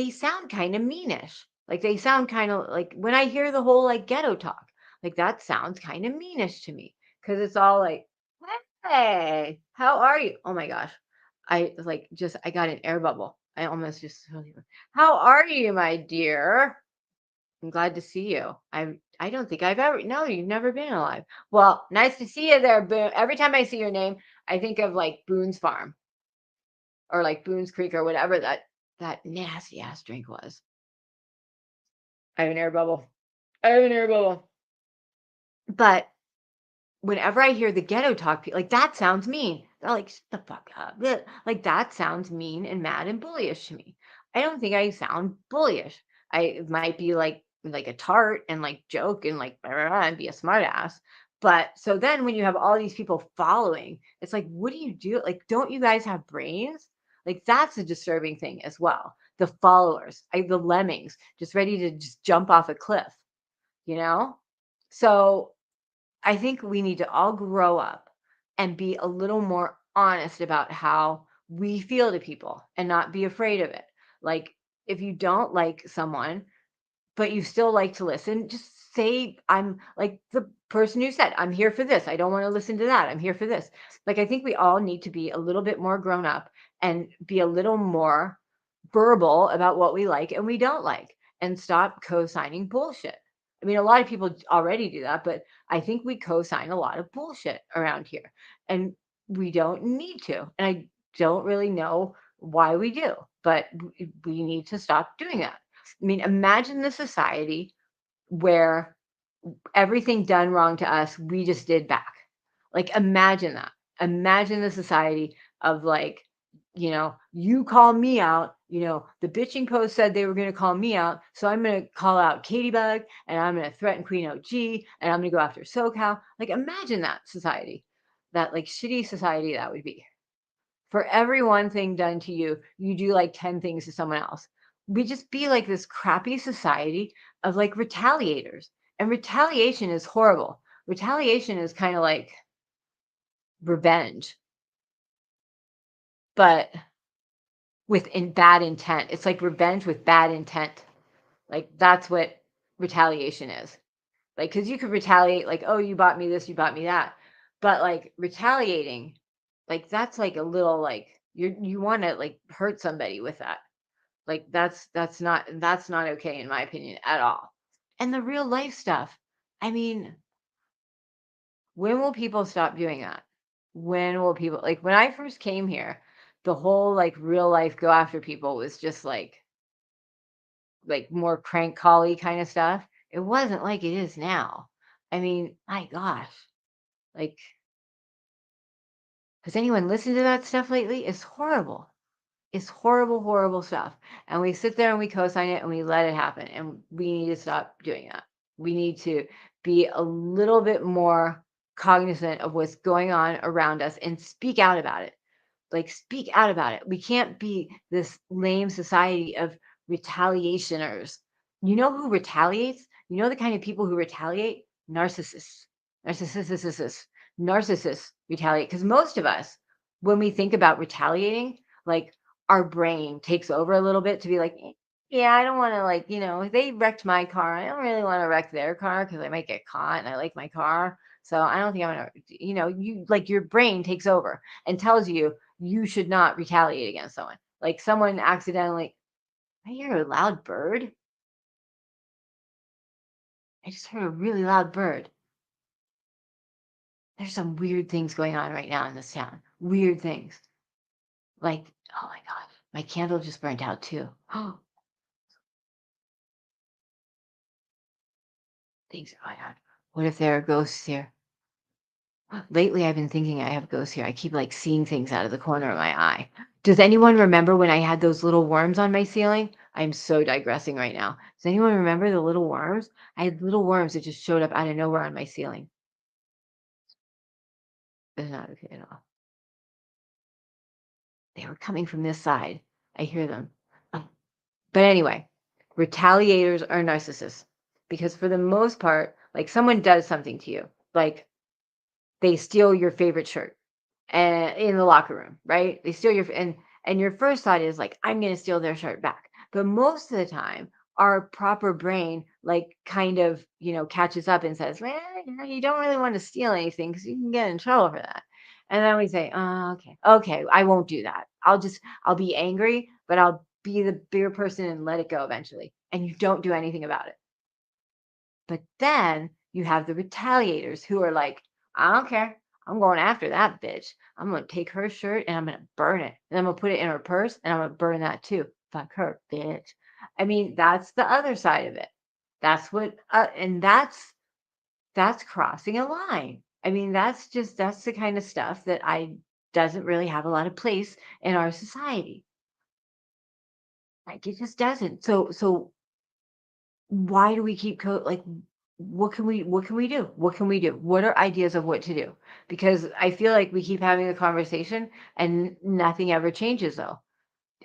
sound kind of meanish. Like they sound kind of like when I hear the whole like ghetto talk, like that sounds kind of meanish to me because it's all like, hey, how are you? Oh my gosh. I like just I got an air bubble. I almost just how are you, my dear? I'm glad to see you. I don't think I've ever no, you've never been alive. Well, nice to see you there, Boom. Every time I see your name, I think of like Boone's Farm or like Boone's Creek or whatever that nasty ass drink was. I have an air bubble. I have an air bubble. But whenever I hear the ghetto talk, like that sounds mean. They're like, shut the fuck up. Bleh. Like that sounds mean and mad and bullyish to me. I don't think I sound bullyish. It might be like a tart and like joke and like blah, blah, blah, and be a smart ass. But so then when you have all these people following, it's like, what do you do? Like, don't you guys have brains? Like that's a disturbing thing as well. The followers, the lemmings, just ready to just jump off a cliff, you know? So I think we need to all grow up and be a little more honest about how we feel to people and not be afraid of it. Like, if you don't like someone, but you still like to listen, just say, I'm like the person who said, I'm here for this. I don't want to listen to that. I'm here for this. Like, I think we all need to be a little bit more grown up and be a little more verbal about what we like and we don't like and stop co signing bullshit. I mean, a lot of people already do that, but I think we co-sign a lot of bullshit around here and we don't need to. And I don't really know why we do, but we need to stop doing that. I mean, imagine the society where everything done wrong to us, we just did back. Like, imagine that. Imagine the society of like, you call me out, the bitching post said they were going to call me out. So I'm going to call out Katie Bug and I'm going to threaten Queen OG and I'm going to go after SoCal. Like, imagine that society, that like shitty society that would be. For every one thing done to you, you do like 10 things to someone else. We just be like this crappy society of like retaliators. And retaliation is horrible. Retaliation is kind of like revenge, but with bad intent. It's like revenge with bad intent. Like that's what retaliation is. Like, because you could retaliate, like, oh, you bought me this, you bought me that. But like retaliating, like that's like a little like you want to like hurt somebody with that. Like that's not okay in my opinion at all. And the real life stuff. I mean, when will people stop doing that? When will people, like when I first came here, the whole like real life go after people was just like more crank collie kind of stuff. It wasn't like it is now. I mean, my gosh. Like, has anyone listened to that stuff lately? It's horrible. It's horrible, horrible stuff. And we sit there and we co-sign it and we let it happen. And we need to stop doing that. We need to be a little bit more cognizant of what's going on around us and speak out about it. Like, speak out about it. We can't be this lame society of retaliationers. You know who retaliates? You know the kind of people who retaliate? Narcissists. Narcissists retaliate. Because most of us, when we think about retaliating, like our brain takes over a little bit to be like, yeah, I don't want to like, they wrecked my car. I don't really want to wreck their car because I might get caught and I like my car. So I don't think I'm going to, you like your brain takes over and tells you you should not retaliate against someone. Like someone accidentally, I hear a loud bird. I just heard a really loud bird. There's some weird things going on right now in this town. Weird things. Like, oh my God, my candle just burnt out too. Oh, things are going on. What if there are ghosts here? Lately, I've been thinking I have ghosts here. I keep like seeing things out of the corner of my eye. Does anyone remember when I had those little worms on my ceiling? I'm so digressing right now. Does anyone remember the little worms? I had little worms that just showed up out of nowhere on my ceiling. It's not okay at all. They were coming from this side. I hear them. But anyway, retaliators are narcissists because for the most part, like someone does something to you, like they steal your favorite shirt and in the locker room, right? They steal and your first thought is like, I'm going to steal their shirt back. But most of the time, our proper brain like kind of, catches up and says, well, you don't really want to steal anything because you can get in trouble for that. And then we say, oh, okay, I won't do that. I'll be angry, but I'll be the bigger person and let it go eventually. And you don't do anything about it. But then you have the retaliators who are like, I don't care. I'm going after that bitch. I'm going to take her shirt and I'm going to burn it. And I'm going to put it in her purse and I'm going to burn that too. Fuck her, bitch. I mean, that's the other side of it. That's what, and that's crossing a line. I mean, that's the kind of stuff that I doesn't really have a lot of place in our society. Like it just doesn't. So why do we keep like what can we do? What can we do? What are ideas of what to do? Because I feel like we keep having the conversation and nothing ever changes though.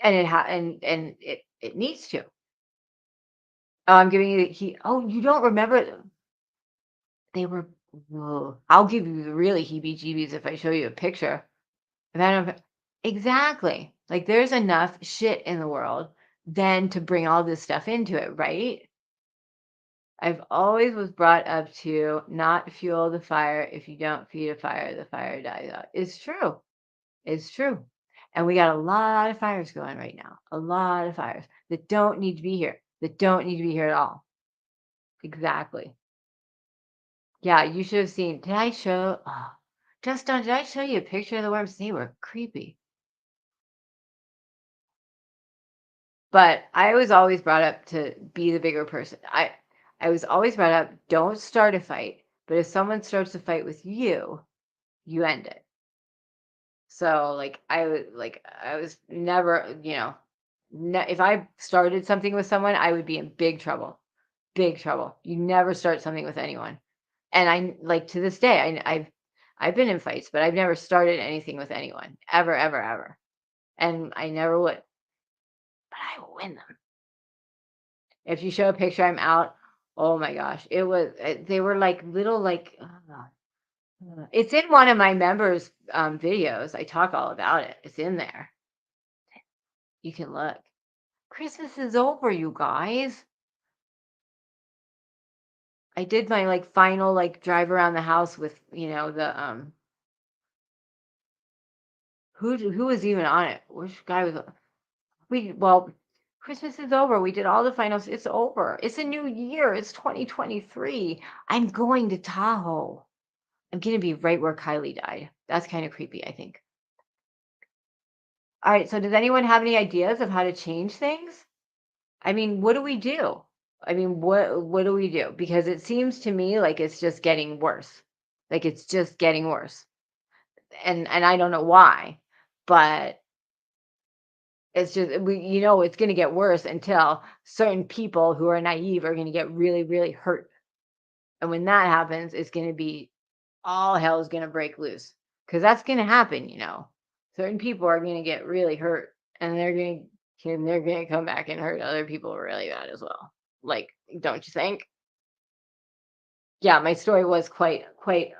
And it needs to. Oh, I'm giving you you don't remember them. They were whoa. I'll give you the really heebie-jeebies if I show you a picture. And then exactly. Like there's enough shit in the world then to bring all this stuff into it, right? I've always was brought up to not fuel the fire. If you don't feed a fire, the fire dies out. It's true. It's true. And we got a lot of fires going right now. A lot of fires that don't need to be here. That don't need to be here at all. Exactly. Yeah, you should have seen. Did I show? Oh, Justin, did I show you a picture of the worms? They were creepy. But I was always brought up to be the bigger person. I was always brought up, don't start a fight, but if someone starts a fight with you, you end it. So I was never, if I started something with someone, I would be in big trouble. Big trouble. You never start something with anyone. And I like to this day, I've been in fights, but I've never started anything with anyone. Ever, ever, ever. And I never would. But I will win them. If you show a picture, I'm out. Oh my gosh. It was they were like little it's in one of my members videos. I talk all about it. It's in there. You can look. Christmas is over, you guys. I did my final drive around the house with, the who was even on it? Which guy was Christmas is over. We did all the finals. It's over. It's a new year. It's 2023. I'm going to Tahoe. I'm gonna be right where Kylie died. That's kind of creepy, I think. All right, so does anyone have any ideas of how to change things? I mean, what do we do? I mean, what do we do? Because it seems to me like it's just getting worse. Like it's just getting worse. And I don't know why, but it's just it's going to get worse until certain people who are naive are going to get really, really hurt. And when that happens, it's going to be all hell is going to break loose because that's going to happen. Certain people are going to get really hurt, and they're going to come back and hurt other people really bad as well. Like, don't you think? Yeah, my story was quite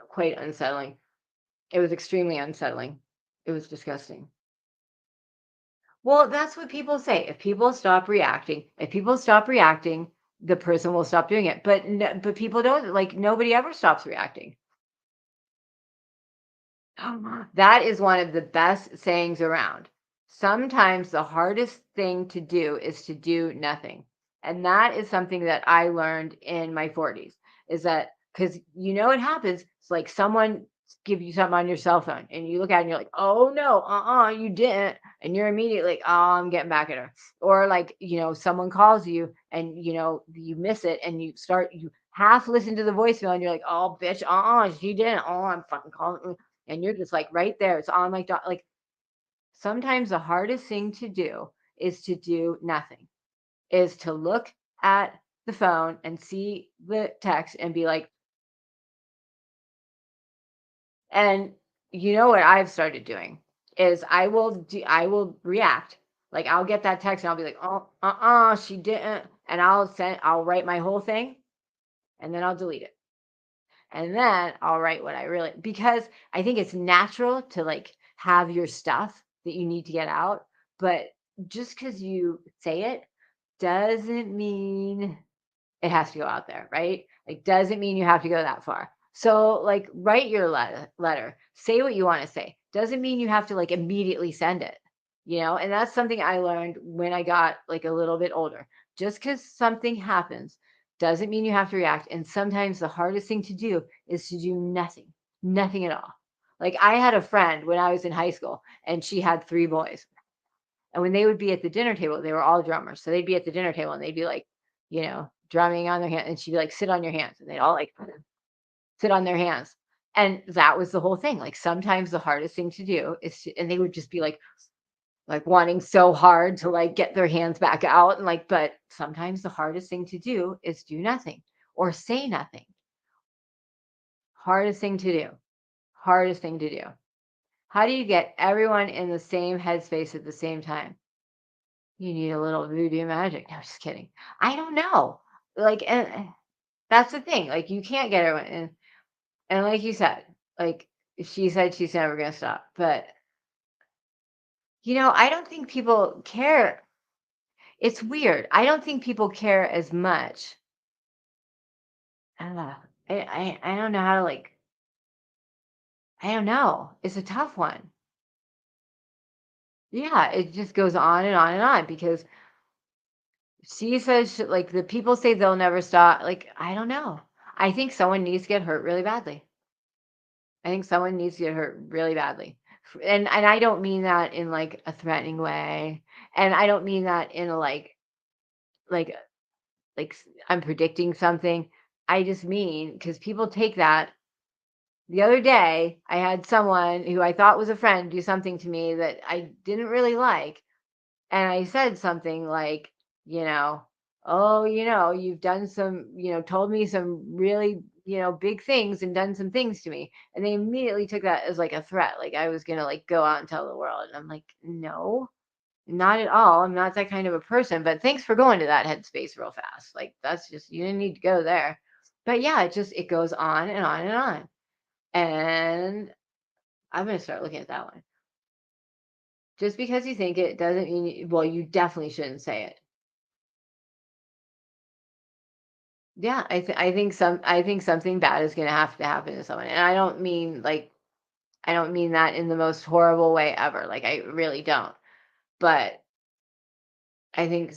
unsettling. It was extremely unsettling. It was disgusting. Well, that's what people say. If people stop reacting, the person will stop doing it. But but people don't nobody ever stops reacting. That is one of the best sayings around. Sometimes the hardest thing to do is to do nothing. And that is something that I learned in my 40s is that because it happens. It's like someone give you something on your cell phone and you look at it and you're like, oh no, you didn't. And you're immediately like, oh, I'm getting back at her. Or someone calls you and you miss it and you half listen to the voicemail and you're like, oh bitch, she didn't. Oh, I'm fucking calling. And you're just right there. It's on sometimes the hardest thing to do is to do nothing, is to look at the phone and see the text and be like, and what I've started doing is I will react. I'll get that text and I'll be like, oh, she didn't. And I'll write my whole thing and then I'll delete it. And then I'll write what I really, because I think it's natural to have your stuff that you need to get out. But just because you say it doesn't mean it has to go out there, right? Doesn't mean you have to go that far. So write your letter, say what you want to say. Doesn't mean you have to immediately send it, and that's something I learned when I got a little bit older. Just because something happens doesn't mean you have to react. And sometimes the hardest thing to do is to do nothing at all. Like, I had a friend when I was in high school, and she had 3 boys. And when they would be at the dinner table, they were all drummers. So they'd be at the dinner table and they'd be like, drumming on their hand. And she'd be like, sit on your hands. And they'd all like sit on their hands. And that was the whole thing. Like sometimes the hardest thing to do is and they would just be like wanting so hard to like get their hands back out. And like, but sometimes the hardest thing to do is do nothing or say nothing. Hardest thing to do. Hardest thing to do. How do you get everyone in the same headspace at the same time? You need a little voodoo magic. No, just kidding. I don't know. Like, and that's the thing. Like, you can't get everyone. And like you said, like she said, she's never gonna stop. But I don't think people care. It's weird. I don't think people care as much. Uh, I don't know how to like. I don't know. It's a tough one. Yeah, it just goes on and on and on because she says like the people say they'll never stop. Like I don't know. I think someone needs to get hurt really badly. I think someone needs to get hurt really badly. And I don't mean that in like a threatening way. And I don't mean that in a like I'm predicting something. I just mean because people take that. The other day, I had someone who I thought was a friend do something to me that I didn't really like. And I said something like, you know, "Oh, you've done some, told me some really, big things and done some things to me." And they immediately took that as like a threat, like I was gonna like go out and tell the world. And I'm like, no, not at all. I'm not that kind of a person. But thanks for going to that headspace real fast. Like that's just you didn't need to go there. But yeah, it goes on and on and on. And I'm gonna start looking at that one. Just because you think it doesn't mean well, you definitely shouldn't say it. Yeah, I think something bad is gonna have to happen to someone, and I don't mean that in the most horrible way ever, like, I really don't, but I think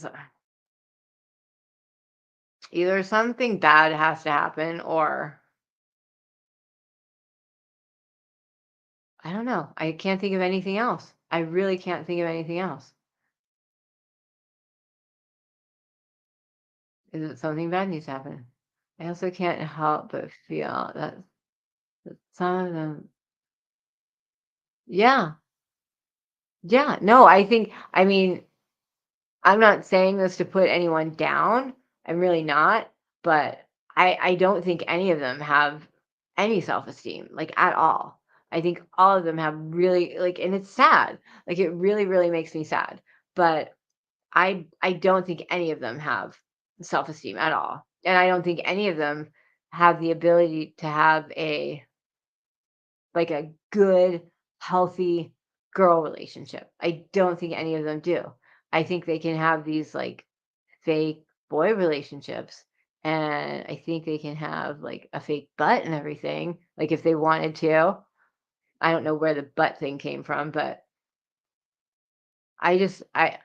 either something bad has to happen or I don't know, I can't think of anything else. I really can't think of anything else. Is it something bad needs to happen? I also can't help but feel that some of them. Yeah, yeah, no, I mean I'm not saying this to put anyone down. I'm really not, but I don't think any of them have any self-esteem, like at all. I think all of them have really like and it's sad. Like it really, really makes me sad. But I don't think any of them have self-esteem at all. And I don't think any of them have the ability to have a good, healthy girl relationship. I don't think any of them do. I think they can have these like fake boy relationships and I think they can have like a fake butt and everything, like if they wanted to. I don't know where the butt thing came from, but I just I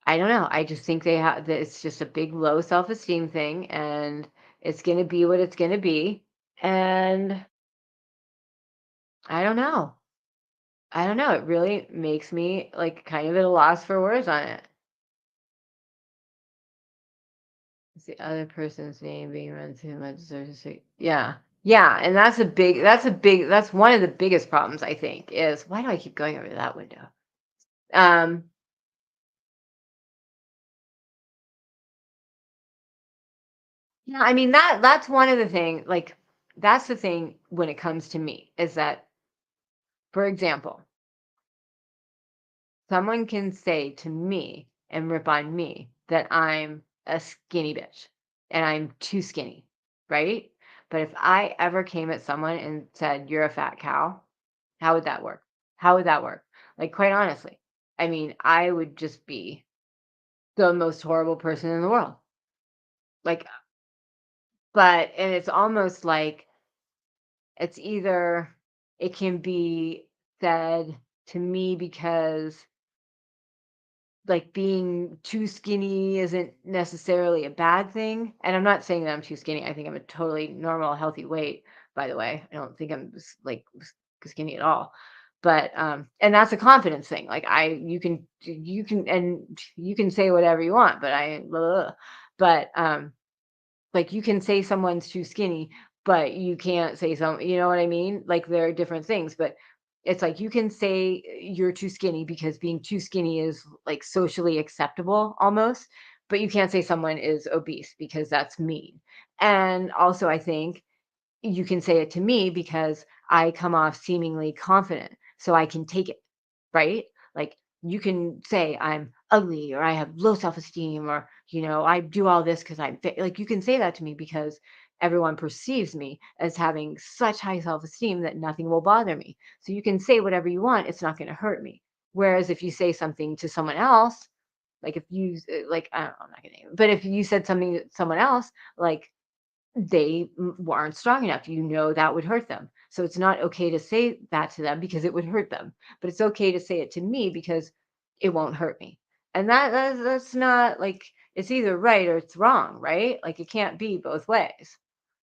don't know. I just think they have that it's just a big low self-esteem thing and it's going to be what it's going to be and I don't know. I don't know, it really makes me, like, kind of at a loss for words on it. It's the other person's name being run too much deserves to say yeah. Yeah, and that's one of the biggest problems, I think, is why do I keep going over to that window? Um, yeah, I mean, that's one of the thing like, that's the thing when it comes to me, is that, for example, someone can say to me and rip on me that I'm a skinny bitch and I'm too skinny, right? But if I ever came at someone and said, "You're a fat cow," how would that work? How would that work? Like, quite honestly, I mean, I would just be the most horrible person in the world. Like, and it's almost like it's either it can be said to me because like being too skinny isn't necessarily a bad thing. And I'm not saying that I'm too skinny. I think I'm a totally normal, healthy weight. by the way. I don't think I'm like skinny at all. But and that's a confidence thing. Like you can say whatever you want, but but like you can say someone's too skinny, but you can't say you know what I mean? Like there are different things, but it's like you can say you're too skinny because being too skinny is like socially acceptable almost, but you can't say someone is obese because that's mean. And also I think you can say it to me because I come off seemingly confident, so I can take it, right? Like you can say I'm ugly or I have low self-esteem or I do all this because I'm fit. Like you can say that to me because everyone perceives me as having such high self-esteem that nothing will bother me. So you can say whatever you want, it's not going to hurt me. Whereas if you say something to someone else, like if you like I don't know, I'm not gonna name it, but if you said something to someone else, like they weren't strong enough. That would hurt them. So it's not okay to say that to them because it would hurt them. But it's okay to say it to me because it won't hurt me. And that's not like it's either right or it's wrong, right? Like it can't be both ways,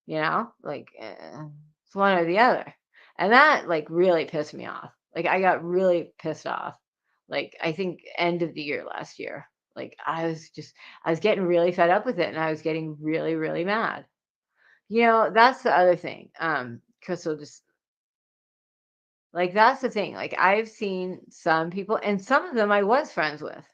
like it's one or the other. And that like really pissed me off. Like I got really pissed off. Like I think end of the year last year. Like I was getting really fed up with it and I was getting really, really mad. That's the other thing. Crystal just like that's the thing. Like I've seen some people, and some of them I was friends with.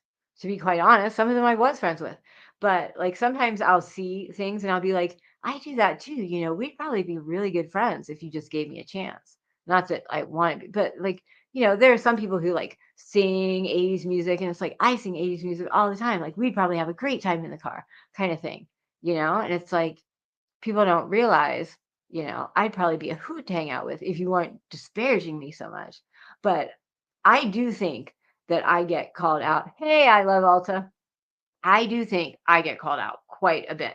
To be quite honest, some of them I was friends with. But like sometimes I'll see things and I'll be like, I do that too. We'd probably be really good friends if you just gave me a chance. Not that I want to be, but like, there are some people who like sing 80s music, and it's like I sing 80s music all the time. Like we'd probably have a great time in the car, kind of thing, and it's like people don't realize, I'd probably be a hoot to hang out with if you weren't disparaging me so much. But I do think that I get called out. Hey, I love Alta. I do think I get called out quite a bit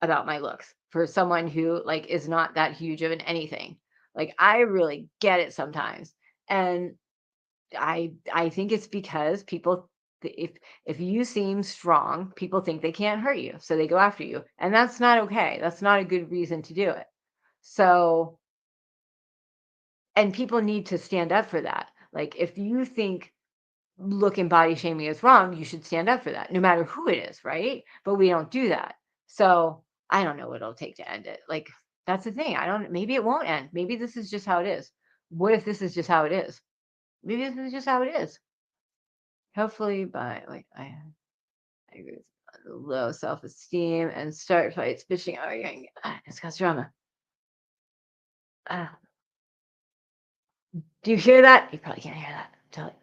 about my looks for someone who like is not that huge of an anything. Like I really get it sometimes. And I think it's because people if you seem strong, people think they can't hurt you, so they go after you. And that's not okay. That's not a good reason to do it. So, and people need to stand up for that. Like if you think look and body shaming is wrong, you should stand up for that, no matter who it is, right? But we don't do that. So, I don't know what it'll take to end it. Like that's the thing. I don't maybe it won't end. Maybe this is just how it is. What if this is just how it is? Maybe this is just how it is. Hopefully by like I agree with low self-esteem and start fights, bitching. Oh, it's cause drama. Uh, do you hear that? You probably can't hear that. I'm telling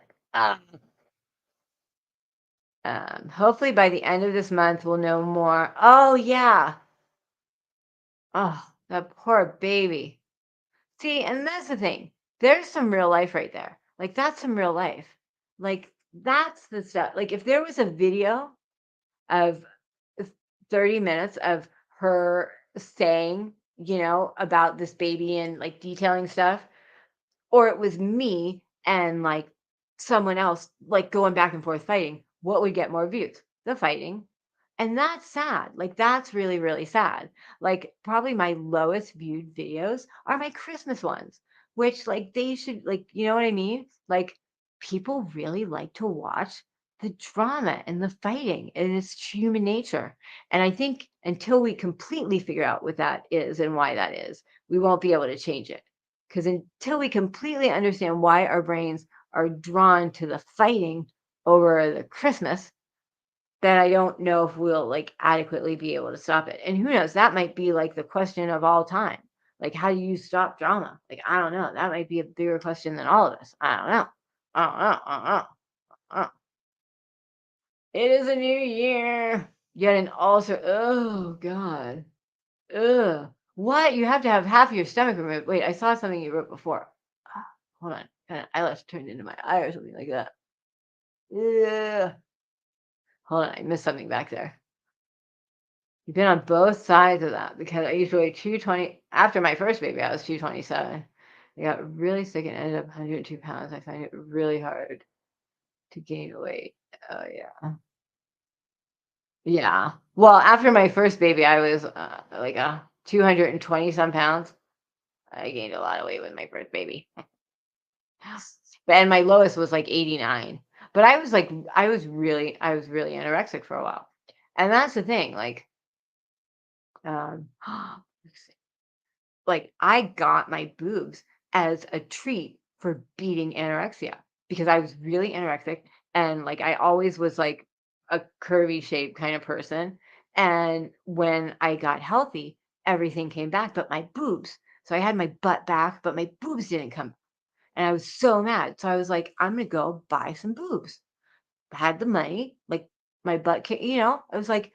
you. Hopefully by the end of this month we'll know more. Oh yeah. Oh, that poor baby. See, and that's the thing. There's some real life right there. Like that's some real life. Like that's the stuff. Like if there was a video of 30 minutes of her saying, about this baby and like detailing stuff, or it was me and like someone else like going back and forth fighting, what would get more views? The fighting. And that's sad. Like that's really, really sad. Like probably my lowest viewed videos are my Christmas ones, which like they should like, you know what I mean? Like people really like to watch the drama and the fighting, and it's human nature. And I think until we completely figure out what that is and why that is, we won't be able to change it. Because until we completely understand why our brains are drawn to the fighting over the Christmas, then I don't know if we'll like adequately be able to stop it. And who knows, that might be like the question of all time. Like, how do you stop drama? Like, I don't know. That might be a bigger question than all of us. I don't know. I don't know. I don't know. I don't know. It is a new year. Yet an ulcer. Oh God. Ugh. What? You have to have half of your stomach removed. Wait, I saw something you wrote before. Hold on. Kind of eyelash turned into my eye or something like that. Ugh. Hold on. I missed something back there. You've been on both sides of that because I used to weigh 220. After my first baby, I was 227. I got really sick and ended up 102 pounds. I find it really hard to gain weight. Oh, yeah. Yeah. Well, after my first baby, I was like 220 some pounds. I gained a lot of weight with my first baby. And my lowest was like 89. But I was like, I was really anorexic for a while. And that's the thing, um, like I got my boobs as a treat for beating anorexia because I was really anorexic and like I always was like a curvy shape kind of person. And when I got healthy, everything came back but my boobs. So I had my butt back, but my boobs didn't come. And I was so mad. So I was like, I'm gonna go buy some boobs. Had the money, like my butt, I was like,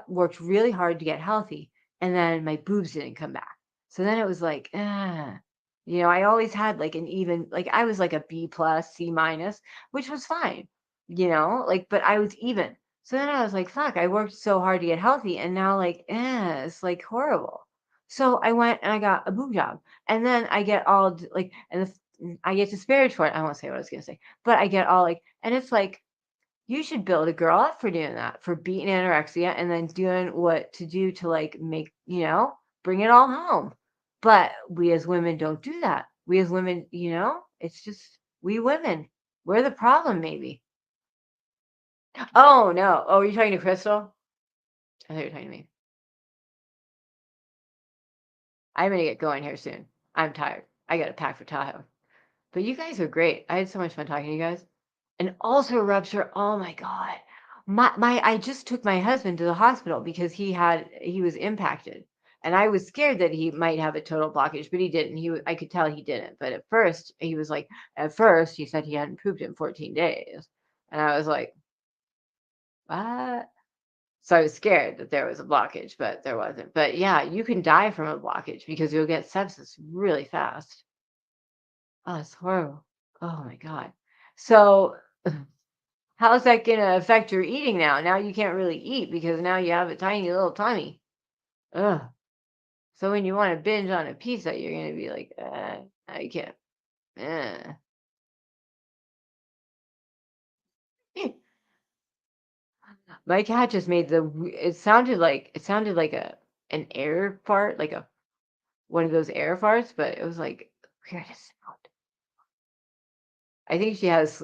worked really hard to get healthy, and then my boobs didn't come back. So then it was like, I always had like an even, like I was like a B plus, C minus, which was fine, like, but I was even. So then I was like, fuck, I worked so hard to get healthy, and now like, it's like horrible. So I went and I got a boob job, and then I get all like, I get disparaged for it. I won't say what I was gonna say, but I get all like, and it's like you should build a girl up for doing that, for beating anorexia and then doing what to do to like make, bring it all home. But we as women don't do that. We as women, it's just we women. We're the problem, maybe. Oh no. Oh, are you talking to Crystal? I thought you were talking to me. I'm gonna get going here soon. I'm tired. I gotta pack for Tahoe. But you guys are great. I had so much fun talking to you guys. And also rupture, oh my God. I just took my husband to the hospital because he was impacted. And I was scared that he might have a total blockage, but he didn't. I could tell he didn't. But at first he said he hadn't pooped in 14 days. And I was like, what? So I was scared that there was a blockage, but there wasn't. But yeah, you can die from a blockage because you'll get sepsis really fast. Oh, it's horrible. Oh my God. So how's that gonna affect your eating now? Now you can't really eat because now you have a tiny little tummy. Ugh. So when you want to binge on a pizza, you're gonna be like, I can't. Uh. My cat just made it sounded like an air fart, like a one of those air farts, but it was like weirdest sound. I think she has.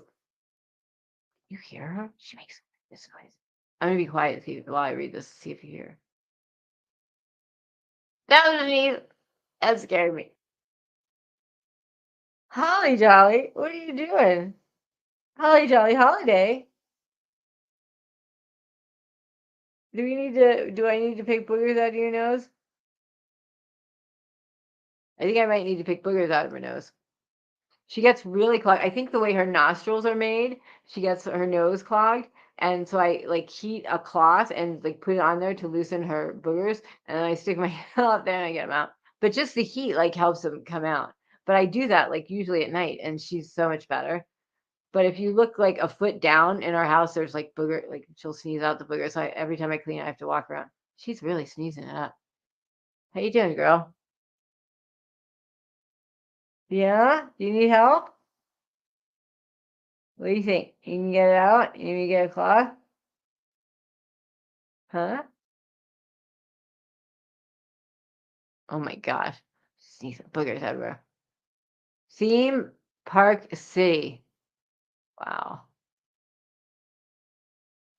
You hear her? She makes this noise. I'm gonna be quiet while I read this. See if you hear. That was me. That scared me. Holly Jolly, what are you doing? Holly Jolly Holiday. Do I need to pick boogers out of your nose? I think I might need to pick boogers out of her nose. She gets really clogged. I think the way her nostrils are made, she gets her nose clogged. And so I like heat a cloth and like put it on there to loosen her boogers. And then I stick my hand up there and I get them out. But just the heat like helps them come out. But I do that like usually at night and she's so much better. But if you look like a foot down in our house, there's like booger, like she'll sneeze out the booger. So every time I clean it, I have to walk around. She's really sneezing it up. How you doing, girl? Yeah? Do you need help? What do you think? You can get it out? You need me to get a cloth? Huh? Oh my gosh. Sneezing boogers everywhere. Theme Park City. Wow.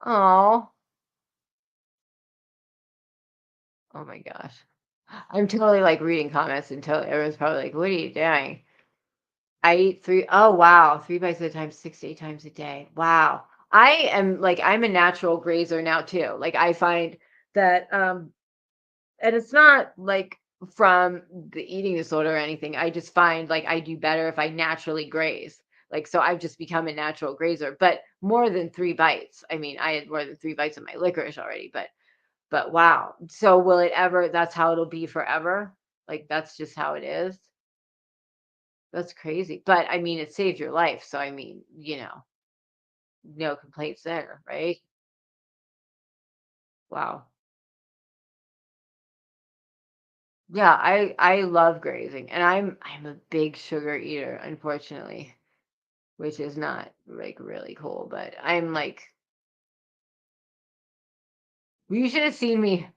Oh. Oh my gosh. I'm totally like reading comments until everyone's probably like, what are you doing? I eat oh wow, 3 bites at a time, 6 to 8 times a day. Wow. I'm a natural grazer now too. Like I find that and it's not like from the eating disorder or anything. I just find like I do better if I naturally graze. Like so I've just become a natural grazer, but more than 3 bites. I mean, I had more than 3 bites of my licorice already, but wow. So will it ever that's how it'll be forever? Like that's just how it is. That's crazy. But I mean, it saved your life. So I mean, no complaints there, right? Wow. Yeah, I love grazing and I'm a big sugar eater, unfortunately, which is not like really cool, but I'm like you should have seen me.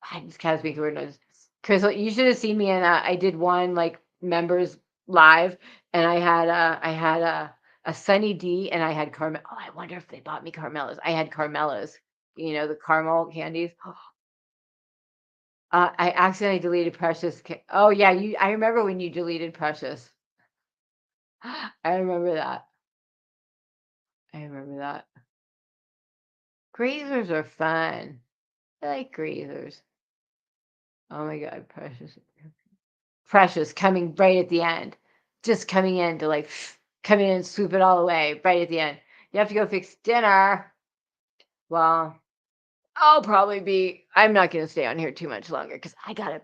I just can't speak the word. Chris, you should have seen me in I did one like members live, and I had a Sunny D, and I had Carmel. Oh, I wonder if they bought me Carmelos. I had Carmelos, the caramel candies. I accidentally deleted Precious. Oh yeah, I remember when you deleted Precious. I remember that. I remember that. Grazers are fun. I like grazers. Oh my God, Precious. Precious coming right at the end. Just coming in to like come in and swoop it all away right at the end. You have to go fix dinner. Well, I'm not gonna stay on here too much longer because I gotta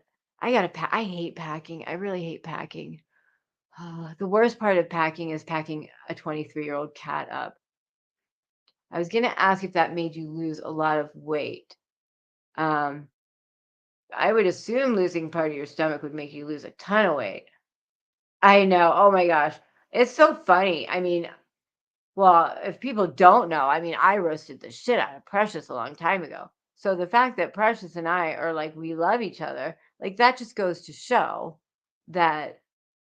pack. I hate packing. I really hate packing. The worst part of packing is packing a 23-year-old cat up. I was gonna ask if that made you lose a lot of weight. Um, I would assume losing part of your stomach would make you lose a ton of weight. I know. Oh my gosh. It's so funny. I mean, well, if people don't know, I mean, I roasted the shit out of Precious a long time ago. So the fact that Precious and I are like, we love each other, like that just goes to show that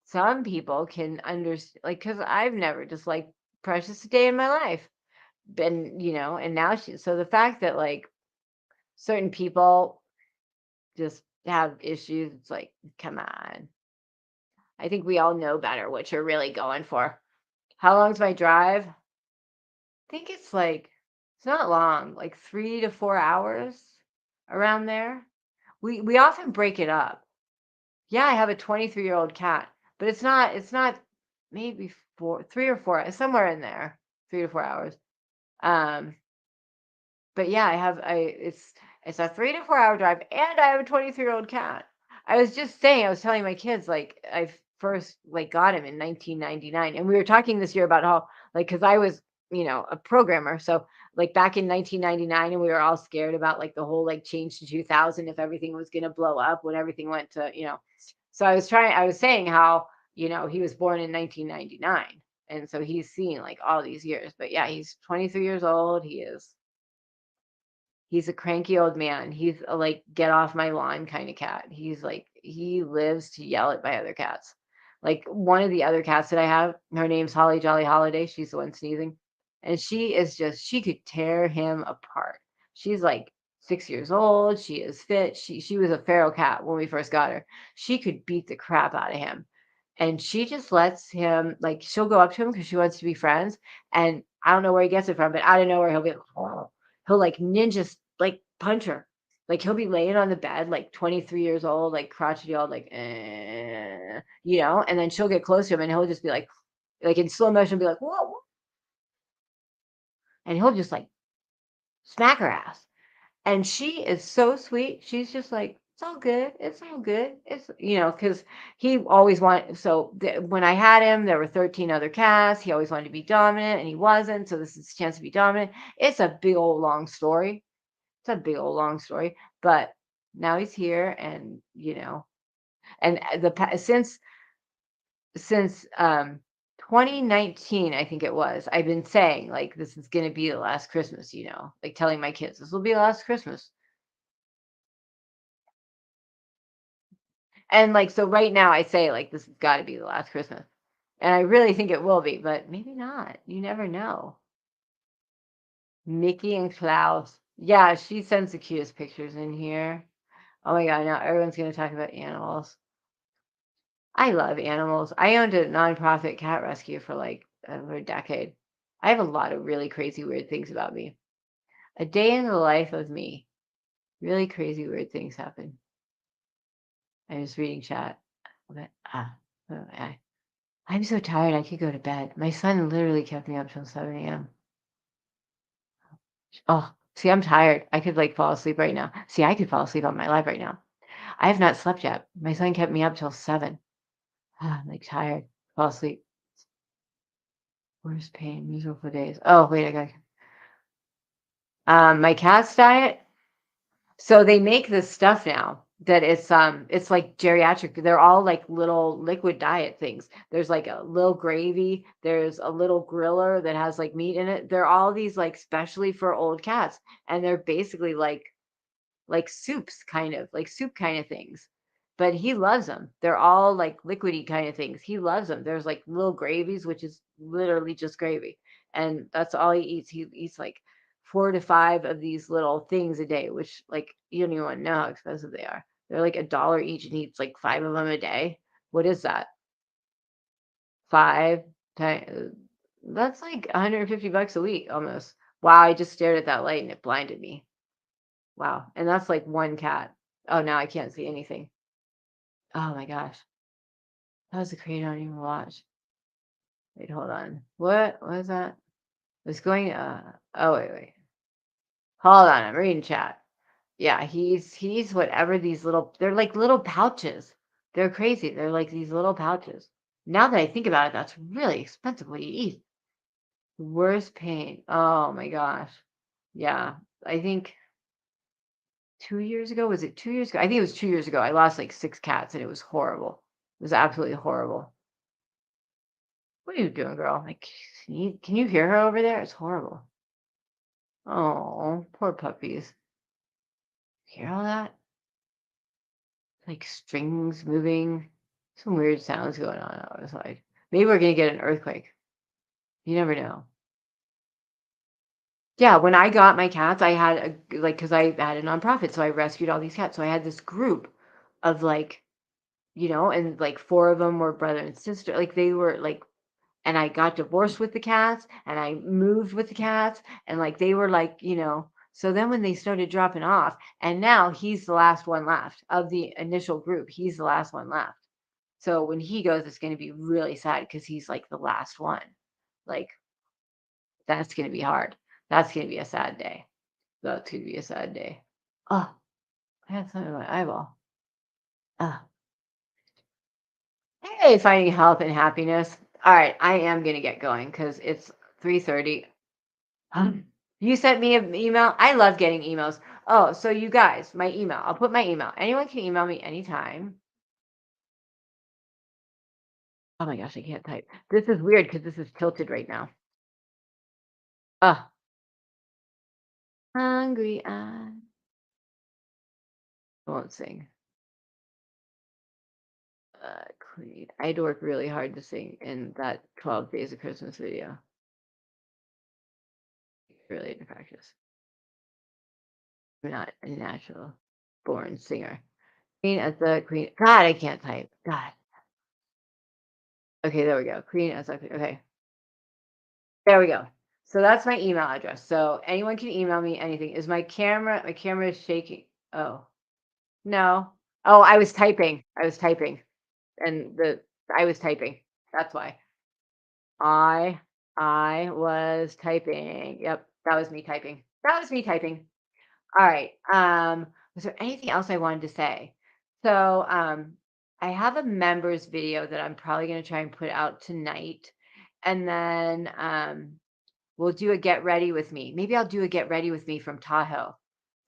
some people can understand, like, because I've never disliked Precious a day in my life. And now so the fact that like certain people just have issues, it's like, come on. I think we all know better what you're really going for. How long's my drive? I think it's not long, like 3 to 4 hours around there. We often break it up. Yeah, I have a 23-year-old cat, but it's not maybe 3 or 4, somewhere in there, 3 to 4 hours. Um, but yeah, it's a 3 to 4 hour drive, and I have a 23-year-old cat. I was telling my kids like I first like got him in 1999, and we were talking this year about how like because I was a programmer, so like back in 1999, and we were all scared about like the whole like change to 2000 if everything was gonna blow up when everything went to. So I was saying how he was born in 1999, and so he's seen like all these years. But yeah, he's 23 years old. He's a cranky old man. He's a, like, get off my lawn kind of cat. He's like, he lives to yell at my other cats. Like one of the other cats that I have, her name's Holly Jolly Holiday. She's the one sneezing. And she could tear him apart. She's like 6 years old. She is fit. She was a feral cat when we first got her. She could beat the crap out of him. And she just lets him, like, she'll go up to him because she wants to be friends. And I don't know where he gets it from, but out of nowhere, he'll be like, "Oh." He'll like ninja like punch her. Like he'll be laying on the bed, like 23 years old, like crotchety old, like, and then she'll get close to him and he'll just be like in slow motion, be like, whoa, and he'll just like smack her ass. And she is so sweet. She's just like, it's all good. It's all good. Because he always wanted, so when I had him, there were 13 other cats. He always wanted to be dominant and he wasn't. So this is his chance to be dominant. It's a big old long story. It's a big old long story, but now he's here, and since 2019, I think it was, I've been saying like this is gonna be the last Christmas, like telling my kids this will be the last Christmas. And like so right now I say like this has got to be the last Christmas. And I really think it will be, but maybe not. You never know. Mickey and Klaus. Yeah, she sends the cutest pictures in here. Oh my God, now everyone's going to talk about animals. I love animals. I owned a nonprofit cat rescue for like over a decade. I have a lot of really crazy, weird things about me. A day in the life of me. Really crazy, weird things happen. I'm just reading chat. But, I'm so tired, I could go to bed. My son literally kept me up till 7 a.m. Oh, see, I'm tired. I could like fall asleep right now. See, I could fall asleep on my live right now. I have not slept yet. My son kept me up till 7. I'm like tired. Fall asleep. Worst pain, miserable days. Oh, wait, I got my cat's diet. So they make this stuff now that it's like geriatric. They're all like little liquid diet things. There's like a little gravy, there's a little griller that has like meat in it. They're all these like specially for old cats, and they're basically like soups kind of, like soup kind of things. but he loves them. They're all like liquidy kind of things. He loves them. There's like little gravies, which is literally just gravy. And that's all he eats. He eats like 4 to 5 of these little things a day, which like you don't even want to know how expensive they are. They're like $1 each and he eats like 5 of them a day. What is that? 5 times that's like $150 a week almost. Wow, I just stared at that light and it blinded me. Wow. And that's like one cat. Oh, now I can't see anything. Oh my gosh. That was the creator I don't even watch. Wait, hold on. What was that? It's going oh wait. Hold on, I'm reading chat. Yeah, he's whatever these little they're like little pouches. They're crazy. They're like these little pouches. Now that I think about it, that's really expensive what you eat. Worst pain. Oh my gosh. Yeah. I think 2 years ago, was it 2 years ago? I think it was 2 years ago. I lost like 6 cats and it was horrible. It was absolutely horrible. What are you doing, girl? Like, can you hear her over there? It's horrible. Oh, poor puppies. Hear all that? Like strings moving. Some weird sounds going on outside. Maybe we're gonna get an earthquake. You never know. Yeah, when I got my cats, I had because I had a nonprofit, so I rescued all these cats. So I had this group of like, and like 4 of them were brother and sister. Like they were like, and I got divorced with the cats and I moved with the cats and like they were like, so then when they started dropping off and now he's the last one left of the initial group, he's the last one left. So when he goes, it's going to be really sad because he's like the last one. Like that's going to be hard. That's going to be a sad day. That's going to be a sad day. Oh, I had something in my eyeball. Ah. Hey, finding health and happiness. All right, I am going to get going because it's 3:30. You sent me an email. I love getting emails. Oh, so you guys, my email. I'll put my email. Anyone can email me anytime. Oh my gosh, I can't type. This is weird because this is tilted right now. Oh, hungry I won't sing. Clean. I had to work really hard to sing in that 12 Days of Christmas video. Really had to practice. I'm not a natural born singer. Queen as the queen. God, I can't type. God. Okay, there we go. Queen as the okay. There we go. So that's my email address. So anyone can email me anything. Is my camera is shaking. Oh, no. Oh, I was typing. I was typing. And I was typing. That's why. I I was typing. Yep, that was me typing. That was me typing. All right. Was there anything else I wanted to say? So, I have a members video that I'm probably going to try and put out tonight. And then we'll do a get ready with me. Maybe I'll do a get ready with me from Tahoe.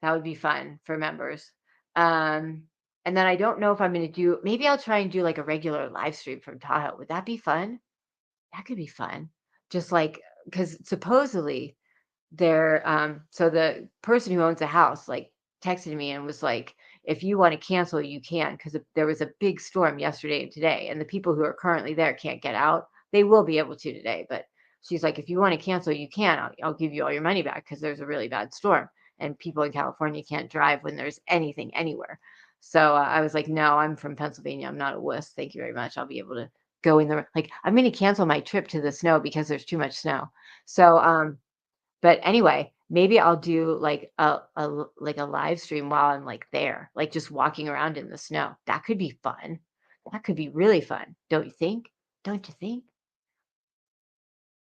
That would be fun for members. Um, and then I don't know if I'm going to maybe I'll try and do like a regular live stream from Tahoe. Would that be fun? That could be fun. Just like, because supposedly so the person who owns the house like texted me and was like, if you want to cancel, you can, because there was a big storm yesterday and today, and the people who are currently there can't get out. They will be able to today, but she's like, if you want to cancel, you can. I'll give you all your money back because there's a really bad storm and people in California can't drive when there's anything anywhere. So I was like, no, I'm from Pennsylvania. I'm not a wuss. Thank you very much. I'll be able to go in the like. I'm going to cancel my trip to the snow because there's too much snow. So but anyway, maybe I'll do like a live stream while I'm like there, like just walking around in the snow. That could be fun. That could be really fun. Don't you think? Don't you think?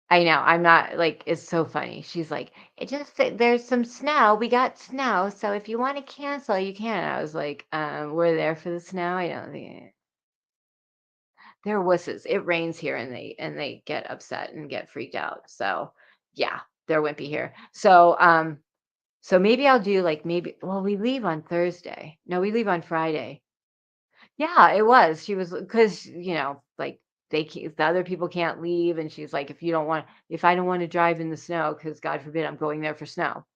I know. I'm not like it's so funny. She's like, there's some snow. We got snow. So if you want to cancel, you can. I was like, we're there for the snow. I don't think they're wusses. It rains here and they get upset and get freaked out. So yeah, they're wimpy here. So maybe I'll do like well, we leave on Thursday. No, we leave on Friday. Yeah, it was. She was because like the other people can't leave, and she's like, if I don't want to drive in the snow, because God forbid I'm going there for snow.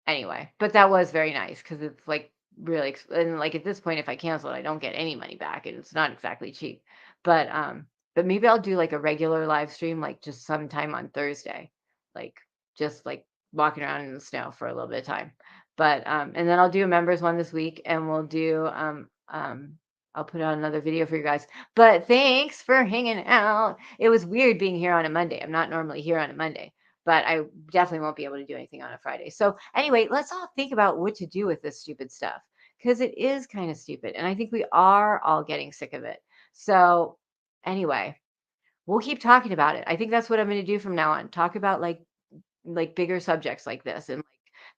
Anyway, but that was very nice because it's like really, and like at this point, if I cancel it, I don't get any money back, and it's not exactly cheap. But maybe I'll do like a regular live stream, like just sometime on Thursday, like just like walking around in the snow for a little bit of time. But and then I'll do a members one this week, and we'll do I'll put out another video for you guys. But thanks for hanging out. It was weird being here on a Monday. I'm not normally here on a Monday, but I definitely won't be able to do anything on a Friday. So anyway, let's all think about what to do with this stupid stuff, because it is kind of stupid. And I think we are all getting sick of it. So anyway, we'll keep talking about it. I think that's what I'm going to do from now on. Talk about like bigger subjects like this, and like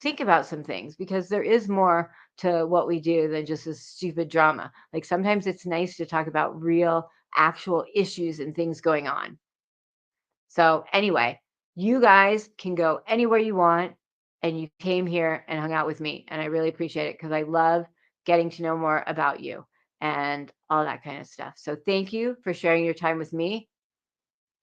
think about some things, because there is more to what we do than just this stupid drama. Like sometimes it's nice to talk about real actual issues and things going on. So anyway, you guys can go anywhere you want, and you came here and hung out with me, and I really appreciate it, because I love getting to know more about you and all that kind of stuff. So thank you for sharing your time with me.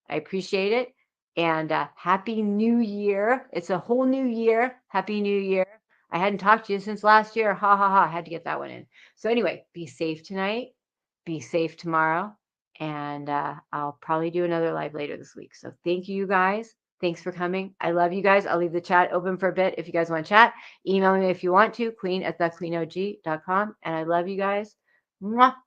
I appreciate it. And Happy New Year. It's a whole new year. Happy New Year. I hadn't talked to you since last year. Ha ha ha. I had to get that one in. So anyway, be safe tonight. Be safe tomorrow. And I'll probably do another live later this week. So thank you guys. Thanks for coming. I love you guys. I'll leave the chat open for a bit if you guys want to chat. Email me if you want to, queen@thequeenog.com. And I love you guys. Mwah.